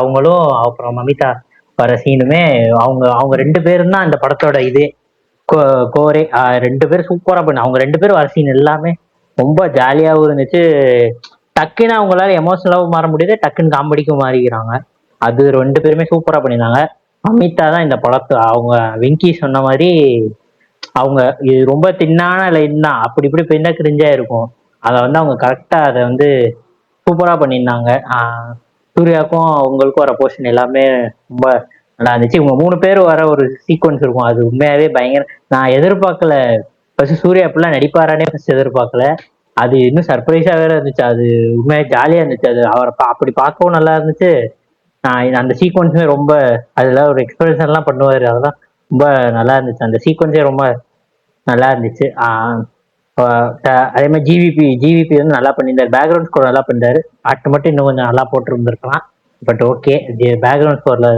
அவங்களும் அப்புறம் மமிதா வர சீனுமே அவங்க அவங்க 2 பேரும் தான் அந்த படத்தோட இதே கோரே. 2 பேரும் சூப்பரா பண்ண. அவங்க 2 பேரும் வர சீன் எல்லாமே ரொம்ப ஜாலியாகவும் இருந்துச்சு. டக்குன்னு அவங்களால எமோஷனலாவும் மாற முடியுது, டக்குன்னு காமெடிக்கும் மாறிக்கிறாங்க. அது 2 பேருமே சூப்பரா பண்ணியிருந்தாங்க. அமிதா தான் இந்த படத்தை அவங்க வெங்கி சொன்ன மாதிரி அவங்க இது ரொம்ப தின்னான லைன் தான். அப்படி இப்படி பெண்ணா கிரிஞ்சா இருக்கும். அதை வந்து அவங்க கரெக்டா அதை வந்து சூப்பரா பண்ணியிருந்தாங்க. சூர்யாவுக்கும் அவங்களுக்கும் வர போர்ஷன் எல்லாமே ரொம்ப நல்லா இருந்துச்சு. இவங்க 3 பேர் வர ஒரு சீக்வன்ஸ் இருக்கும். அது உண்மையாவே பயங்கர. நான் எதிர்பார்க்கல ஃபர்ஸ்ட் சூர்யா இப்படிலாம் நடிப்பாரானே ஃபர்ஸ்ட் எதிர்பார்க்கல. அது இன்னும் சர்ப்ரைஸா வேற இருந்துச்சு. அது உண்மையாக ஜாலியா இருந்துச்சு. அது அவரை அப்படி பார்க்கவும் நல்லா இருந்துச்சு. அந்த சீக்வன்ஸுமே ரொம்ப அதுல ஒரு எக்ஸ்பிரஷன் எல்லாம் பண்ணுவாரு. அதெல்லாம் ரொம்ப நல்லா இருந்துச்சு. அந்த சீக்வன்ஸே ரொம்ப நல்லா இருந்துச்சு. அதே மாதிரி ஜிவிபி வந்து நல்லா பண்ணியிருந்தாரு. பேக்ரவுண்ட் ஸ்கோர் நல்லா பண்ணிருந்தாரு. பாட்டு மட்டும் இன்னும் கொஞ்சம் நல்லா போட்டிருந்துருக்கலாம். பட் ஓகே, பேக்ரவுண்ட் ஸ்கோர்ல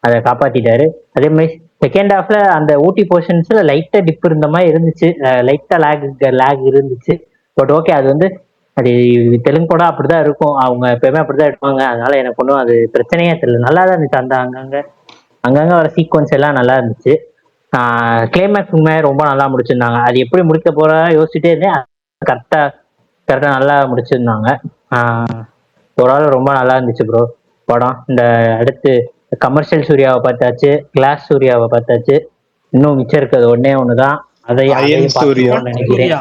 அதை காப்பாத்திட்டாரு. அதே மாதிரி செகண்ட் ஹாஃப்ல அந்த ஊட்டி போர்ஷன்ஸ்ல லைட்டா டிப் இருந்த மாதிரி இருந்துச்சு. லைட்டா லேக் இருந்துச்சு. பட் ஓகே, அது வந்து அது தெலுங்கு படம் அப்படிதான் இருக்கும். அவங்க எப்பயுமே அப்படிதான் எடுப்பாங்க. அதனால எனக்கு ஒன்றும் அது பிரச்சனையே தெரியல. நல்லா தான் இருந்துச்சு. அந்த அங்கங்க வர சீக்வன்ஸ் எல்லாம் நல்லா இருந்துச்சு. கிளைமேக்ஸ் உண்மையாக ரொம்ப நல்லா முடிச்சிருந்தாங்க. அது எப்படி முடிக்க போறா யோசிச்சுட்டே இருந்தேன். கரெக்டா நல்லா முடிச்சிருந்தாங்க. ஓரளவு ரொம்ப நல்லா இருந்துச்சு ப்ரோ படம். இந்த அடுத்து கமர்ஷியல் சூர்யாவை பார்த்தாச்சு, கிளாஸ் சூர்யாவை பார்த்தாச்சு. இன்னும் மிச்சம் இருக்கிறது ஒண்ணுதான். அதையும் பார்த்துருவோம்னு நினைக்கிறேன்.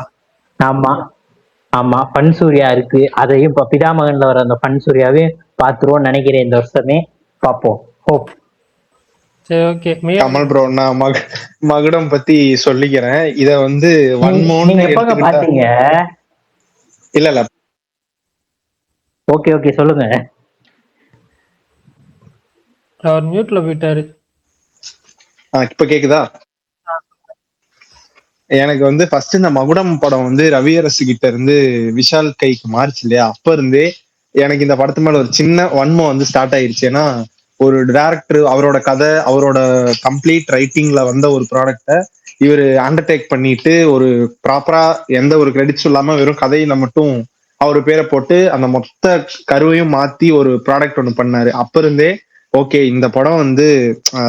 ஆமா ஃபன் சூர்யா இருக்கு. அதையும் இப்போ பிதாமகன்ல வர அந்த ஃபன் சூர்யாவையும் பார்த்துருவோம்னு நினைக்கிறேன். இந்த வருஷமே பார்ப்போம். ஹோப். சரி ஓகே. கமல் ப்ரோ, நான் மகுடம் பத்தி சொல்லிக்கிறேன். இத வந்து நீங்க எப்பங்க பாத்தீங்க? இல்ல ஓகே சொல்லுங்க. அவர் மியூட்ல போயிட்டாரு. இப்ப கேக்குதா? எனக்கு வந்து ஃபர்ஸ்ட் இந்த மகுடம் படம் வந்து ரவியரசு கிட்ட இருந்து விஷால் கைக்கு மாறிச்சு இல்லையா, அப்ப இருந்தே எனக்கு இந்த படத்து மேல ஒரு சின்ன வன்மம் வந்து ஸ்டார்ட் ஆயிடுச்சு. ஏன்னா ஒரு டைரக்டர் அவரோட கதை, அவரோட கம்ப்ளீட் ரைட்டிங்ல வந்த ஒரு ப்ராடக்ட இவர் அண்டர்டேக் பண்ணிட்டு ஒரு ப்ராப்பரா எந்த ஒரு கிரெடிட்ஸ் இல்லாம வெறும் கதையில மட்டும் அவர் பேரை போட்டு அந்த மொத்த கருவையும் மாத்தி ஒரு ப்ராடக்ட் ஒன்று பண்ணாரு. அப்ப இருந்தே ஓகே, இந்த படம் வந்து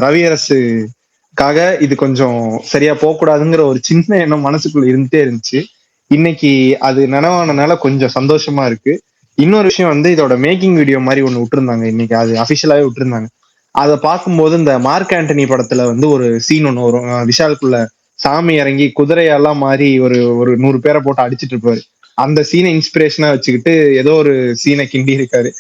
ரவியரசுக்காக இது கொஞ்சம் சரியா போகக்கூடாதுங்கிற ஒரு சின்ன எண்ணம் மனசுக்குள்ள இருந்துட்டே இருந்துச்சு. இன்னைக்கு அது நனவானனால கொஞ்சம் சந்தோஷமா இருக்கு. இன்னொரு விஷயம் வந்து இதோட மேக்கிங் வீடியோ மாதிரி ஒண்ணு விட்டுருந்தாங்க இன்னைக்கு. அது அபிஷியலாவே விட்டுருந்தாங்க. அதை பார்க்கும்போது இந்த மார்க் ஆண்டனி படத்துல வந்து ஒரு சீன் ஒண்ணு வரும். விஷாலுக்குள்ள சாமி இறங்கி குதிரையெல்லாம் மாறி ஒரு 100 பேரை போட்டு அடிச்சிட்டு இருப்பாரு. அந்த சீனை இன்ஸ்பிரேஷனா வச்சுக்கிட்டு ஏதோ ஒரு சீனை கிண்டி இருக்காரு.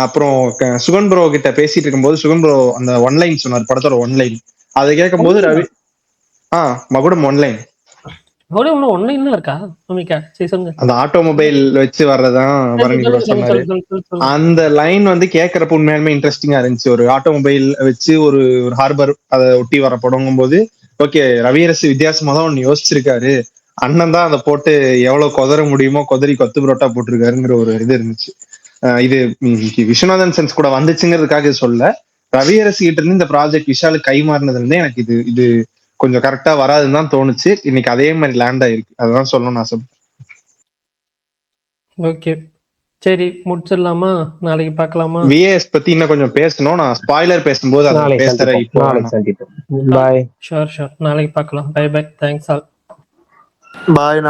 அப்புறம் சுகன் ப்ரோ கிட்ட பேசிட்டு இருக்கும்போது சுகன் ப்ரோ அந்த ஒன்லைன் சொன்னார், படத்தோட ஒன்லைன். அதை கேட்கும் போது ரவி மகுடம் ஒன்லைன் இருக்கா? அந்த ஆட்டோமொபைல் வச்சு வர்றதான் சொன்னாரு. அந்த லைன் வந்து கேட்கறப்ப உண்மையாலுமே இன்ட்ரெஸ்டிங்கா இருந்துச்சு. ஒரு ஆட்டோமொபைல் வச்சு ஒரு ஹார்பர் அதை ஒட்டி வர படங்கும் போது ஓகே, ரவியரசு வித்தியாசமா தான் ஒண்ணு யோசிச்சிருக்காரு. அண்ணன் தான் அதை போட்டு எவ்வளவு கொதற முடியுமோ கொதறி கொத்து புரோட்டா போட்டிருக்காருங்கிற ஒரு இது இருந்துச்சு. இது விஸ்வநாதன் சென்ஸ் கூட வந்துச்சுங்கிறதுக்காக சொல்ல, ரவியரசு கிட்ட இருந்து இந்த ப்ராஜெக்ட் விஷாலுக்கு கை மாறினதுல இருந்தே எனக்கு இது கொஞ்சம் கரெக்டா வராதுன்னு தான் தோணுச்சு. இன்னைக்கு அதே மாதிரி லேண்ட் ஆயிருக்கு. அதுதான் சொல்லணும்னு ஆசை. ஓகே சரி, முடிச்சிடலாமா? நாளைக்கு பார்க்கலாமா? விஏஎஸ் பத்தி இன்னும் கொஞ்சம் பேசணும். நான் ஸ்பாயிலர் பேசும்போது அதை பேசுறேன். இப்போ பாய். ஷூர் நாளைக்கு பார்க்கலாம். பை. Thanks all. பாய்.